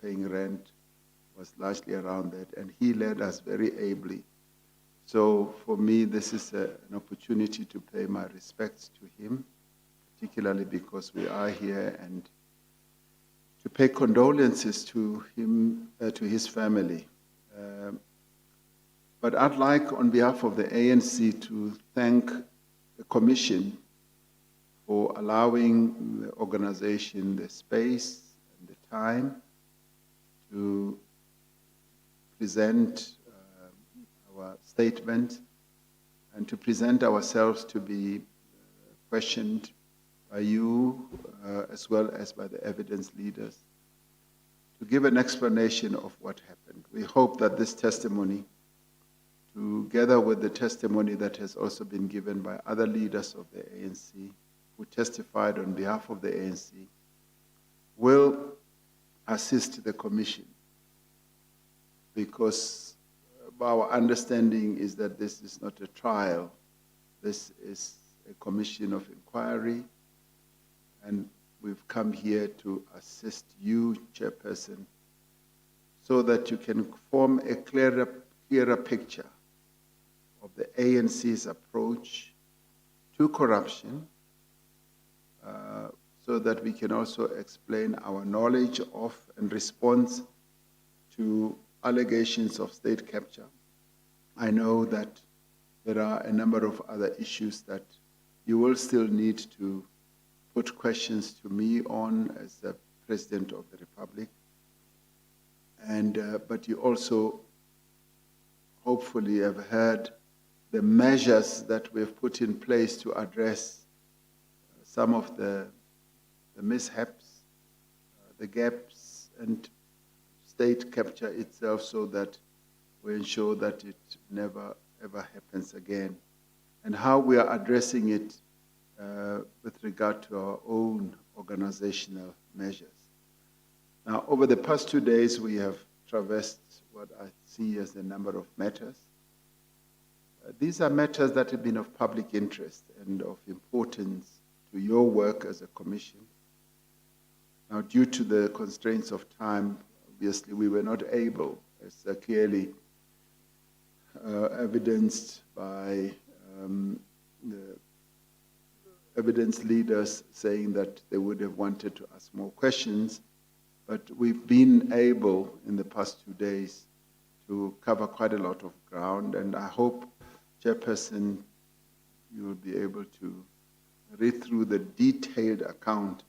paying rent was largely around that, and he led us very ably. So for me, this is an opportunity to pay my respects to him, particularly because we are here, and to pay condolences to him, to his family. But I'd like, on behalf of the ANC, to thank the Commission for allowing the organization the space and the time to present our statement and to present ourselves to be questioned by you as well as by the evidence leaders, to give an explanation of what happened. We hope that this testimony, together with the testimony that has also been given by other leaders of the ANC who testified on behalf of the ANC, will assist the Commission, because our understanding is that this is not a trial. This is a commission of inquiry, and we've come here to assist you, Chairperson, so that you can form a clearer picture of the ANC's approach to corruption so that we can also explain our knowledge of and response to allegations of state capture. I know that there are a number of other issues that you will still need to put questions to me on as the President of the Republic. But you also hopefully have heard the measures that we've put in place to address some of the mishaps, the gaps, and state capture itself, so that we ensure that it never ever happens again, and how we are addressing it with regard to our own organizational measures. Now, over the past 2 days, we have traversed what I see as a number of matters. These are matters that have been of public interest and of importance to your work as a commission. Now, due to the constraints of time, obviously we were not able, as clearly evidenced by the evidence leaders saying that they would have wanted to ask more questions, but we've been able in the past 2 days to cover quite a lot of ground, and I hope, Chairperson, you will be able to read through the detailed account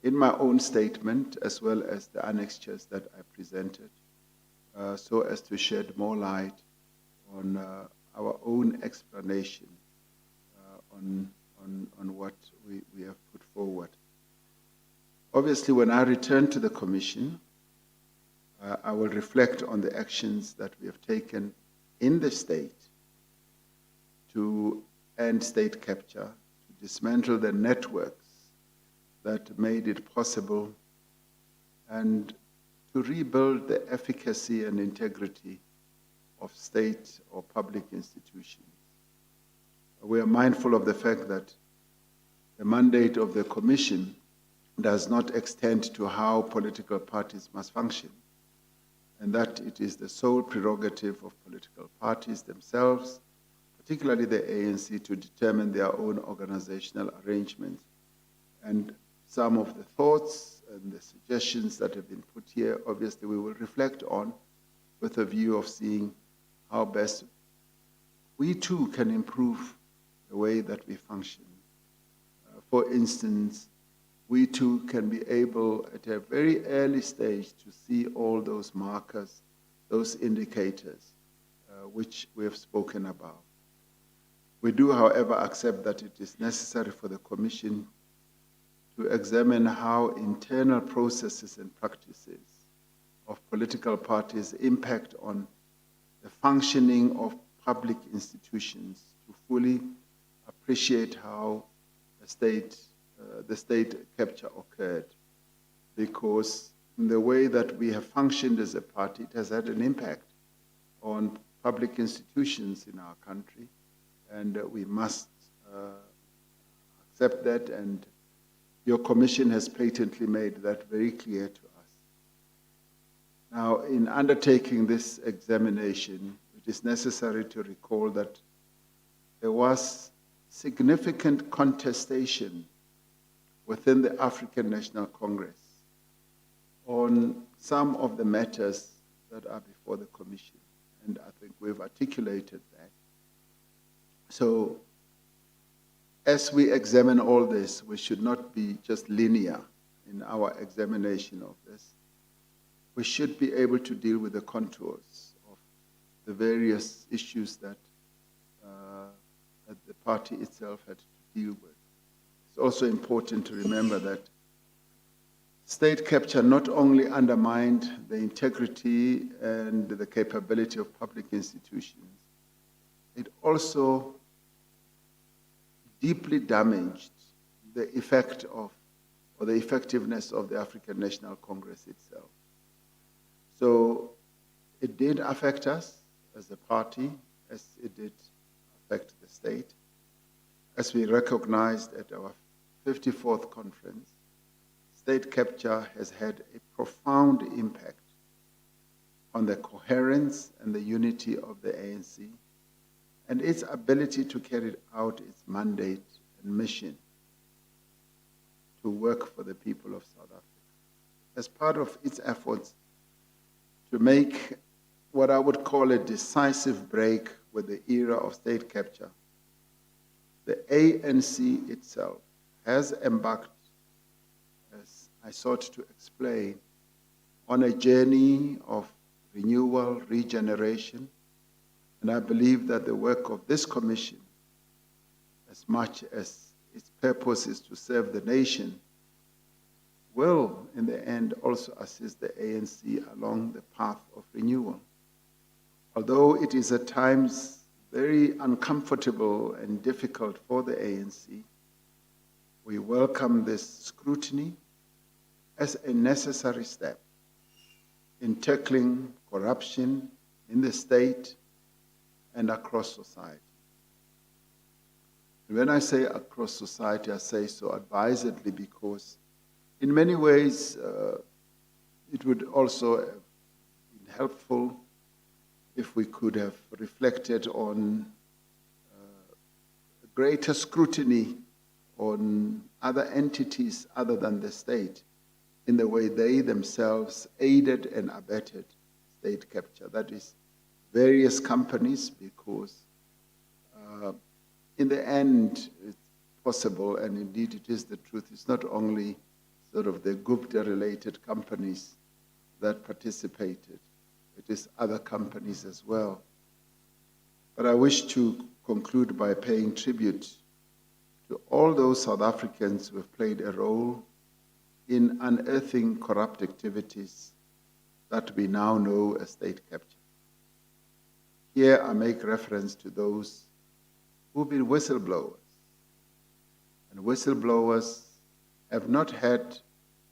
in my own statement as well as the annexures that I presented, so as to shed more light on our own explanation on what we have put forward. Obviously, when I return to the Commission, I will reflect on the actions that we have taken in the state to end state capture, to dismantle the networks that made it possible, and to rebuild the efficacy and integrity of state or public institutions. We are mindful of the fact that the mandate of the Commission does not extend to how political parties must function, and that it is the sole prerogative of political parties themselves, particularly the ANC, to determine their own organizational arrangements. And some of the thoughts and the suggestions that have been put here, obviously we will reflect on with a view of seeing how best we too can improve the way that we function. For instance, we too can be able at a very early stage to see all those markers, those indicators, which we have spoken about. We do, however, accept that it is necessary for the Commission to examine how internal processes and practices of political parties impact on the functioning of public institutions, to fully appreciate how the state capture occurred. Because in the way that we have functioned as a party, it has had an impact on public institutions in our country, and we must accept that, and your Commission has patently made that very clear to us. Now, in undertaking this examination, it is necessary to recall that there was significant contestation within the African National Congress on some of the matters that are before the Commission, and I think we've articulated that. So, as we examine all this, we should not be just linear in our examination of this. We should be able to deal with the contours of the various issues that the party itself had to deal with. It's also important to remember that state capture not only undermined the integrity and the capability of public institutions, it also deeply damaged the effect of, or the effectiveness of the African National Congress itself. So it did affect us as a party, as it did affect the state. As we recognized at our 54th conference, state capture has had a profound impact on the coherence and the unity of the ANC and its ability to carry out its mandate and mission. to work for the people of South Africa. As part of its efforts to make what I would call a decisive break with the era of state capture, the ANC itself has embarked, as I sought to explain, on a journey of renewal, regeneration, and I believe that the work of this commission, as much as its purpose is to serve the nation, will, in the end, also assist the ANC along the path of renewal. Although it is at times very uncomfortable and difficult for the ANC, we welcome this scrutiny as a necessary step in tackling corruption in the state and across society. And when I say across society, I say so advisedly because in many ways it would also have been helpful if we could have reflected on greater scrutiny on other entities other than the state in the way they themselves aided and abetted state capture. That is, various companies, because in the end, it's possible, and indeed it is the truth, it's not only sort of the Gupta-related companies that participated, it is other companies as well. But I wish to conclude by paying tribute to all those South Africans who have played a role in unearthing corrupt activities that we now know as state capture. Here I make reference to those who've been whistleblowers. And whistleblowers have not had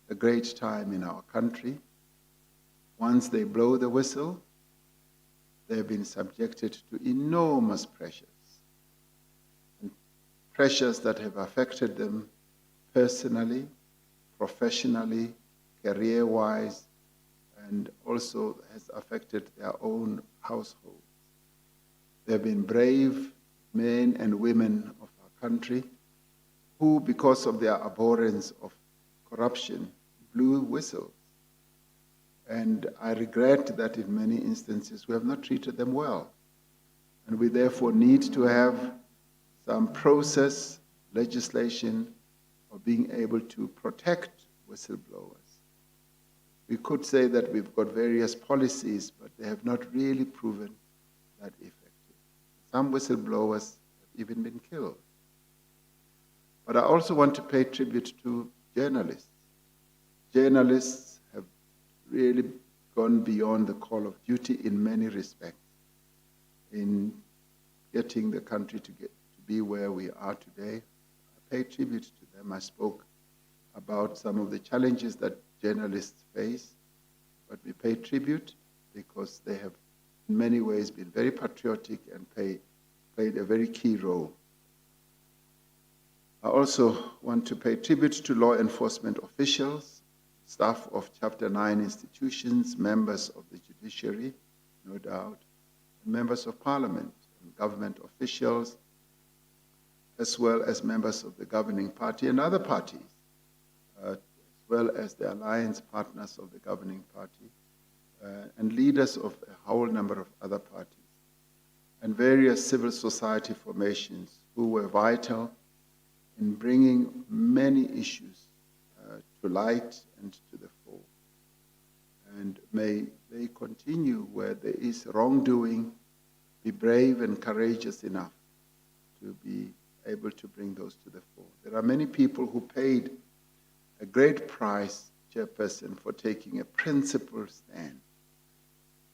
a great time in our country. Once they blow the whistle, they have been subjected to enormous pressures. And pressures that have affected them personally, professionally, career-wise, and also has affected their own households. They have been brave men and women of our country who, because of their abhorrence of corruption, blew whistles. And I regret that in many instances we have not treated them well. And we therefore need to have some process, legislation, of being able to protect whistleblowers. We could say that we've got various policies, but they have not really proven that effective. Some whistleblowers have even been killed. But I also want to pay tribute to journalists. Journalists have really gone beyond the call of duty in many respects in getting the country to be where we are today. I pay tribute to them. I spoke about some of the challenges that journalists face, but we pay tribute because they have in many ways been very patriotic and played a very key role. I also want to pay tribute to law enforcement officials, staff of Chapter 9 institutions, members of the judiciary, no doubt, and members of parliament and government officials, as well as members of the governing party and other parties, as well as the alliance partners of the governing party, and leaders of a whole number of other parties, and various civil society formations who were vital in bringing many issues to light and to the fore. And may they continue where there is wrongdoing, be brave and courageous enough to be able to bring those to the fore. There are many people who paid a great price, Chairperson, for taking a principled stand.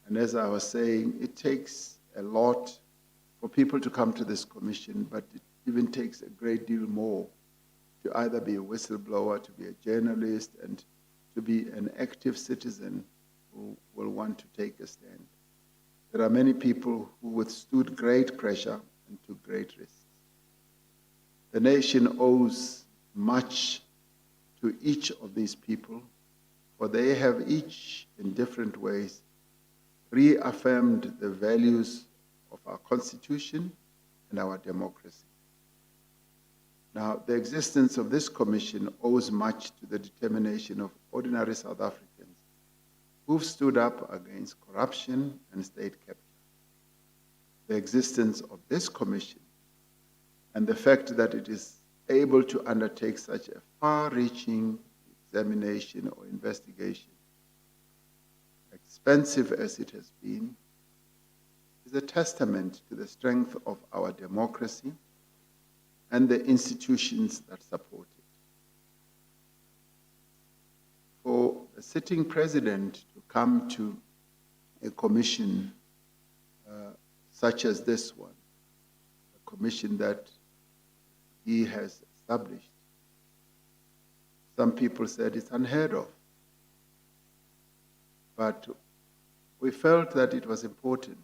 And as I was saying, it takes a lot for people to come to this commission, but it even takes a great deal more to either be a whistleblower, to be a journalist, and to be an active citizen who will want to take a stand. There are many people who withstood great pressure and took great risks. The nation owes much to each of these people, for they have each, in different ways, reaffirmed the values of our Constitution and our democracy. Now, the existence of this commission owes much to the determination of ordinary South Africans who've stood up against corruption and state capture. The existence of this commission and the fact that it is able to undertake such a far-reaching examination or investigation, expensive as it has been, is a testament to the strength of our democracy and the institutions that support it. For a sitting president to come to a commission such as this one, a commission that he has established, some people said it's unheard of. But we felt that it was important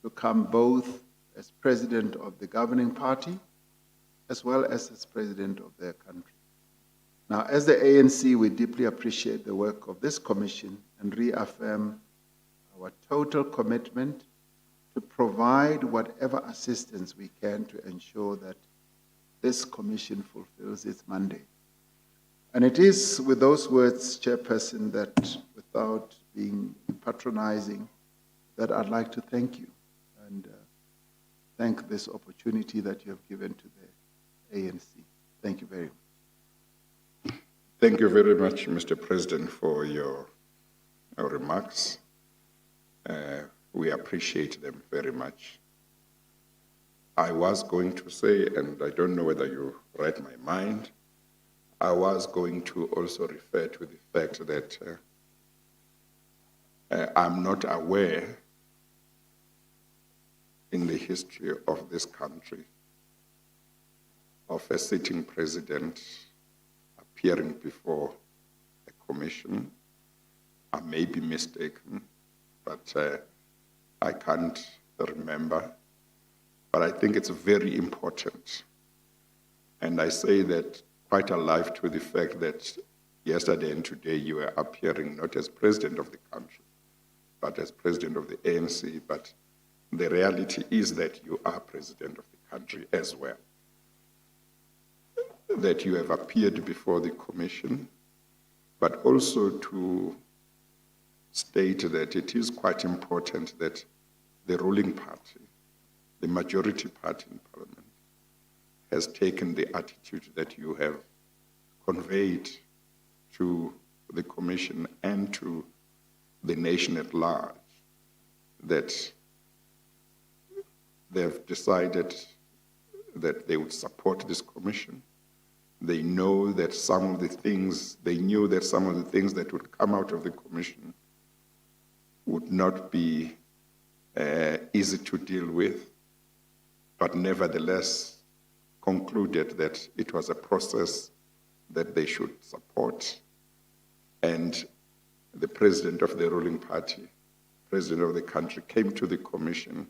to come both as president of the governing party as well as president of their country. Now, as the ANC, we deeply appreciate the work of this commission and reaffirm our total commitment to provide whatever assistance we can to ensure that this commission fulfills its mandate. And it is with those words, Chairperson, that without being patronizing, that I'd like to thank you and thank this opportunity that you have given to the ANC. Thank you very much. Thank you very much, Mr. President, for your remarks. We appreciate them very much. I was going to say, and I don't know whether you read my mind, I was going to also refer to the fact that I'm not aware in the history of this country of a sitting president appearing before a commission. I may be mistaken, but I can't remember. But I think it's very important. And I say that quite alive to the fact that yesterday and today you were appearing not as president of the country, but as president of the ANC. But the reality is that you are president of the country as well. That you have appeared before the commission, but also to state that it is quite important that the ruling party, the majority party in parliament, has taken the attitude that you have conveyed to the commission and to the nation at large, that they've decided that they would support this commission. They know that some of the things, they knew that some of the things that would come out of the commission would not be easy to deal with, but nevertheless concluded that it was a process that they should support. And the president of the ruling party, president of the country, came to the commission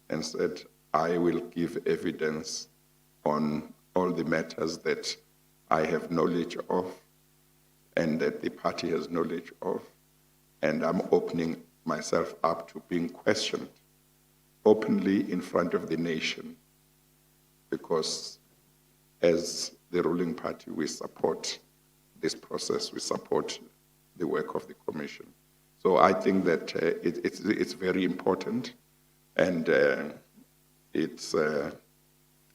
and said, I will give evidence on all the matters that I have knowledge of and that the party has knowledge of, and I'm opening myself up to being questioned openly in front of the nation, because as the ruling party, we support this process, we support the work of the commission. So I think that it's very important, and it's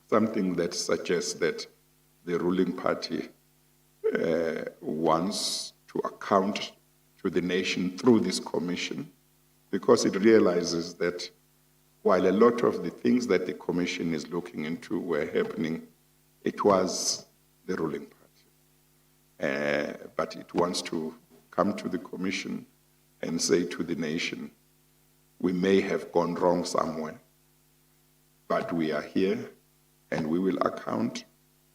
something that suggests that the ruling party wants to account to the nation through this commission, because it realizes that while a lot of the things that the commission is looking into were happening, it was the ruling party. But it wants to come to the commission and say to the nation, we may have gone wrong somewhere, but we are here and we will account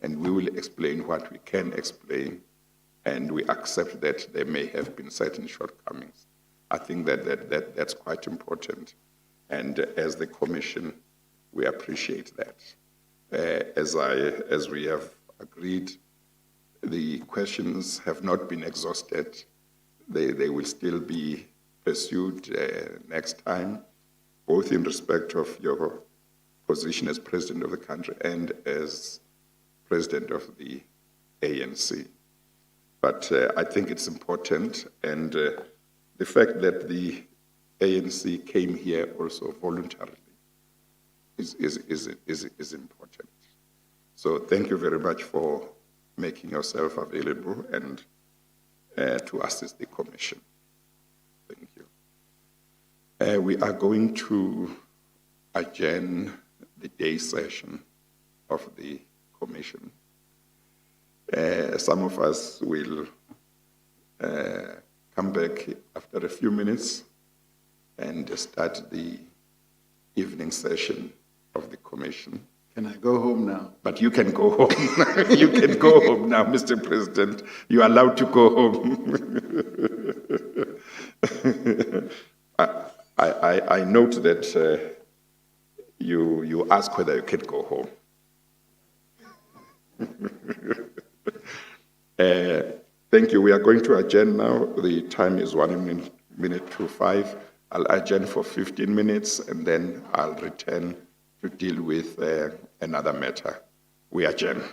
and we will explain what we can explain, and we accept that there may have been certain shortcomings. I think that's quite important. And as the commission, we appreciate that. As we have agreed, the questions have not been exhausted. They will still be pursued next time, both in respect of your position as president of the country and as president of the ANC. But I think it's important, and the fact that the ANC came here also voluntarily is important. So thank you very much for making yourself available and to assist the commission. Thank you. We are going to adjourn the day session of the commission. Some of us will come back after a few minutes and start the evening session of the commission. Can I go home now? But you can go home. You can go home now, Mr. President. You are allowed to go home. I note that you ask whether you can go home. Thank you. We are going to adjourn now. The time is 1 minute to 5. I'll adjourn for 15 minutes, and then I'll return to deal with another matter. We adjourn.